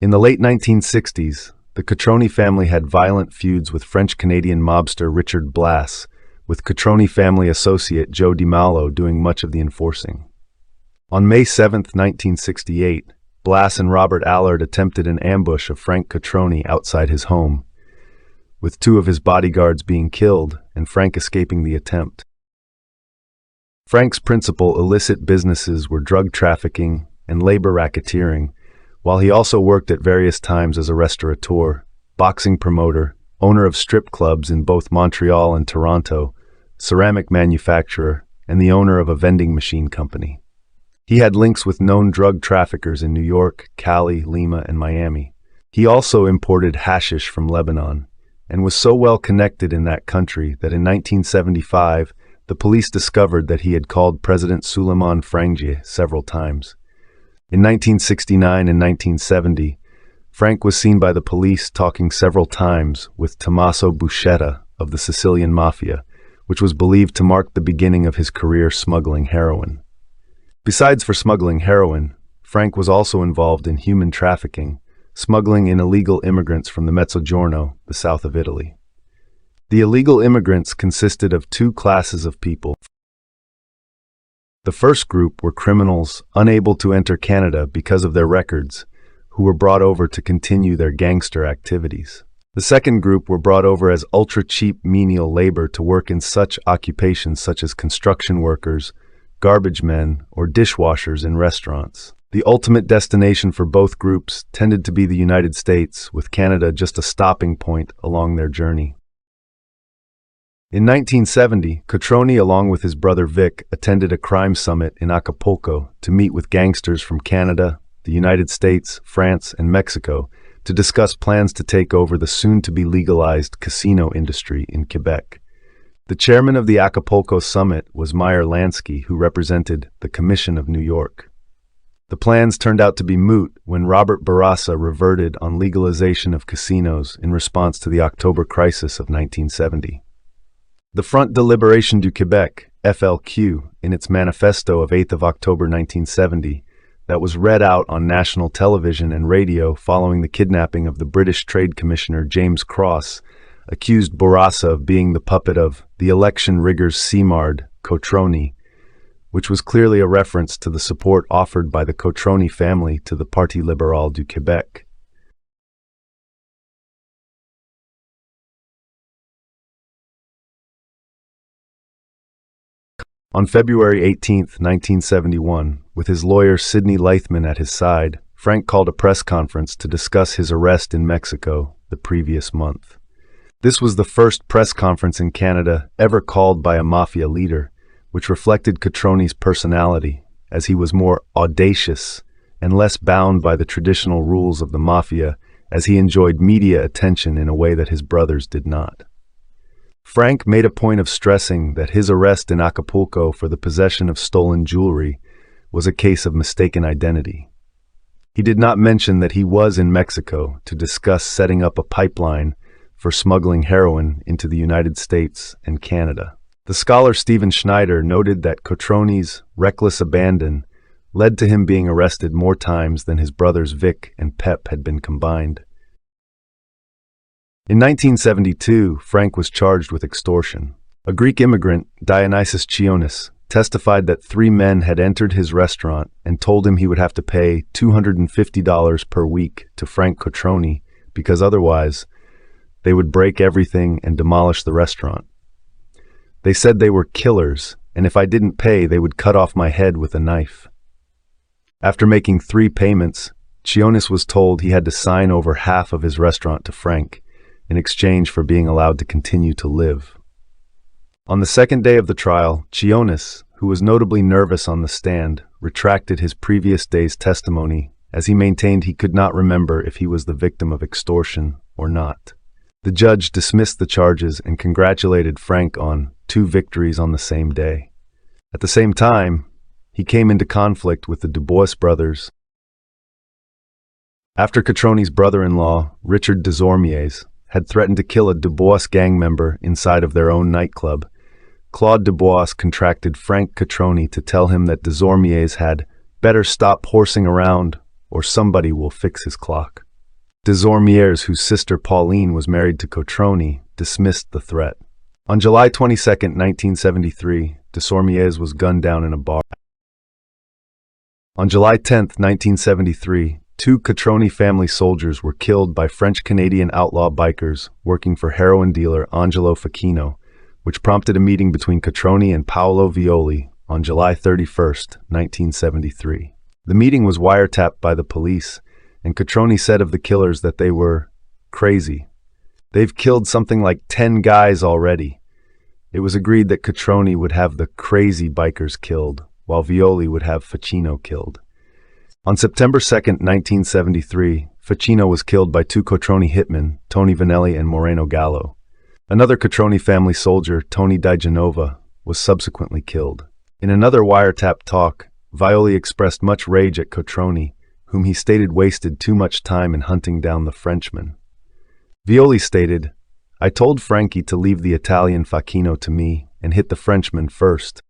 In the late 1960s, the Cotroni family had violent feuds with French-Canadian mobster Richard Blass, with Cotroni family associate Joe DiMaolo doing much of the enforcing. On May 7, 1968, Blass and Robert Allard attempted an ambush of Frank Cotroni outside his home, with two of his bodyguards being killed and Frank escaping the attempt. Frank's principal illicit businesses were drug trafficking and labor racketeering, while he also worked at various times as a restaurateur, boxing promoter, owner of strip clubs in both Montreal and Toronto, ceramic manufacturer, and the owner of a vending machine company. He had links with known drug traffickers in New York, Cali, Lima, and Miami. He also imported hashish from Lebanon, and was so well connected in that country that in 1975, the police discovered that he had called President Souleymane Frangieh several times. In 1969 and 1970, Frank was seen by the police talking several times with Tommaso Buscetta of the Sicilian Mafia, which was believed to mark the beginning of his career smuggling heroin. Besides for smuggling heroin, Frank was also involved in human trafficking, smuggling in illegal immigrants from the Mezzogiorno, the south of Italy. The illegal immigrants consisted of two classes of people. The first group were criminals unable to enter Canada because of their records, who were brought over to continue their gangster activities. The second group were brought over as ultra-cheap menial labor to work in such occupations such as construction workers, garbage men, or dishwashers in restaurants. The ultimate destination for both groups tended to be the United States, with Canada just a stopping point along their journey. In 1970, Cotroni, along with his brother Vic, attended a crime summit in Acapulco to meet with gangsters from Canada, the United States, France, and Mexico to discuss plans to take over the soon-to-be legalized casino industry in Quebec. The chairman of the Acapulco summit was Meyer Lansky, who represented the Commission of New York. The plans turned out to be moot when Robert Bourassa reverted on legalization of casinos in response to the October crisis of 1970. The Front de Libération du Québec, FLQ, in its manifesto of 8th of October 1970, that was read out on national television and radio following the kidnapping of the British Trade Commissioner James Cross, accused Bourassa of being the puppet of the election riggers Simard, Cotroni, which was clearly a reference to the support offered by the Cotroni family to the Parti libéral du Québec. On February 18, 1971, with his lawyer Sidney Leithman at his side, Frank called a press conference to discuss his arrest in Mexico the previous month. This was the first press conference in Canada ever called by a Mafia leader, which reflected Cotroni's personality, as he was more audacious and less bound by the traditional rules of the Mafia, as he enjoyed media attention in a way that his brothers did not. Frank made a point of stressing that his arrest in Acapulco for the possession of stolen jewelry was a case of mistaken identity. He did not mention that he was in Mexico to discuss setting up a pipeline for smuggling heroin into the United States and Canada. The scholar Stephen Schneider noted that Cotroni's reckless abandon led to him being arrested more times than his brothers Vic and Pep had been combined. In 1972, Frank was charged with extortion. A Greek immigrant, Dionysius Chionis, testified that 3 men had entered his restaurant and told him he would have to pay $250 per week to Frank Cotroni because otherwise they would break everything and demolish the restaurant. They said they were killers, and if I didn't pay, they would cut off my head with a knife. After making 3 payments, Chionis was told he had to sign over half of his restaurant to Frank in exchange for being allowed to continue to live. On the second day of the trial, Chionis, who was notably nervous on the stand, retracted his previous day's testimony as he maintained he could not remember if he was the victim of extortion or not. The judge dismissed the charges and congratulated Frank on 2 victories on the same day. At the same time, he came into conflict with the Dubois brothers. After Cotroni's brother-in-law, Richard Desormies, had threatened to kill a Dubois gang member inside of their own nightclub, Claude Dubois contracted Frank Cotroni to tell him that Desormies had better stop horsing around or somebody will fix his clock. Desormies, whose sister Pauline was married to Cotroni, dismissed the threat. On July 22, 1973, Desormies was gunned down in a bar. On July 10, 1973, 2 Cotroni family soldiers were killed by French-Canadian outlaw bikers working for heroin dealer Angelo Facchino, which prompted a meeting between Cotroni and Paolo Violi on July 31, 1973. The meeting was wiretapped by the police, and Cotroni said of the killers that they were crazy. They've killed something like 10 guys already. It was agreed that Cotroni would have the crazy bikers killed, while Violi would have Facchino killed. On September 2, 1973, Facchino was killed by 2 Cotroni hitmen, Tony Vanelli and Moreno Gallo. Another Cotroni family soldier, Tony Di Genova, was subsequently killed. In another wiretap talk, Violi expressed much rage at Cotroni, whom he stated wasted too much time in hunting down the Frenchman. Violi stated, "I told Frankie to leave the Italian Facchino to me and hit the Frenchman first.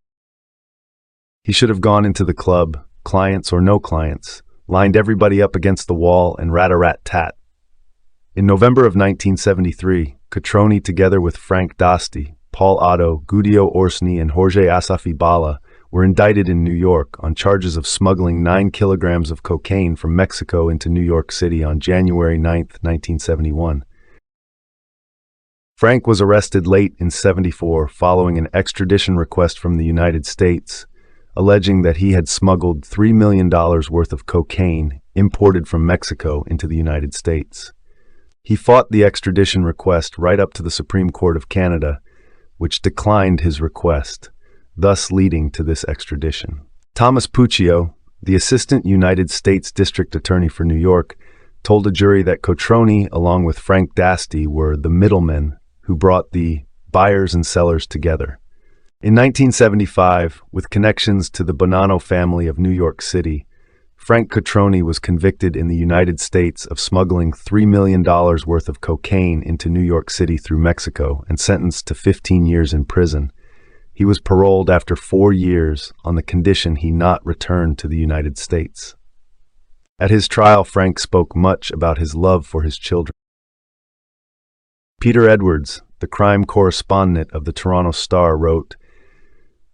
He should have gone into the club, clients or no clients, lined everybody up against the wall and rat-a-rat-tat." In November of 1973, Cotroni, together with Frank Dosti, Paul Otto, Guido Orsini, and Jorge Asafibala, were indicted in New York on charges of smuggling 9 kilograms of cocaine from Mexico into New York City on January 9, 1971. Frank was arrested late in '74 following an extradition request from the United States, alleging that he had smuggled $3 million worth of cocaine imported from Mexico into the United States. He fought the extradition request right up to the Supreme Court of Canada, which declined his request, thus leading to this extradition. Thomas Puccio, the Assistant United States District Attorney for New York, told a jury that Cotroni, along with Frank Dasty, were the middlemen who brought the buyers and sellers together. In 1975, with connections to the Bonanno family of New York City, Frank Cotroni was convicted in the United States of smuggling $3 million worth of cocaine into New York City through Mexico and sentenced to 15 years in prison. He was paroled after 4 years on the condition he not return to the United States. At his trial, Frank spoke much about his love for his children. Peter Edwards, the crime correspondent of the Toronto Star, wrote,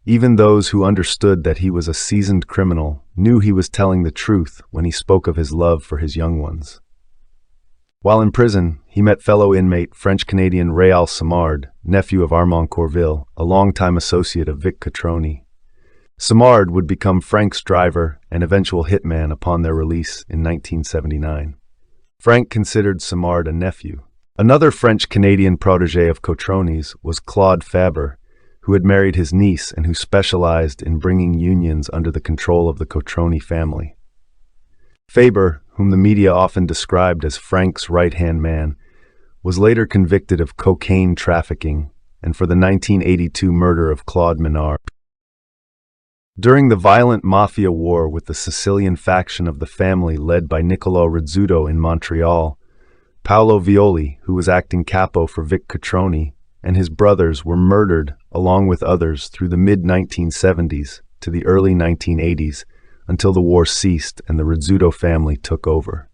"Even those who understood that he was a seasoned criminal knew he was telling the truth when he spoke of his love for his young ones." While in prison, he met fellow inmate French-Canadian Réal Simard, nephew of Armand Corville, a longtime associate of Vic Cotroni. Simard would become Frank's driver and eventual hitman upon their release in 1979. Frank considered Simard a nephew. Another French-Canadian protégé of Cotroni's was Claude Faber, who had married his niece and who specialized in bringing unions under the control of the Cotroni family. Faber, whom the media often described as Frank's right-hand man, was later convicted of cocaine trafficking and for the 1982 murder of Claude Menard. During the violent Mafia war with the Sicilian faction of the family led by Niccolò Rizzuto in Montreal, Paolo Violi, who was acting capo for Vic Cotroni, and his brothers were murdered along with others through the mid-1970s to the early 1980s until the war ceased and the Rizzuto family took over.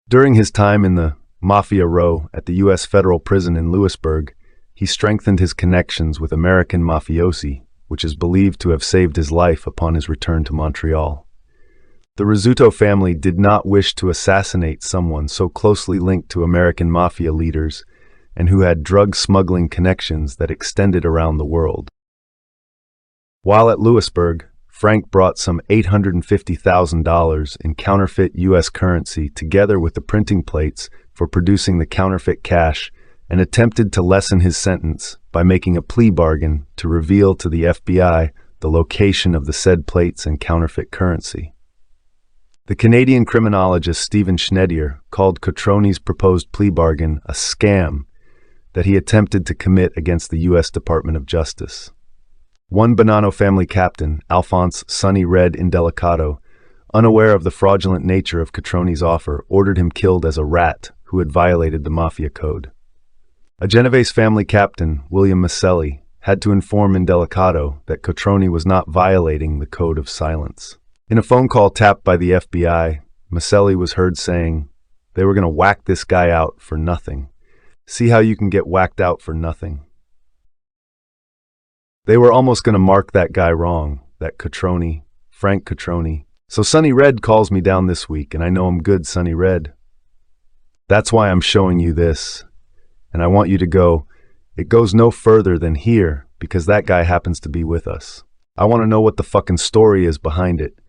During his time in the Mafia Row at the U.S. federal prison in Lewisburg, he strengthened his connections with American mafiosi, which is believed to have saved his life upon his return to Montreal. The Rizzuto family did not wish to assassinate someone so closely linked to American mafia leaders and who had drug-smuggling connections that extended around the world. While at Lewisburg, Frank brought some $850,000 in counterfeit U.S. currency together with the printing plates for producing the counterfeit cash and attempted to lessen his sentence by making a plea bargain to reveal to the FBI the location of the said plates and counterfeit currency. The Canadian criminologist Stephen Schneider called Cotroni's proposed plea bargain a scam that he attempted to commit against the U.S. Department of Justice. One Bonanno family captain, Alphonse Sonny Red Indelicato, unaware of the fraudulent nature of Cotroni's offer, ordered him killed as a rat who had violated the Mafia code. A Genovese family captain, William Maselli, had to inform Indelicato that Cotroni was not violating the code of silence. In a phone call tapped by the FBI, Maselli was heard saying, "They were going to whack this guy out for nothing. See how you can get whacked out for nothing." They were almost going to mark that guy wrong, that Cotroni, Frank Cotroni. So Sonny Red calls me down this week, and I know him good, Sonny Red. That's why I'm showing you this, and I want you to go, it goes no further than here, because that guy happens to be with us. I want to know what the fucking story is behind it.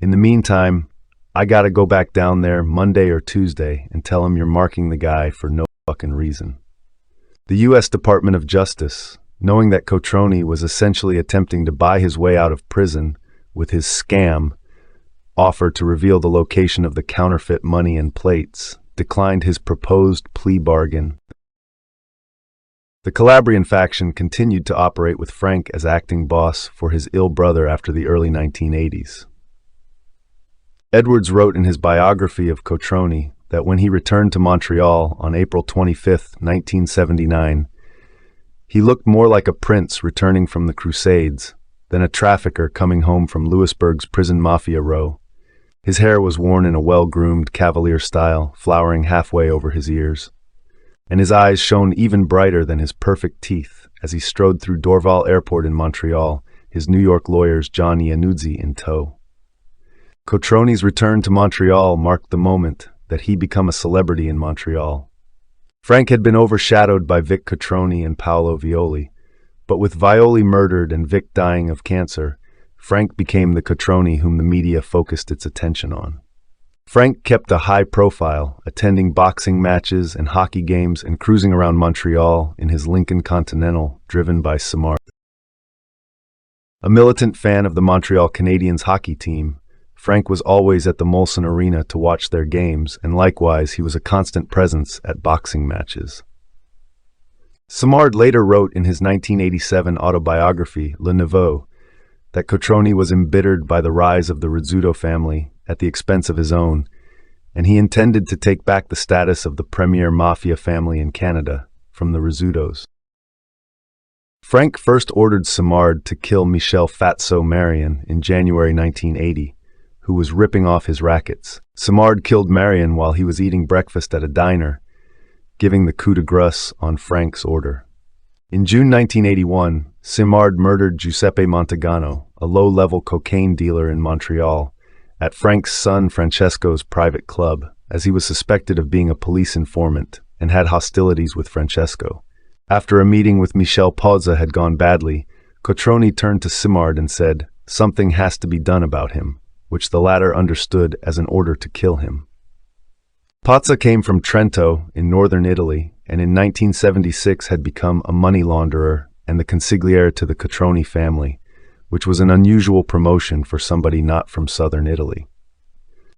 In the meantime, I gotta go back down there Monday or Tuesday and tell him you're marking the guy for no fucking reason. The U.S. Department of Justice, knowing that Cotroni was essentially attempting to buy his way out of prison with his scam offer to reveal the location of the counterfeit money and plates, declined his proposed plea bargain. The Calabrian faction continued to operate with Frank as acting boss for his ill brother after the early 1980s. Edwards wrote in his biography of Cotroni that when he returned to Montreal on April 25, 1979, he looked more like a prince returning from the Crusades than a trafficker coming home from Lewisburg's prison Mafia Row. His hair was worn in a well-groomed cavalier style, flowering halfway over his ears, and his eyes shone even brighter than his perfect teeth as he strode through Dorval Airport in Montreal, his New York lawyers John Iannuzzi in tow. Cotroni's return to Montreal marked the moment that he became a celebrity in Montreal. Frank had been overshadowed by Vic Cotroni and Paolo Violi, but with Violi murdered and Vic dying of cancer, Frank became the Cotroni whom the media focused its attention on. Frank kept a high profile, attending boxing matches and hockey games and cruising around Montreal in his Lincoln Continental, driven by Simard. A militant fan of the Montreal Canadiens hockey team, Frank was always at the Molson Arena to watch their games, and likewise he was a constant presence at boxing matches. Simard later wrote in his 1987 autobiography, Le Nouveau, that Cotroni was embittered by the rise of the Rizzuto family at the expense of his own, and he intended to take back the status of the premier Mafia family in Canada from the Rizzutos. Frank first ordered Simard to kill Michel Fatso Marion in January 1980, who was ripping off his rackets. Simard killed Marion while he was eating breakfast at a diner, giving the coup de grace on Frank's order. In June 1981, Simard murdered Giuseppe Montagano, a low-level cocaine dealer in Montreal, at Frank's son Francesco's private club, as he was suspected of being a police informant and had hostilities with Francesco. After a meeting with Michel Pozza had gone badly, Cotroni turned to Simard and said, "Something has to be done about him," which the latter understood as an order to kill him. Pozza came from Trento in northern Italy and in 1976 had become a money launderer and the consigliere to the Cotroni family, which was an unusual promotion for somebody not from southern Italy.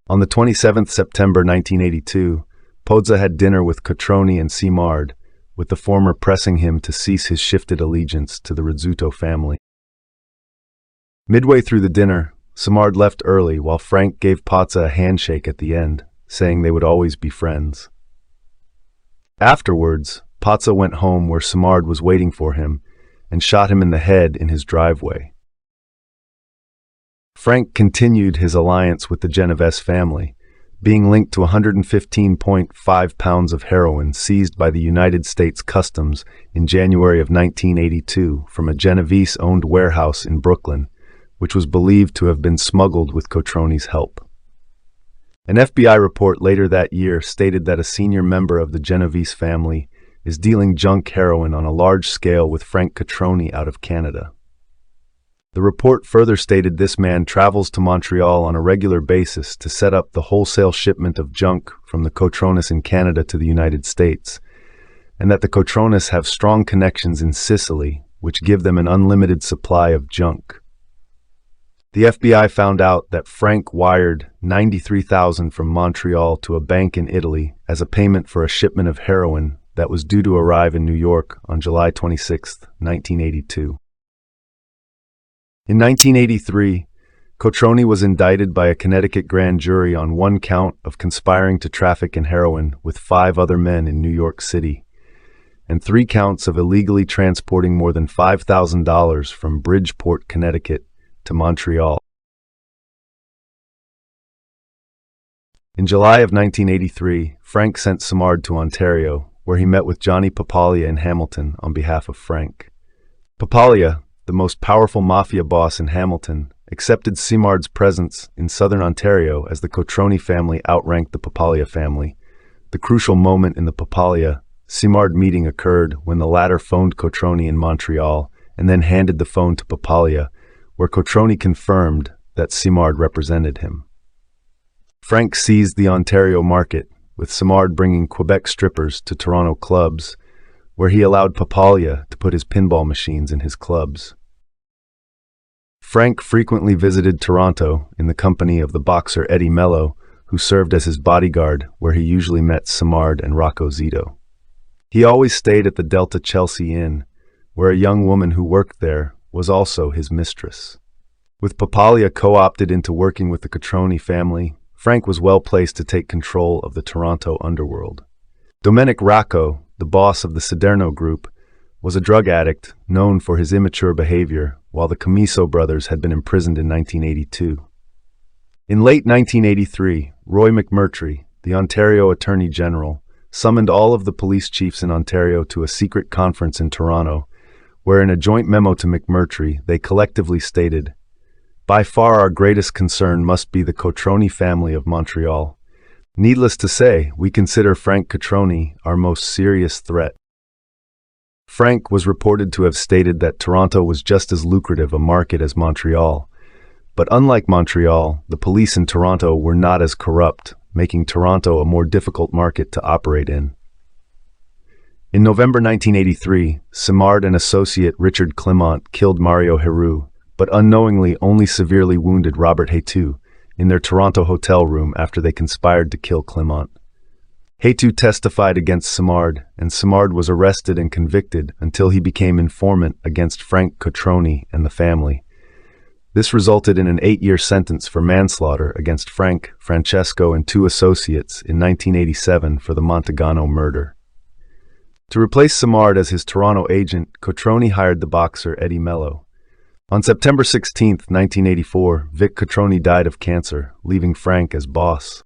On the 27th September 1982, Pozza had dinner with Cotroni and Simard, with the former pressing him to cease his shifted allegiance to the Rizzuto family. Midway through the dinner, Simard left early while Frank gave Pozza a handshake at the end, saying they would always be friends. Afterwards, Pozza went home where Simard was waiting for him and shot him in the head in his driveway. Frank continued his alliance with the Genovese family, being linked to 115.5 pounds of heroin seized by the United States Customs in January of 1982 from a Genovese-owned warehouse in Brooklyn, which was believed to have been smuggled with Cotroni's help. An FBI report later that year stated that a senior member of the Genovese family is dealing junk heroin on a large scale with Frank Cotroni out of Canada. The report further stated this man travels to Montreal on a regular basis to set up the wholesale shipment of junk from the Cotronis in Canada to the United States, and that the Cotronis have strong connections in Sicily, which give them an unlimited supply of junk. The FBI found out that Frank wired $93,000 from Montreal to a bank in Italy as a payment for a shipment of heroin that was due to arrive in New York on July 26, 1982. In 1983, Cotroni was indicted by a Connecticut grand jury on one count of conspiring to traffic in heroin with 5 other men in New York City, and 3 counts of illegally transporting more than $5,000 from Bridgeport, Connecticut, to Montreal. In July of 1983, Frank sent Simard to Ontario, where he met with Johnny Papalia in Hamilton on behalf of Frank. Papalia, the most powerful mafia boss in Hamilton, accepted Simard's presence in southern Ontario as the Cotroni family outranked the Papalia family. The crucial moment in the Papalia-Simard meeting occurred when the latter phoned Cotroni in Montreal and then handed the phone to Papalia, where Cotroni confirmed that Simard represented him. Frank seized the Ontario market, with Simard bringing Quebec strippers to Toronto clubs, where he allowed Papalia to put his pinball machines in his clubs. Frank frequently visited Toronto in the company of the boxer Eddie Mello, who served as his bodyguard, where he usually met Simard and Rocco Zito. He always stayed at the Delta Chelsea Inn, where a young woman who worked there was also his mistress. With Papalia co-opted into working with the Cotroni family, Frank was well placed to take control of the Toronto underworld. Domenic Rocco, the boss of the Siderno Group, was a drug addict known for his immature behavior, while the Camiso brothers had been imprisoned in 1982. In late 1983, Roy McMurtry, the Ontario Attorney General, summoned all of the police chiefs in Ontario to a secret conference in Toronto, where in a joint memo to McMurtry, they collectively stated, "By far our greatest concern must be the Cotroni family of Montreal. Needless to say, we consider Frank Cotroni our most serious threat." Frank was reported to have stated that Toronto was just as lucrative a market as Montreal. But unlike Montreal, the police in Toronto were not as corrupt, making Toronto a more difficult market to operate in. In November 1983, Simard and associate Richard Clement killed Mario Heroux, but unknowingly only severely wounded Robert Hétu in their Toronto hotel room after they conspired to kill Clement. Hétu testified against Simard, and Simard was arrested and convicted until he became informant against Frank Cotroni and the family. This resulted in an 8-year sentence for manslaughter against Frank, Francesco, and 2 associates in 1987 for the Montagano murder. To replace Simard as his Toronto agent, Cotroni hired the boxer Eddie Mello. On September 16, 1984, Vic Cotroni died of cancer, leaving Frank as boss.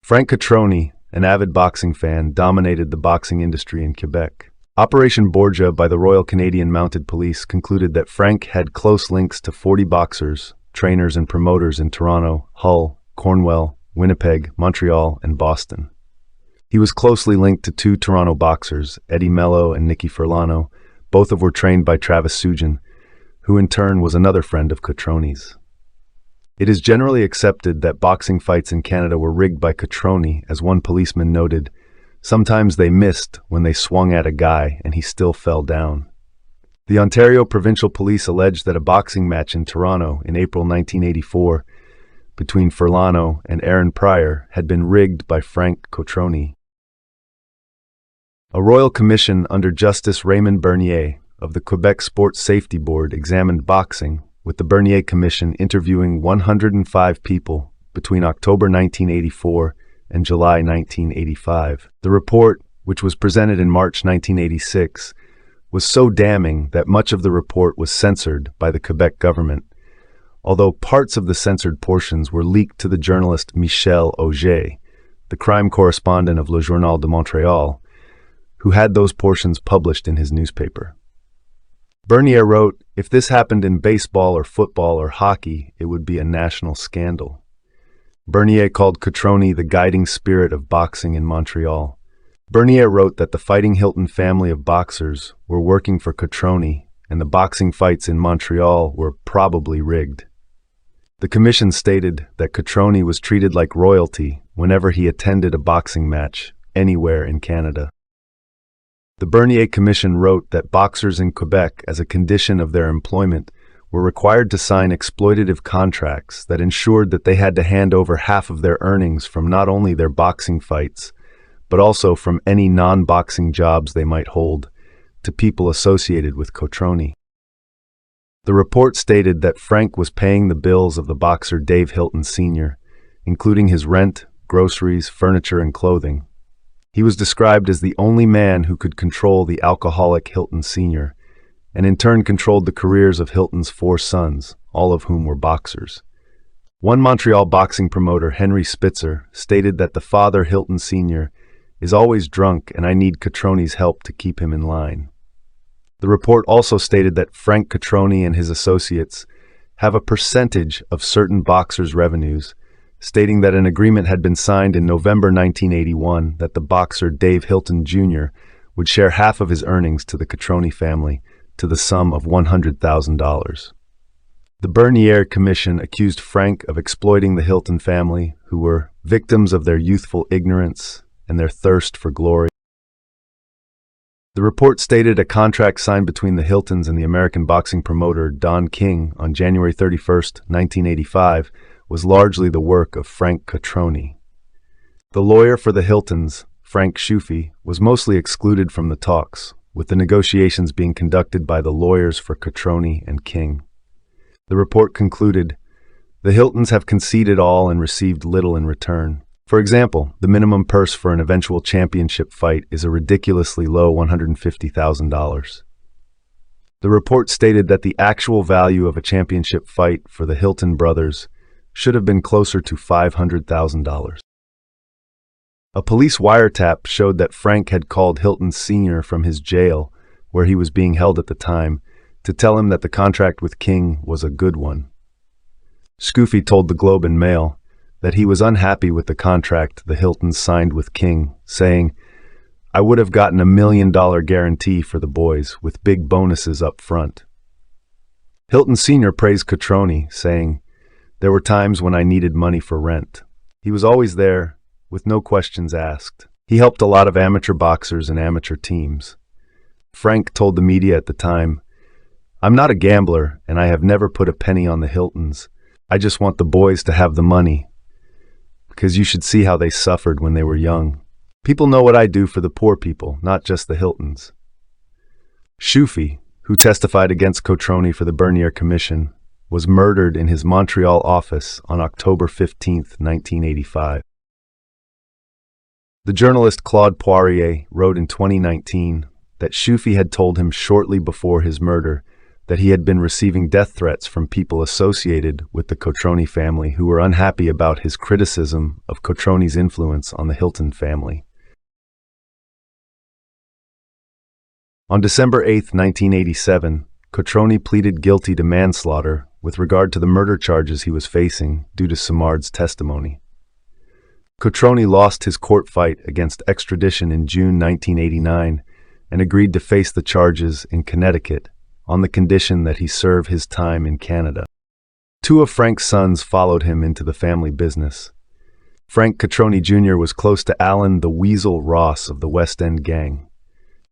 Frank Cotroni, an avid boxing fan, dominated the boxing industry in Quebec. Operation Borgia by the Royal Canadian Mounted Police concluded that Frank had close links to 40 boxers, trainers, and promoters in Toronto, Hull, Cornwall, Winnipeg, Montreal, and Boston. He was closely linked to 2 Toronto boxers, Eddie Mello and Nicky Furlano, both of were trained by Travis Sujan, who in turn was another friend of Cotroni's. It is generally accepted that boxing fights in Canada were rigged by Cotroni, as one policeman noted, "Sometimes they missed when they swung at a guy and he still fell down." The Ontario Provincial Police alleged that a boxing match in Toronto in April 1984 between Furlano and Aaron Pryor had been rigged by Frank Cotroni. A royal commission under Justice Raymond Bernier of the Quebec Sports Safety Board examined boxing, with the Bernier Commission interviewing 105 people between October 1984 and July 1985. The report, which was presented in March 1986, was so damning that much of the report was censored by the Quebec government, although parts of the censored portions were leaked to the journalist Michel Auger, the crime correspondent of Le Journal de Montréal, who had those portions published in his newspaper. Bernier wrote, "If this happened in baseball or football or hockey, it would be a national scandal." Bernier called Cotroni the guiding spirit of boxing in Montreal. Bernier wrote that the Fighting Hilton family of boxers were working for Cotroni, and the boxing fights in Montreal were probably rigged. The commission stated that Cotroni was treated like royalty whenever he attended a boxing match anywhere in Canada. The Bernier Commission wrote that boxers in Quebec, as a condition of their employment, were required to sign exploitative contracts that ensured that they had to hand over half of their earnings from not only their boxing fights, but also from any non-boxing jobs they might hold, to people associated with Cotroni. The report stated that Frank was paying the bills of the boxer Dave Hilton Sr., including his rent, groceries, furniture, and clothing. He was described as the only man who could control the alcoholic Hilton Sr., and in turn controlled the careers of Hilton's 4 sons, all of whom were boxers. One Montreal boxing promoter, Henry Spitzer, stated that the father, Hilton Sr., is always drunk and I need Cotroni's help to keep him in line. The report also stated that Frank Cotroni and his associates have a percentage of certain boxers' revenues, stating that an agreement had been signed in November 1981 that the boxer Dave Hilton Jr. would share half of his earnings to the Cotroni family to the sum of $100,000. The Bernier Commission accused Frank of exploiting the Hilton family, who were victims of their youthful ignorance and their thirst for glory. The report stated a contract signed between the Hiltons and the American boxing promoter Don King on January 31, 1985, was largely the work of Frank Cotroni. The lawyer for the Hiltons, Frank Schuffy, was mostly excluded from the talks, with the negotiations being conducted by the lawyers for Cotroni and King. The report concluded, "The Hiltons have conceded all and received little in return. For example, the minimum purse for an eventual championship fight is a ridiculously low $150,000. The report stated that the actual value of a championship fight for the Hilton brothers should have been closer to $500,000. A police wiretap showed that Frank had called Hilton Sr. from his jail where he was being held at the time, to tell him that the contract with King was a good one. Scoofy told the Globe and Mail that he was unhappy with the contract the Hiltons signed with King, saying, "I would have gotten $1 million guarantee for the boys, with big bonuses up front." Hilton Sr. praised Cotroni, saying, "There were times when I needed money for rent. He was always there, with no questions asked. He helped a lot of amateur boxers and amateur teams." Frank told the media at the time, "I'm not a gambler, and I have never put a penny on the Hiltons. I just want the boys to have the money, because you should see how they suffered when they were young. People know what I do for the poor people, not just the Hiltons." Scoofy, who testified against Cotroni for the Bernier Commission, was murdered in his Montreal office on October 15, 1985. The journalist Claude Poirier wrote in 2019 that Scoofy had told him shortly before his murder that he had been receiving death threats from people associated with the Cotroni family who were unhappy about his criticism of Cotroni's influence on the Hilton family. On December 8, 1987, Cotroni pleaded guilty to manslaughter with regard to the murder charges he was facing due to Simard's testimony. Cotroni lost his court fight against extradition in June 1989 and agreed to face the charges in Connecticut on the condition that he serve his time in Canada. Two of Frank's sons followed him into the family business. Frank Cotroni Jr. was close to Alan the Weasel Ross of the West End Gang.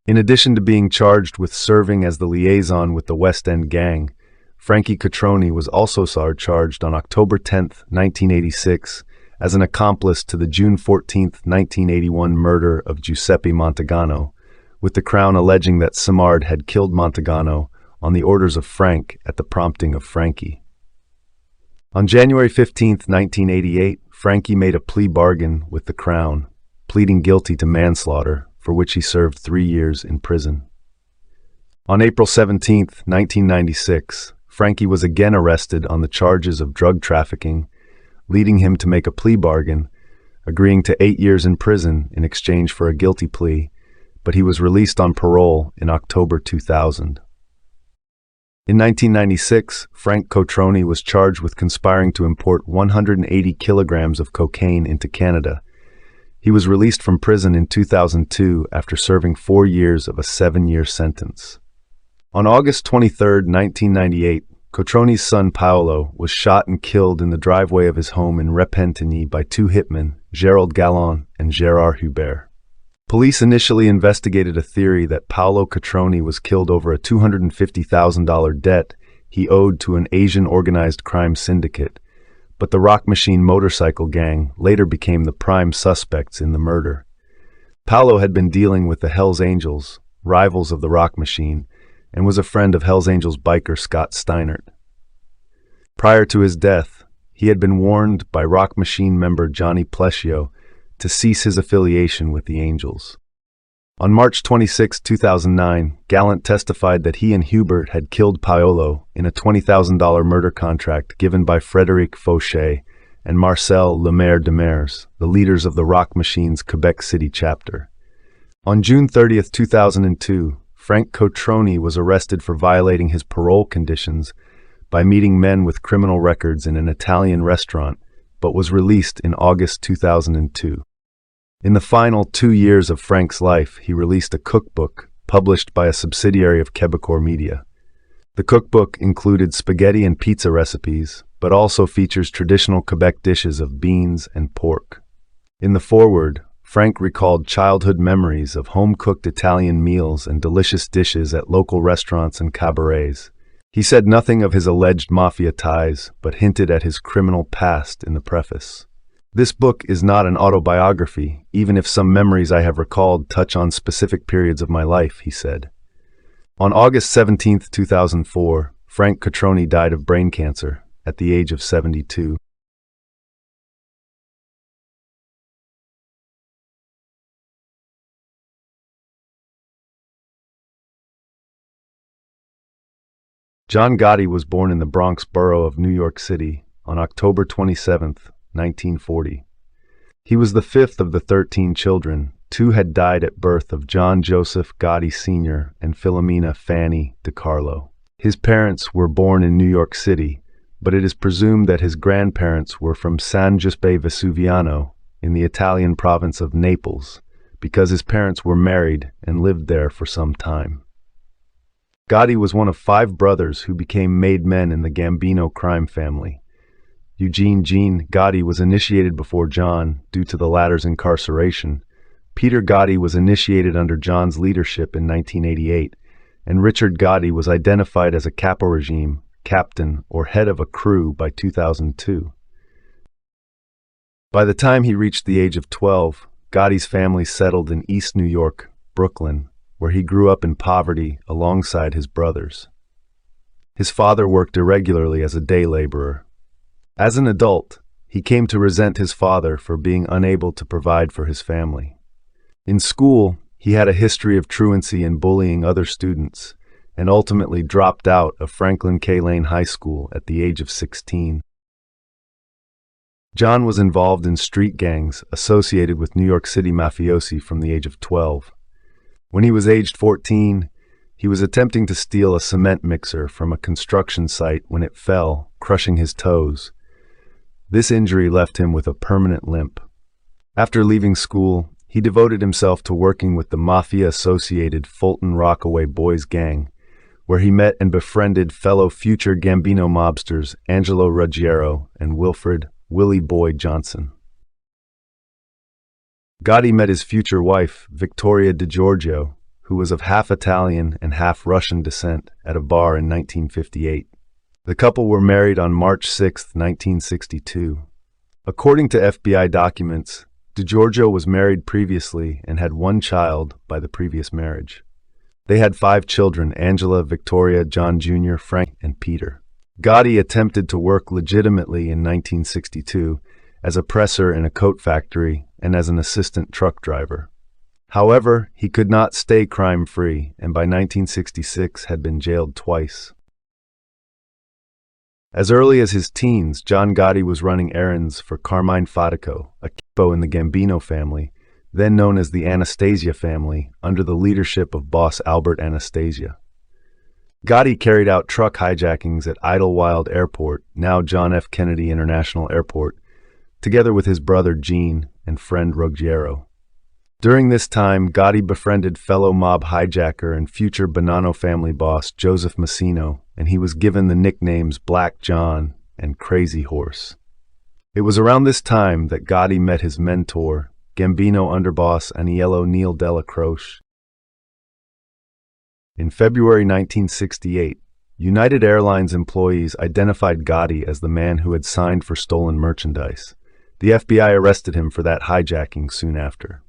In addition to being charged with serving as the liaison with the West End Gang, Frankie Cotroni was also charged on October 10, 1986, as an accomplice to the June 14, 1981 murder of Giuseppe Montagano, with the Crown alleging that Simard had killed Montagano on the orders of Frank at the prompting of Frankie. On January 15, 1988, Frankie made a plea bargain with the Crown, pleading guilty to manslaughter, for which he served 3 years in prison. On April 17, 1996, Frankie was again arrested on the charges of drug trafficking, leading him to make a plea bargain, agreeing to 8 years in prison in exchange for a guilty plea, but he was released on parole in October 2000. In 1996, Frank Cotroni was charged with conspiring to import 180 kilograms of cocaine into Canada. He was released from prison in 2002 after serving 4 years of a 7-year sentence. On August 23, 1998, Cotroni's son Paolo was shot and killed in the driveway of his home in Repentigny by 2 hitmen, Gerald Gallon and Gérard Hubert. Police initially investigated a theory that Paolo Cotroni was killed over a $250,000 debt he owed to an Asian organized crime syndicate, but the Rock Machine motorcycle gang later became the prime suspects in the murder. Paolo had been dealing with the Hells Angels, rivals of the Rock Machine, and was a friend of Hells Angels biker Scott Steinert. Prior to his death, he had been warned by Rock Machine member Johnny Plescio to cease his affiliation with the Angels. On March 26, 2009, Gallant testified that he and Hubert had killed Paolo in a $20,000 murder contract given by Frédéric Fauché and Marcel Lemaire Demers, the leaders of the Rock Machine's Quebec City chapter. On June 30, 2002, Frank Cotroni was arrested for violating his parole conditions by meeting men with criminal records in an Italian restaurant, but was released in August 2002. In the final 2 years of Frank's life, he released a cookbook published by a subsidiary of Quebecor Media. The cookbook included spaghetti and pizza recipes, but also features traditional Quebec dishes of beans and pork. In the foreword, Frank recalled childhood memories of home-cooked Italian meals and delicious dishes at local restaurants and cabarets. He said nothing of his alleged mafia ties, but hinted at his criminal past in the preface. "This book is not an autobiography, even if some memories I have recalled touch on specific periods of my life," he said. On August 17, 2004, Frank Cotroni died of brain cancer at the age of 72. John Gotti was born in the Bronx borough of New York City on October 27, 1940. He was the 5th of the 13 children, Two had died at birth of John Joseph Gotti Sr. and Philomena Fanny DiCarlo. His parents were born in New York City, but it is presumed that his grandparents were from San Giuseppe Vesuviano in the Italian province of Naples, because his parents were married and lived there for some time. Gotti was one of 5 brothers who became made men in the Gambino crime family. Eugene Jean Gotti was initiated before John due to the latter's incarceration. Peter Gotti was initiated under John's leadership in 1988, and Richard Gotti was identified as a capo regime, captain, or head of a crew by 2002. By the time he reached the age of 12, Gotti's family settled in East New York, Brooklyn, where he grew up in poverty alongside his brothers. His father worked irregularly as a day laborer. As an adult, he came to resent his father for being unable to provide for his family. In school, he had a history of truancy and bullying other students, and ultimately dropped out of Franklin K. Lane High School at the age of 16. John was involved in street gangs associated with New York City mafiosi from the age of 12. When he was aged 14, he was attempting to steal a cement mixer from a construction site when it fell, crushing his toes. This injury left him with a permanent limp. After leaving school, he devoted himself to working with the Mafia-associated Fulton Rockaway Boys gang, where he met and befriended fellow future Gambino mobsters Angelo Ruggiero and Wilfred Willie Boy Johnson. Gotti met his future wife, Victoria DiGiorgio, who was of half Italian and half Russian descent, at a bar in 1958. The couple were married on March 6, 1962. According to FBI documents, DiGiorgio was married previously and had 1 child by the previous marriage. They had 5 children: Angela, Victoria, John Jr., Frank, and Peter. Gotti attempted to work legitimately in 1962 as a presser in a coat factory and as an assistant truck driver. However, he could not stay crime-free, and by 1966 had been jailed twice. As early as his teens, John Gotti was running errands for Carmine Fatico, a capo in the Gambino family, then known as the Anastasia family, under the leadership of boss Albert Anastasia. Gotti carried out truck hijackings at Idlewild Airport, now John F. Kennedy International Airport, together with his brother Gene and friend Ruggiero. During this time, Gotti befriended fellow mob hijacker and future Bonanno family boss Joseph Massino, and he was given the nicknames Black John and Crazy Horse. It was around this time that Gotti met his mentor, Gambino underboss Aniello Neil Della Croce. In February 1968, United Airlines employees identified Gotti as the man who had signed for stolen merchandise. The FBI arrested him for that hijacking soon after.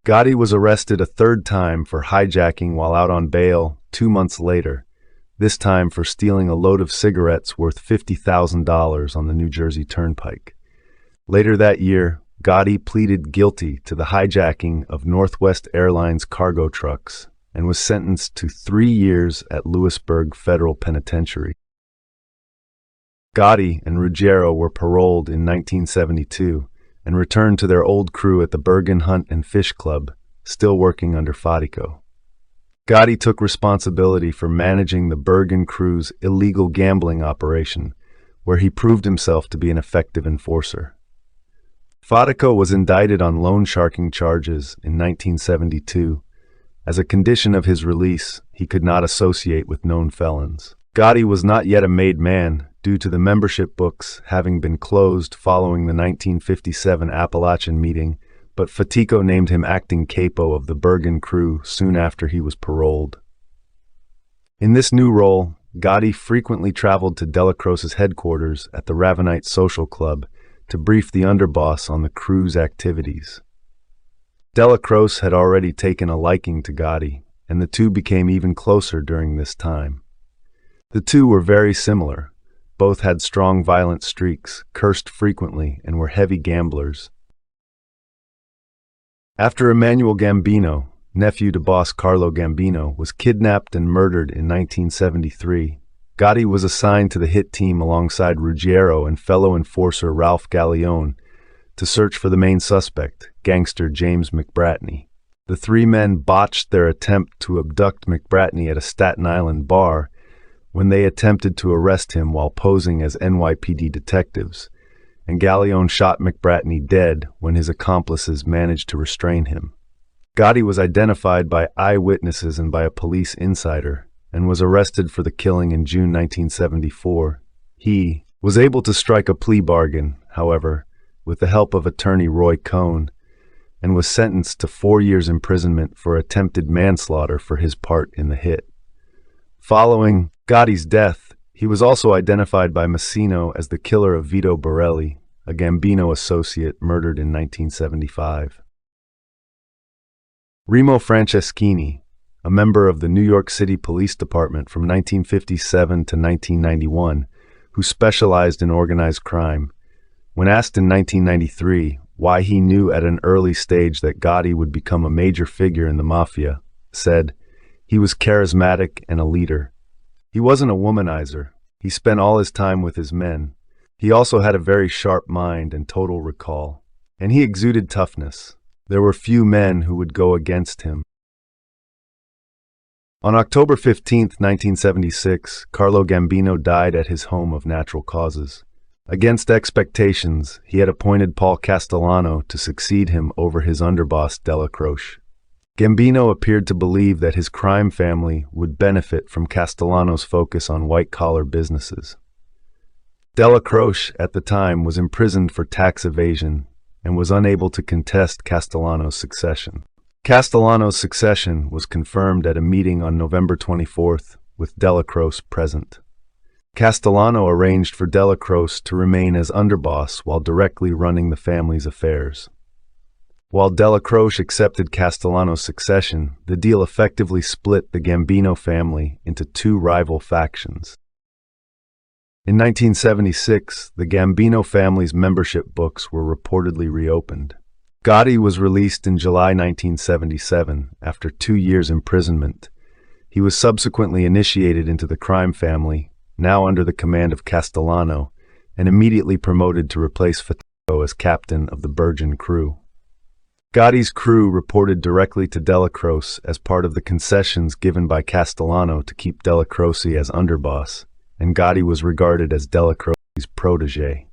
Gotti was arrested a 3rd time for hijacking while out on bail 2 months later, this time for stealing a load of cigarettes worth $50,000 on the New Jersey Turnpike. Later that year, Gotti pleaded guilty to the hijacking of Northwest Airlines cargo trucks and was sentenced to 3 years at Lewisburg Federal Penitentiary. Gotti and Ruggiero were paroled in 1972 and returned to their old crew at the Bergen Hunt and Fish Club, still working under Fatico. Gotti took responsibility for managing the Bergen crew's illegal gambling operation, where he proved himself to be an effective enforcer. Fatico was indicted on loan sharking charges in 1972. As a condition of his release, he could not associate with known felons. Gotti was not yet a made man due to the membership books having been closed following the 1957 Appalachian meeting, but Fatico named him acting capo of the Bergen crew soon after he was paroled. In this new role, Gotti frequently traveled to Della Croce's headquarters at the Ravenite Social Club to brief the underboss on the crew's activities. Della Croce had already taken a liking to Gotti, and the two became even closer during this time. The two were very similar. Both had strong violent streaks, cursed frequently, and were heavy gamblers. After Emmanuel Gambino, nephew to boss Carlo Gambino, was kidnapped and murdered in 1973, Gotti was assigned to the hit team alongside Ruggiero and fellow enforcer Ralph Gallione to search for the main suspect, gangster James McBratney. The three men botched their attempt to abduct McBratney at a Staten Island bar when they attempted to arrest him while posing as NYPD detectives, and Gallione shot McBratney dead when his accomplices managed to restrain him. Gotti was identified by eyewitnesses and by a police insider, and was arrested for the killing in June 1974. He was able to strike a plea bargain, however, with the help of attorney Roy Cohn, and was sentenced to 4 years imprisonment for attempted manslaughter for his part in the hit. Following Gotti's death, he was also identified by Massino as the killer of Vito Borelli, a Gambino associate murdered in 1975. Remo Franceschini, a member of the New York City Police Department from 1957 to 1991, who specialized in organized crime, when asked in 1993 why he knew at an early stage that Gotti would become a major figure in the Mafia, said, "He was charismatic and a leader. He wasn't a womanizer. He spent all his time with his men. He also had a very sharp mind and total recall. And he exuded toughness. There were few men who would go against him." On October 15, 1976, Carlo Gambino died at his home of natural causes. Against expectations, he had appointed Paul Castellano to succeed him over his underboss Della Croce. Gambino appeared to believe that his crime family would benefit from Castellano's focus on white-collar businesses. Della Croce, at the time, was imprisoned for tax evasion and was unable to contest Castellano's succession. Castellano's succession was confirmed at a meeting on November 24th, with Della Croce present. Castellano arranged for Della Croce to remain as underboss while directly running the family's affairs. While Della Croce accepted Castellano's succession, the deal effectively split the Gambino family into two rival factions. In 1976, the Gambino family's membership books were reportedly reopened. Gotti was released in July 1977 after 2 years imprisonment. He was subsequently initiated into the crime family, now under the command of Castellano, and immediately promoted to replace Fatico as captain of the Bergen crew. Gotti's crew reported directly to Della Croce as part of the concessions given by Castellano to keep Della Croce as underboss, and Gotti was regarded as Della Croce's protege.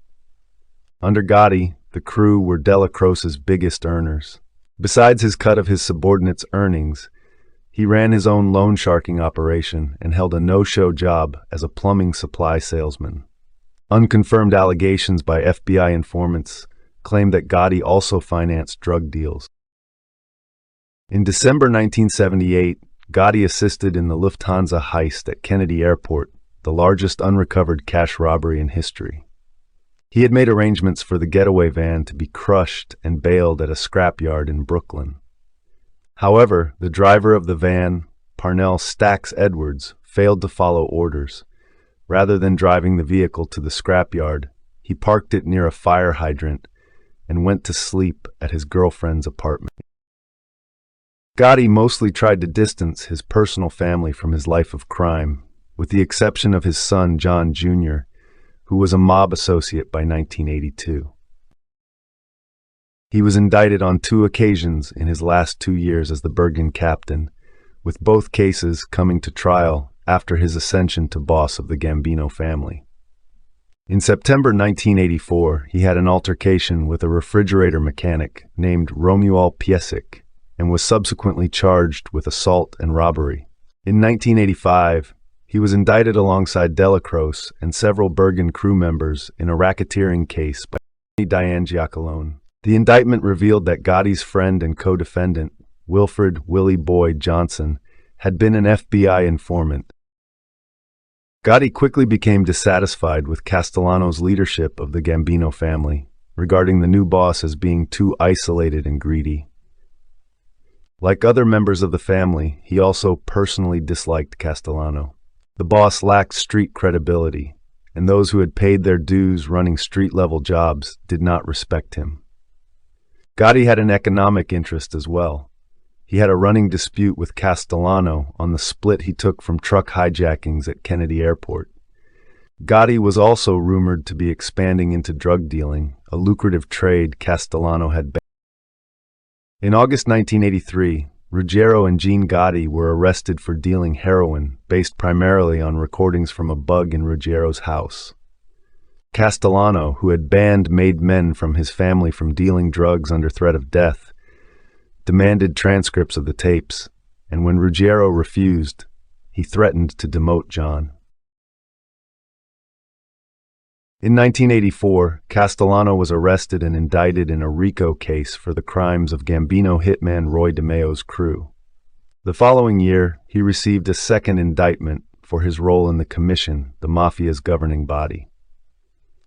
Under Gotti, the crew were Della Croce's biggest earners. Besides his cut of his subordinates' earnings, he ran his own loan sharking operation and held a no-show job as a plumbing supply salesman. Unconfirmed allegations by FBI informants claimed that Gotti also financed drug deals. In December 1978, Gotti assisted in the Lufthansa heist at Kennedy Airport, the largest unrecovered cash robbery in history. He had made arrangements for the getaway van to be crushed and bailed at a scrapyard in Brooklyn. However, the driver of the van, Parnell Stax Edwards, failed to follow orders. Rather than driving the vehicle to the scrapyard, he parked it near a fire hydrant and went to sleep at his girlfriend's apartment. Gotti mostly tried to distance his personal family from his life of crime, with the exception of his son John Jr., who was a mob associate by 1982. He was indicted on 2 occasions in his last 2 years as the Bergen captain, with both cases coming to trial after his ascension to boss of the Gambino family. In September 1984, he had an altercation with a refrigerator mechanic named Romuald Piesik and was subsequently charged with assault and robbery. In 1985, he was indicted alongside Della Croce and several Bergen crew members in a racketeering case by Diane Giacalone. The indictment revealed that Gotti's friend and co-defendant, Wilfred Willie Boyd Johnson, had been an FBI informant. Gotti quickly became dissatisfied with Castellano's leadership of the Gambino family, regarding the new boss as being too isolated and greedy. Like other members of the family, he also personally disliked Castellano. The boss lacked street credibility, and those who had paid their dues running street-level jobs did not respect him. Gotti had an economic interest as well. He had a running dispute with Castellano on the split he took from truck hijackings at Kennedy Airport. Gotti was also rumored to be expanding into drug dealing, a lucrative trade Castellano had banned. In August 1983, Ruggiero and Gene Gotti were arrested for dealing heroin, based primarily on recordings from a bug in Ruggiero's house. Castellano, who had banned made men from his family from dealing drugs under threat of death, demanded transcripts of the tapes, and when Ruggiero refused, he threatened to demote John. In 1984, Castellano was arrested and indicted in a RICO case for the crimes of Gambino hitman Roy DeMeo's crew. The following year, he received a second indictment for his role in the Commission, the Mafia's governing body.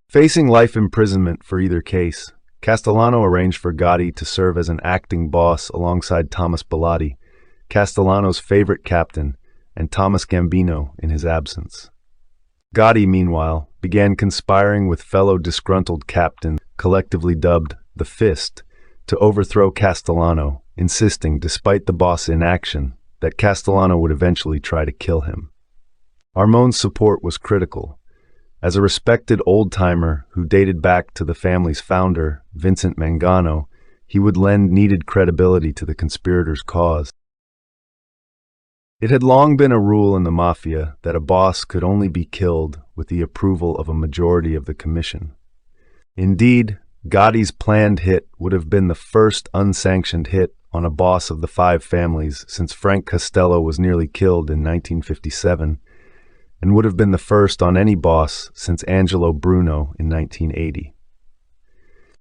Facing life imprisonment for either case, Castellano arranged for Gotti to serve as an acting boss alongside Thomas Bilotti, Castellano's favorite captain, and Thomas Gambino in his absence. Gotti, meanwhile, began conspiring with fellow disgruntled captains, collectively dubbed the Fist, to overthrow Castellano, insisting, despite the boss' inaction, that Castellano would eventually try to kill him. Armon's support was critical. As a respected old-timer who dated back to the family's founder, Vincent Mangano, he would lend needed credibility to the conspirators' cause. It had long been a rule in the Mafia that a boss could only be killed with the approval of a majority of the commission. Indeed, Gotti's planned hit would have been the first unsanctioned hit on a boss of the five families since Frank Costello was nearly killed in 1957, and would have been the first on any boss since Angelo Bruno in 1980.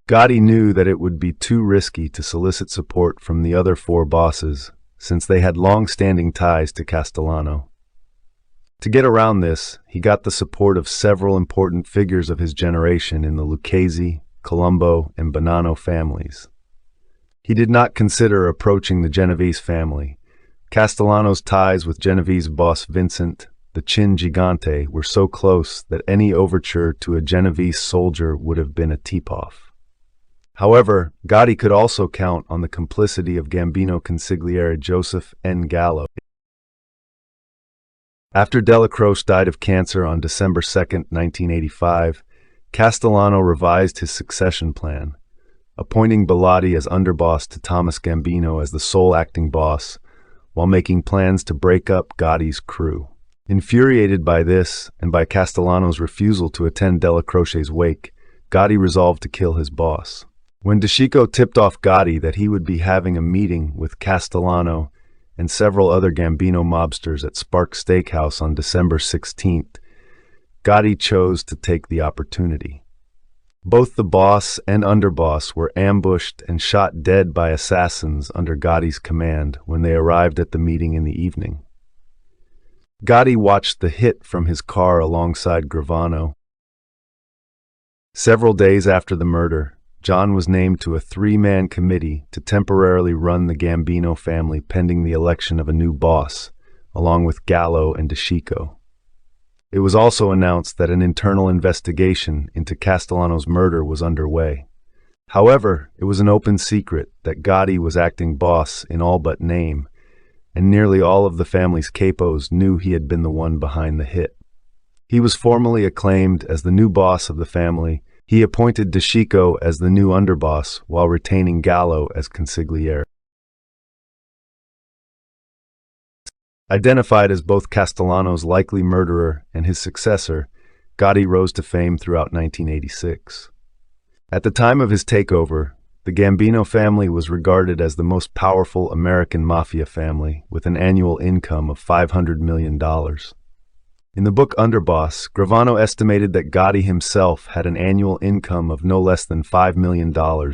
Gotti knew that it would be too risky to solicit support from the other four bosses, since they had long-standing ties to Castellano. To get around this, he got the support of several important figures of his generation in the Lucchese, Colombo, and Bonanno families. He did not consider approaching the Genovese family. Castellano's ties with Genovese boss Vincent, the Chin Gigante, were so close that any overture to a Genovese soldier would have been a tip-off. However, Gotti could also count on the complicity of Gambino consigliere Joseph N. Gallo. After Della Croce died of cancer on December 2, 1985, Castellano revised his succession plan, appointing Bilotti as underboss to Thomas Gambino as the sole acting boss, while making plans to break up Gotti's crew. Infuriated by this, and by Castellano's refusal to attend Della Croce's wake, Gotti resolved to kill his boss. When DeCicco tipped off Gotti that he would be having a meeting with Castellano and several other Gambino mobsters at Spark Steakhouse on December 16th, Gotti chose to take the opportunity. Both the boss and underboss were ambushed and shot dead by assassins under Gotti's command when they arrived at the meeting in the evening. Gotti watched the hit from his car alongside Gravano. Several days after the murder, John was named to a three-man committee to temporarily run the Gambino family pending the election of a new boss, along with Gallo and DeCicco. It was also announced that an internal investigation into Castellano's murder was underway. However, it was an open secret that Gotti was acting boss in all but name, and nearly all of the family's capos knew he had been the one behind the hit. He was formally acclaimed as the new boss of the family. He appointed DeCicco as the new underboss while retaining Gallo as consigliere. Identified as both Castellano's likely murderer and his successor, Gotti rose to fame throughout 1986. At the time of his takeover, the Gambino family was regarded as the most powerful American mafia family, with an annual income of $500 million. In the book Underboss, Gravano estimated that Gotti himself had an annual income of no less than $5 million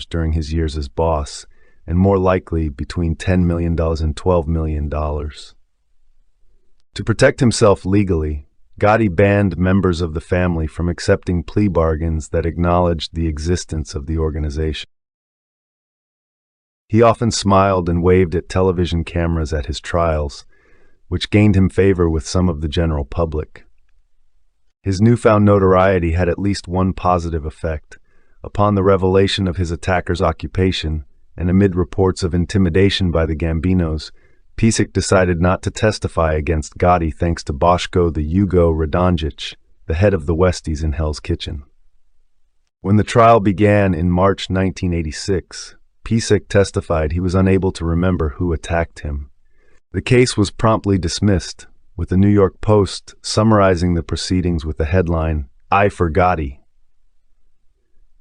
during his years as boss, and more likely between $10 million and $12 million. To protect himself legally, Gotti banned members of the family from accepting plea bargains that acknowledged the existence of the organization. He often smiled and waved at television cameras at his trials, which gained him favor with some of the general public. His newfound notoriety had at least one positive effect. Upon the revelation of his attacker's occupation, and amid reports of intimidation by the Gambinos, Pisic decided not to testify against Gotti thanks to Boško the Yugo Radonjic, the head of the Westies in Hell's Kitchen. When the trial began in March 1986, Pisak testified he was unable to remember who attacked him. The case was promptly dismissed, with the New York Post summarizing the proceedings with the headline, "I for Gotti."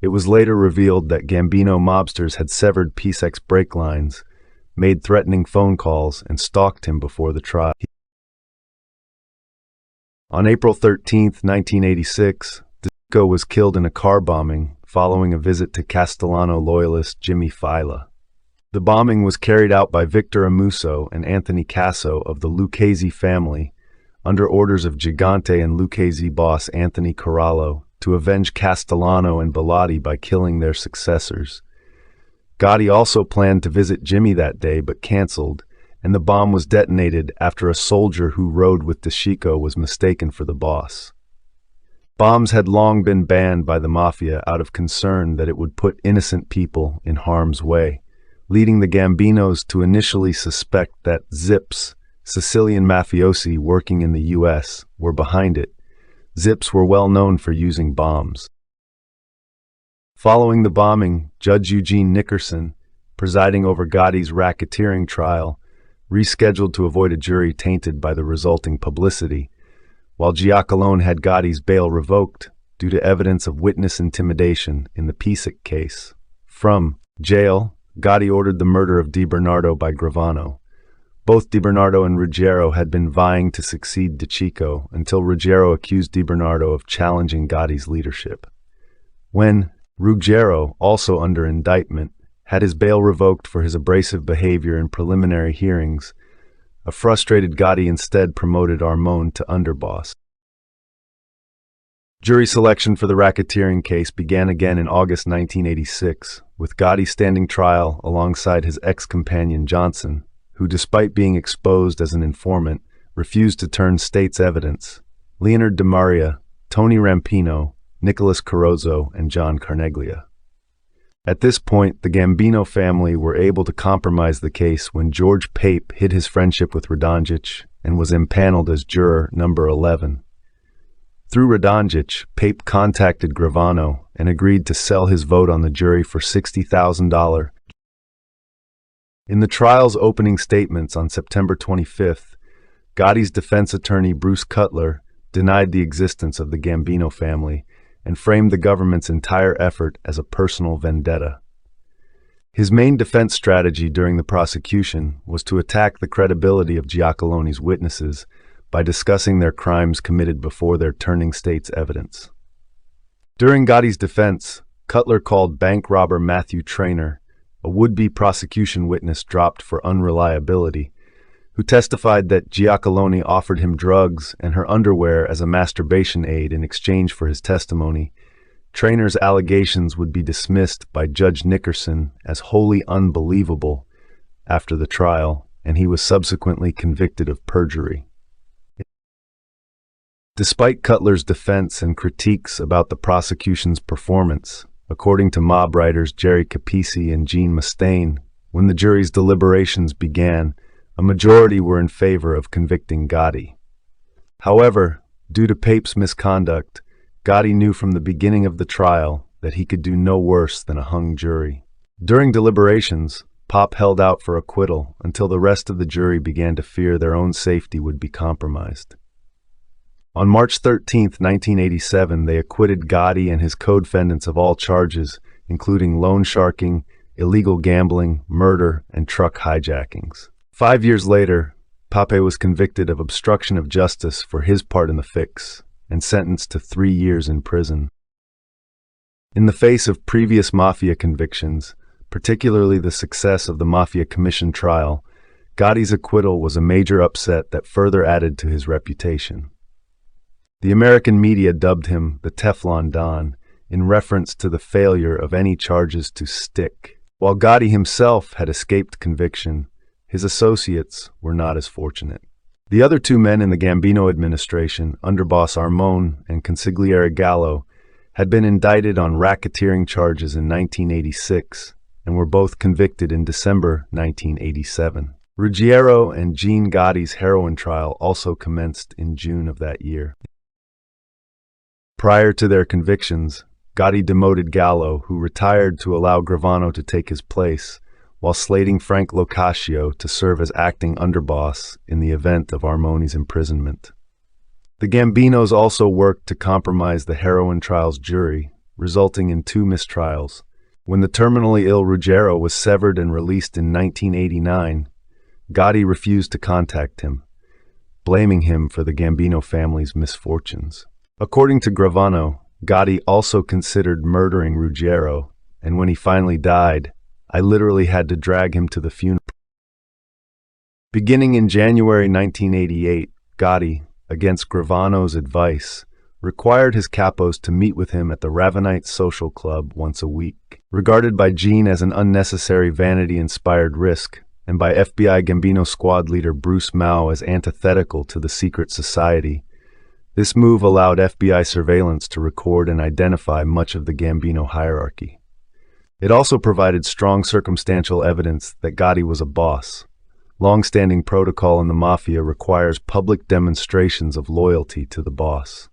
It was later revealed that Gambino mobsters had severed Pisak's brake lines, made threatening phone calls, and stalked him before the trial. On April 13, 1986, DeCicco was killed in a car bombing following a visit to Castellano loyalist Jimmy Fila. The bombing was carried out by Victor Amuso and Anthony Casso of the Lucchese family, under orders of Gigante and Lucchese boss Anthony Corallo, to avenge Castellano and Bellotti by killing their successors. Gotti also planned to visit Jimmy that day but canceled, and the bomb was detonated after a soldier who rode with DeCicco was mistaken for the boss. Bombs had long been banned by the Mafia out of concern that it would put innocent people in harm's way, leading the Gambinos to initially suspect that Zips, Sicilian mafiosi working in the U.S., were behind it. Zips were well known for using bombs. Following the bombing, Judge Eugene Nickerson, presiding over Gotti's racketeering trial, rescheduled to avoid a jury tainted by the resulting publicity, while Giacalone had Gotti's bail revoked due to evidence of witness intimidation in the Pisak case. From jail, Gotti ordered the murder of Di Bernardo by Gravano. Both Di Bernardo and Ruggiero had been vying to succeed DeCicco until Ruggiero accused Di Bernardo of challenging Gotti's leadership. When Ruggiero, also under indictment, had his bail revoked for his abrasive behavior in preliminary hearings, a frustrated Gotti instead promoted Armone to underboss. Jury selection for the racketeering case began again in August 1986, with Gotti standing trial alongside his ex-companion Johnson, who, despite being exposed as an informant, refused to turn state's evidence, Leonard DeMaria, Tony Rampino, Nicholas Carozzo, and John Carneglia. At this point, the Gambino family were able to compromise the case when George Pape hid his friendship with Radonjic and was impaneled as juror number 11. Through Radonjic, Pape contacted Gravano and agreed to sell his vote on the jury for $60,000. In the trial's opening statements on September 25th, Gotti's defense attorney Bruce Cutler denied the existence of the Gambino family and framed the government's entire effort as a personal vendetta. His main defense strategy during the prosecution was to attack the credibility of Giacalone's witnesses by discussing their crimes committed before their turning state's evidence. During Gotti's defense, Cutler called bank robber Matthew Traynor, a would-be prosecution witness dropped for unreliability, who testified that Giacalone offered him drugs and her underwear as a masturbation aid in exchange for his testimony. Traynor's allegations would be dismissed by Judge Nickerson as wholly unbelievable after the trial, and he was subsequently convicted of perjury. Despite Cutler's defense and critiques about the prosecution's performance, according to mob writers Jerry Capisi and Gene Mustaine, when the jury's deliberations began, a majority were in favor of convicting Gotti. However, due to Pape's misconduct, Gotti knew from the beginning of the trial that he could do no worse than a hung jury. During deliberations, Pop held out for acquittal until the rest of the jury began to fear their own safety would be compromised. On March 13, 1987, they acquitted Gotti and his co-defendants of all charges, including loan sharking, illegal gambling, murder, and truck hijackings. 5 years later, Pape was convicted of obstruction of justice for his part in the fix and sentenced to 3 years in prison. In the face of previous Mafia convictions, particularly the success of the Mafia Commission trial, Gotti's acquittal was a major upset that further added to his reputation. The American media dubbed him the Teflon Don, in reference to the failure of any charges to stick. While Gotti himself had escaped conviction, his associates were not as fortunate. The other two men in the Gambino administration, underboss Armone and consigliere Gallo, had been indicted on racketeering charges in 1986 and were both convicted in December 1987. Ruggiero and Gene Gotti's heroin trial also commenced in June of that year. Prior to their convictions, Gotti demoted Gallo, who retired to allow Gravano to take his place, while slating Frank Locascio to serve as acting underboss in the event of Armoni's imprisonment. The Gambinos also worked to compromise the heroin trial's jury, resulting in 2 mistrials. When the terminally ill Ruggiero was severed and released in 1989, Gotti refused to contact him, blaming him for the Gambino family's misfortunes. According to Gravano, Gotti also considered murdering Ruggiero, and when he finally died, I literally had to drag him to the funeral. Beginning in January 1988, Gotti, against Gravano's advice, required his capos to meet with him at the Ravenite Social Club once a week. Regarded by Gene as an unnecessary vanity-inspired risk, and by FBI Gambino squad leader Bruce Mao as antithetical to the secret society, this move allowed FBI surveillance to record and identify much of the Gambino hierarchy. It also provided strong circumstantial evidence that Gotti was a boss. Long-standing protocol in the Mafia requires public demonstrations of loyalty to the boss.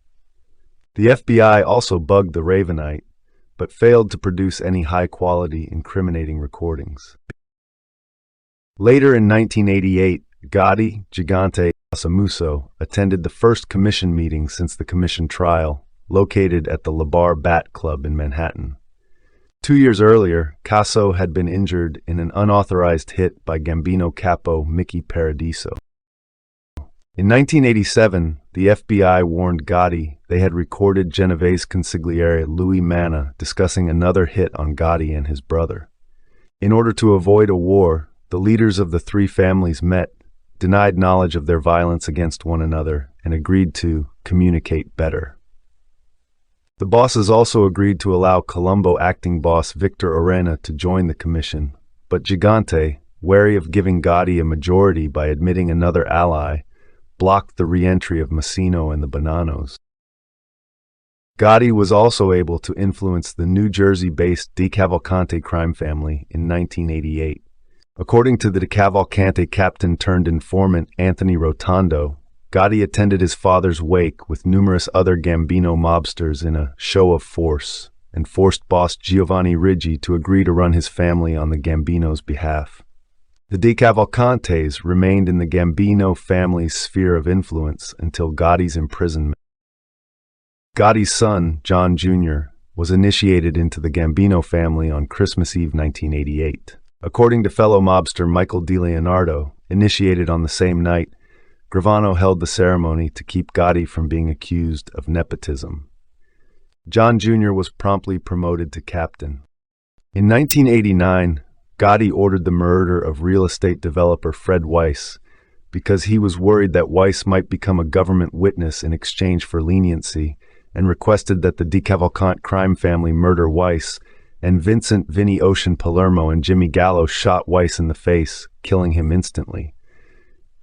The FBI also bugged the Ravenite, but failed to produce any high-quality, incriminating recordings. Later in 1988, Gotti, Gigante, and Samuso attended the first commission meeting since the commission trial, located at the Labar Bat Club in Manhattan. 2 years earlier, Casso had been injured in an unauthorized hit by Gambino capo Mickey Paradiso. In 1987, the FBI warned Gotti they had recorded Genovese consigliere Louis Manna discussing another hit on Gotti and his brother. In order to avoid a war, the leaders of the 3 families met, denied knowledge of their violence against one another, and agreed to communicate better. The bosses also agreed to allow Colombo acting boss Victor Orena to join the commission, but Gigante, wary of giving Gotti a majority by admitting another ally, blocked the re-entry of Massino and the Bonanos. Gotti was also able to influence the New Jersey-based De Cavalcante crime family in 1988. According to the De Cavalcante captain-turned-informant Anthony Rotondo, Gotti attended his father's wake with numerous other Gambino mobsters in a show of force, and forced boss Giovanni Riggi to agree to run his family on the Gambino's behalf. The De Cavalcantes remained in the Gambino family's sphere of influence until Gotti's imprisonment. Gotti's son, John Jr., was initiated into the Gambino family on Christmas Eve 1988. According to fellow mobster Michael DiLeonardo, initiated on the same night, Gravano held the ceremony to keep Gotti from being accused of nepotism. John Jr. was promptly promoted to captain. In 1989, Gotti ordered the murder of real estate developer Fred Weiss because he was worried that Weiss might become a government witness in exchange for leniency, and requested that the De Cavalcante crime family murder Weiss, and Vincent Vinny Ocean Palermo and Jimmy Gallo shot Weiss in the face, killing him instantly.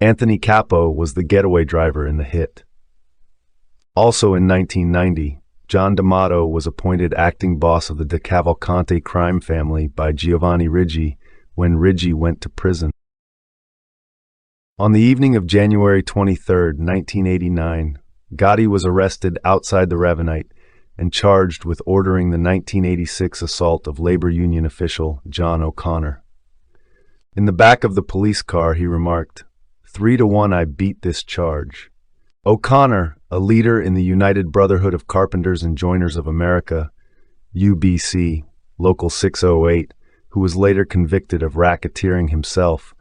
Anthony Capo was the getaway driver in the hit. Also in 1990, John D'Amato was appointed acting boss of the De Cavalcante crime family by Giovanni Riggi when Riggi went to prison. On the evening of January 23, 1989, Gotti was arrested outside the Ravenite and charged with ordering the 1986 assault of labor union official John O'Connor. In the back of the police car, he remarked, 3-1 I beat this charge. O'Connor, a leader in the United Brotherhood of Carpenters and Joiners of America, UBC, Local 608, who was later convicted of racketeering himself,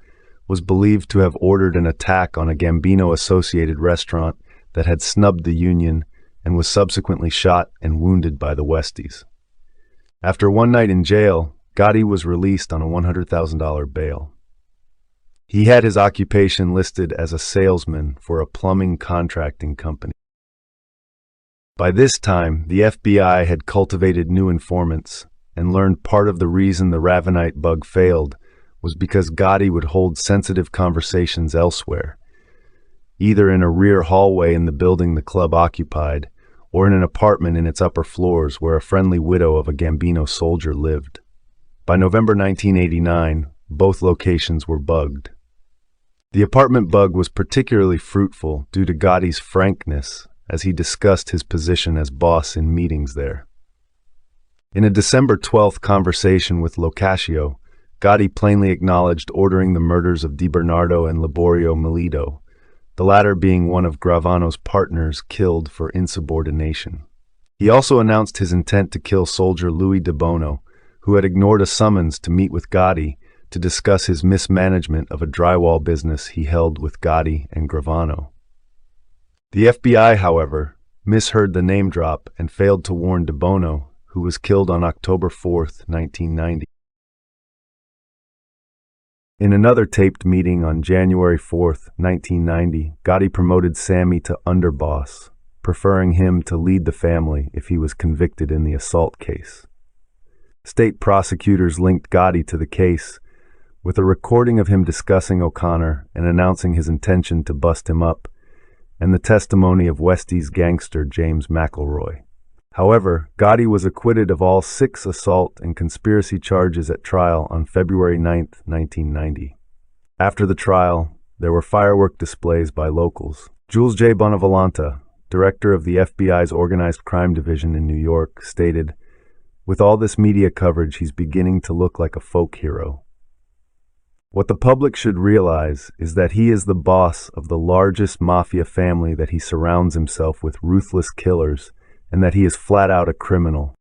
was believed to have ordered an attack on a Gambino-associated restaurant that had snubbed the union and was subsequently shot and wounded by the Westies. After one night in jail, Gotti was released on a $100,000 bail. He had his occupation listed as a salesman for a plumbing contracting company. By this time, the FBI had cultivated new informants and learned part of the reason the Ravenite bug failed was because Gotti would hold sensitive conversations elsewhere, either in a rear hallway in the building the club occupied, or in an apartment in its upper floors where a friendly widow of a Gambino soldier lived. By November 1989, both locations were bugged. The apartment bug was particularly fruitful due to Gotti's frankness, as he discussed his position as boss in meetings there. In a December 12th conversation with Locascio, Gotti plainly acknowledged ordering the murders of Di Bernardo and Liborio Melito, the latter being one of Gravano's partners killed for insubordination. He also announced his intent to kill soldier Louis de Bono, who had ignored a summons to meet with Gotti to discuss his mismanagement of a drywall business he held with Gotti and Gravano. The FBI, however, misheard the name drop and failed to warn de Bono, who was killed on October 4, 1990. In another taped meeting on January 4, 1990, Gotti promoted Sammy to underboss, preferring him to lead the family if he was convicted in the assault case. State prosecutors linked Gotti to the case, with a recording of him discussing O'Connor and announcing his intention to bust him up, and the testimony of Westie's gangster James McElroy. However, Gotti was acquitted of all 6 assault and conspiracy charges at trial on February 9, 1990. After the trial, there were firework displays by locals. Jules J. Bonavolanta, director of the FBI's Organized Crime Division in New York, stated, "With all this media coverage, he's beginning to look like a folk hero. What the public should realize is that he is the boss of the largest mafia family, that he surrounds himself with ruthless killers, and that he is flat out a criminal."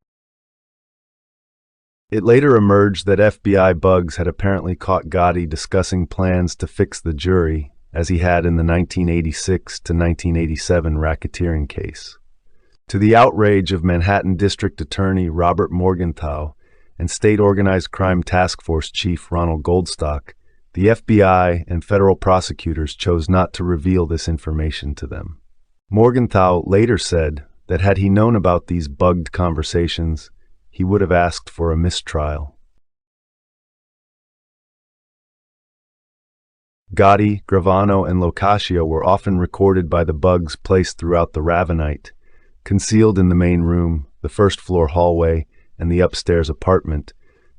It later emerged that FBI bugs had apparently caught Gotti discussing plans to fix the jury, as he had in the 1986 to 1987 racketeering case. To the outrage of Manhattan District Attorney Robert Morgenthau and State Organized Crime Task Force Chief Ronald Goldstock, the FBI and federal prosecutors chose not to reveal this information to them. Morgenthau later said that had he known about these bugged conversations, he would have asked for a mistrial. Gotti, Gravano, and Locascio were often recorded by the bugs placed throughout the Ravenite, concealed in the main room, the first-floor hallway, and the upstairs apartment,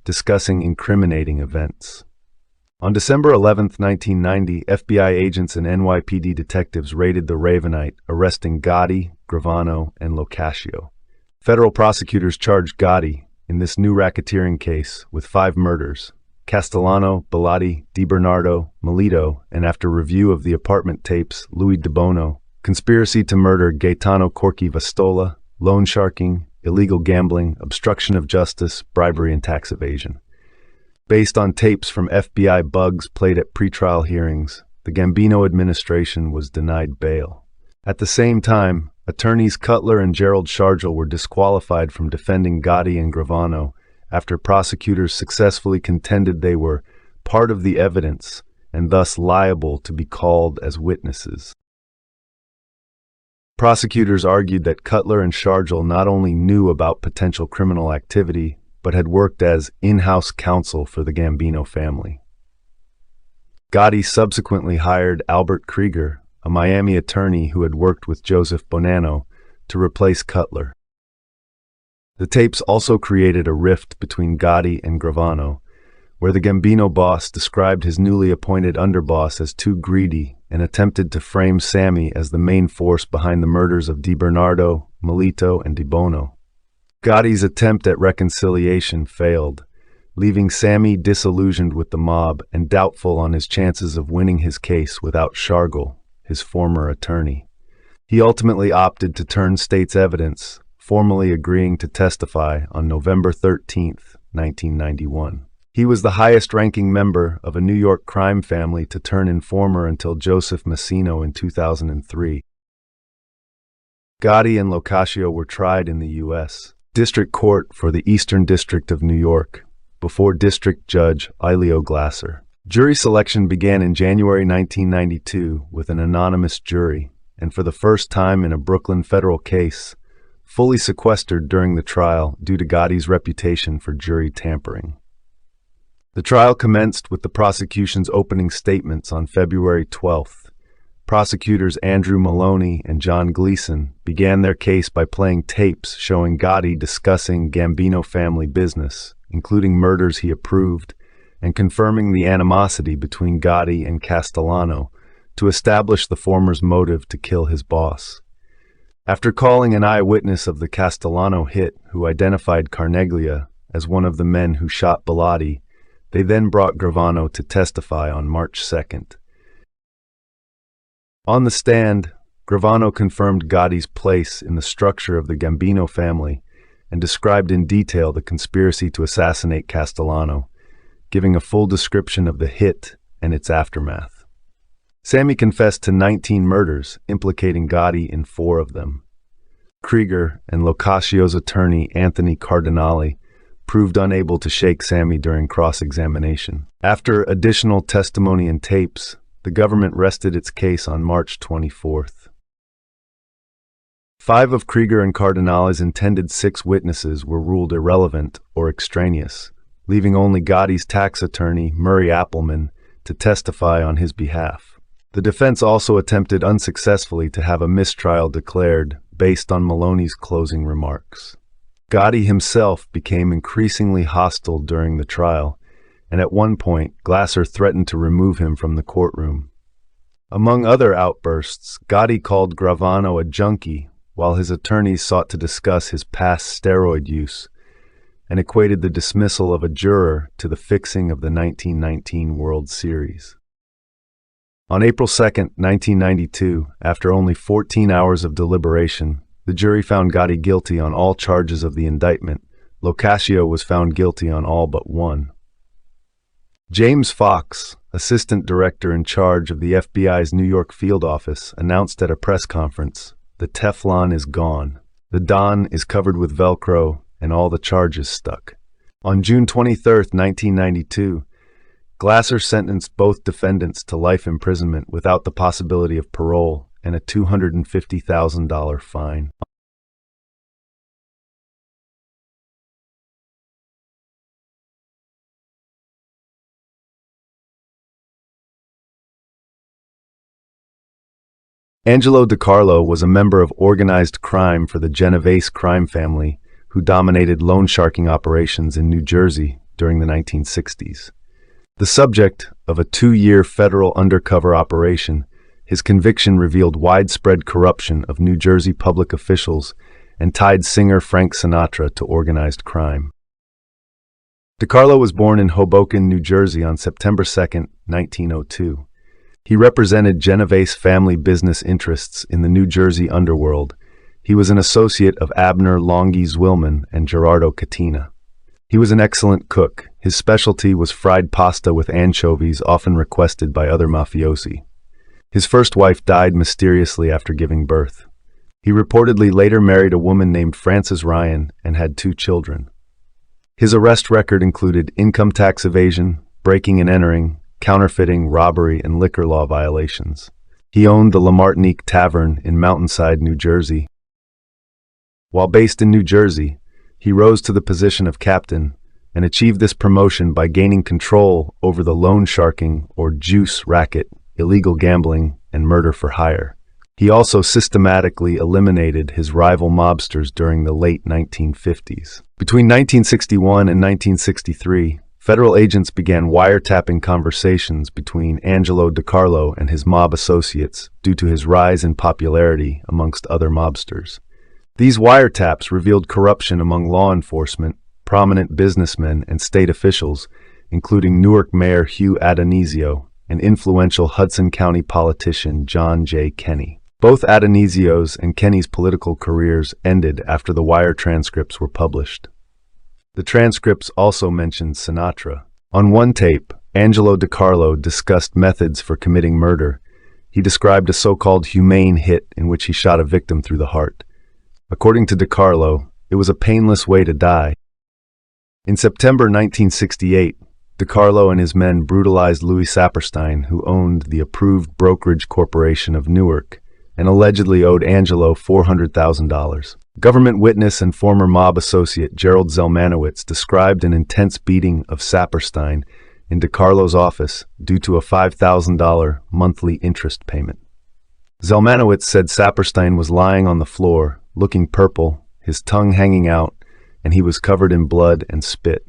discussing incriminating events. On December 11, 1990, FBI agents and NYPD detectives raided the Ravenite, arresting Gotti, Gravano, and Locascio. Federal prosecutors charged Gotti, in this new racketeering case, with 5 murders: Castellano, Bellotti, Di Bernardo, Melito, and after review of the apartment tapes, Louis de Bono, conspiracy to murder Gaetano Corky Vastola, loan sharking, illegal gambling, obstruction of justice, bribery, and tax evasion. Based on tapes from FBI bugs played at pretrial hearings, the Gambino administration was denied bail. At the same time, attorneys Cutler and Gerald Shargel were disqualified from defending Gotti and Gravano after prosecutors successfully contended they were part of the evidence and thus liable to be called as witnesses. Prosecutors argued that Cutler and Shargel not only knew about potential criminal activity, but had worked as in-house counsel for the Gambino family. Gotti subsequently hired Albert Krieger, a Miami attorney who had worked with Joseph Bonanno, to replace Cutler. The tapes also created a rift between Gotti and Gravano, where the Gambino boss described his newly appointed underboss as too greedy and attempted to frame Sammy as the main force behind the murders of Di Bernardo, Melito, and Di Bono. Gotti's attempt at reconciliation failed, leaving Sammy disillusioned with the mob and doubtful on his chances of winning his case without Shargel, his former attorney. He ultimately opted to turn state's evidence, formally agreeing to testify on November 13, 1991. He was the highest-ranking member of a New York crime family to turn informer until Joseph Massino in 2003. Gotti and Locascio were tried in the U.S. District Court for the Eastern District of New York before District Judge Ilio Glasser. Jury selection began in January 1992 with an anonymous jury, and for the first time in a Brooklyn federal case, fully sequestered during the trial due to Gotti's reputation for jury tampering. The trial commenced with the prosecution's opening statements on February 12th. Prosecutors Andrew Maloney and John Gleason began their case by playing tapes showing Gotti discussing Gambino family business, including murders he approved, and confirming the animosity between Gotti and Castellano to establish the former's motive to kill his boss. After calling an eyewitness of the Castellano hit who identified Carneglia as one of the men who shot Bilotti, they then brought Gravano to testify on March 2nd. On the stand, Gravano confirmed Gotti's place in the structure of the Gambino family and described in detail the conspiracy to assassinate Castellano, giving a full description of the hit and its aftermath. Sammy confessed to 19 murders, implicating Gotti in 4 of them. Krieger and Locasio's attorney, Anthony Cardinale, proved unable to shake Sammy during cross-examination. After additional testimony and tapes, the government rested its case on March 24th. 5 of Krieger and Cardinale's intended 6 witnesses were ruled irrelevant or extraneous, leaving only Gotti's tax attorney, Murray Appleman, to testify on his behalf. The defense also attempted unsuccessfully to have a mistrial declared based on Maloney's closing remarks. Gotti himself became increasingly hostile during the trial, and at one point, Glasser threatened to remove him from the courtroom. Among other outbursts, Gotti called Gravano a junkie, while his attorneys sought to discuss his past steroid use, and equated the dismissal of a juror to the fixing of the 1919 World Series. On April 2, 1992, after only 14 hours of deliberation, the jury found Gotti guilty on all charges of the indictment. Locascio was found guilty on all but 1. James Fox, assistant director in charge of the FBI's New York field office, announced at a press conference, "The Teflon is gone. The Don is covered with Velcro, and all the charges stuck." On June 23, 1992, Glasser sentenced both defendants to life imprisonment without the possibility of parole and a $250,000 fine. Angelo DiCarlo was a member of organized crime for the Genovese crime family who dominated loan sharking operations in New Jersey during the 1960s. The subject of a 2-year federal undercover operation, his conviction revealed widespread corruption of New Jersey public officials and tied singer Frank Sinatra to organized crime. DiCarlo was born in Hoboken, New Jersey on September 2, 1902. He represented Genovese family business interests in the New Jersey underworld. He was an associate of Abner Longhi Zwillman and Gerardo Cattina. He was an excellent cook. His specialty was fried pasta with anchovies, often requested by other mafiosi. His first wife died mysteriously after giving birth. He reportedly later married a woman named Frances Ryan and had 2 children. His arrest record included income tax evasion, breaking and entering, counterfeiting, robbery, and liquor law violations. He owned the La Martinique Tavern in Mountainside, New Jersey. While based in New Jersey, he rose to the position of captain and achieved this promotion by gaining control over the loan sharking or juice racket, illegal gambling, and murder for hire. He also systematically eliminated his rival mobsters during the late 1950s. Between 1961 and 1963, federal agents began wiretapping conversations between Angelo DiCarlo and his mob associates due to his rise in popularity amongst other mobsters. These wiretaps revealed corruption among law enforcement, prominent businessmen, and state officials, including Newark Mayor Hugh Adonisio and influential Hudson County politician John J. Kenney. Both Adonisio's and Kenney's political careers ended after the wire transcripts were published. The transcripts also mentioned Sinatra. On one tape, Angelo DiCarlo discussed methods for committing murder. He described a so-called humane hit in which he shot a victim through the heart. According to DiCarlo, it was a painless way to die. In September 1968, DiCarlo and his men brutalized Louis Saperstein, who owned the approved brokerage corporation of Newark, and allegedly owed Angelo $400,000. Government witness and former mob associate Gerald Zelmanowitz described an intense beating of Saperstein in DiCarlo's office due to a $5,000 monthly interest payment. Zelmanowitz said Saperstein was lying on the floor, looking purple, his tongue hanging out, and he was covered in blood and spit.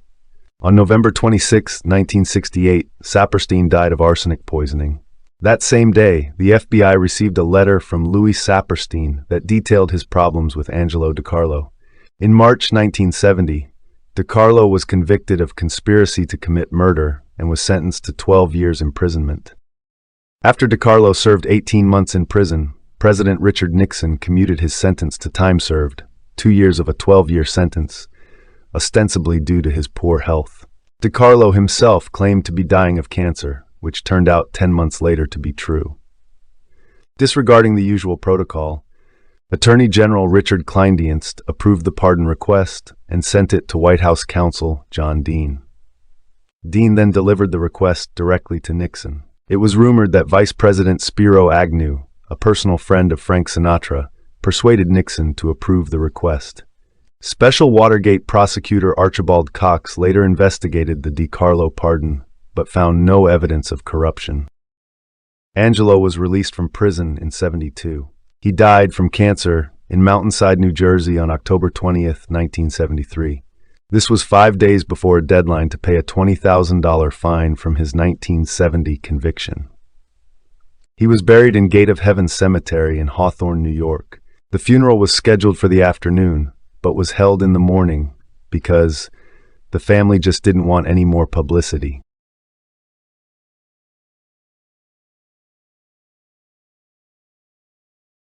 On November 26, 1968, Saperstein died of arsenic poisoning. That same day, the FBI received a letter from Louis Saperstein that detailed his problems with Angelo DiCarlo. In March 1970, DiCarlo was convicted of conspiracy to commit murder and was sentenced to 12 years imprisonment. After DiCarlo served 18 months in prison, President Richard Nixon commuted his sentence to time served, 2 years of a 12-year sentence, ostensibly due to his poor health. DiCarlo himself claimed to be dying of cancer, which turned out 10 months later to be true. Disregarding the usual protocol, Attorney General Richard Kleindienst approved the pardon request and sent it to White House counsel John Dean. Dean then delivered the request directly to Nixon. It was rumored that Vice President Spiro Agnew, a personal friend of Frank Sinatra, persuaded Nixon to approve the request. Special Watergate prosecutor Archibald Cox later investigated the DiCarlo pardon, but found no evidence of corruption. Angelo was released from prison in '72. He died from cancer in Mountainside, New Jersey on October 20th, 1973. This was 5 days before a deadline to pay a $20,000 fine from his 1970 conviction. He was buried in Gate of Heaven Cemetery in Hawthorne, New York. The funeral was scheduled for the afternoon, but was held in the morning because the family just didn't want any more publicity.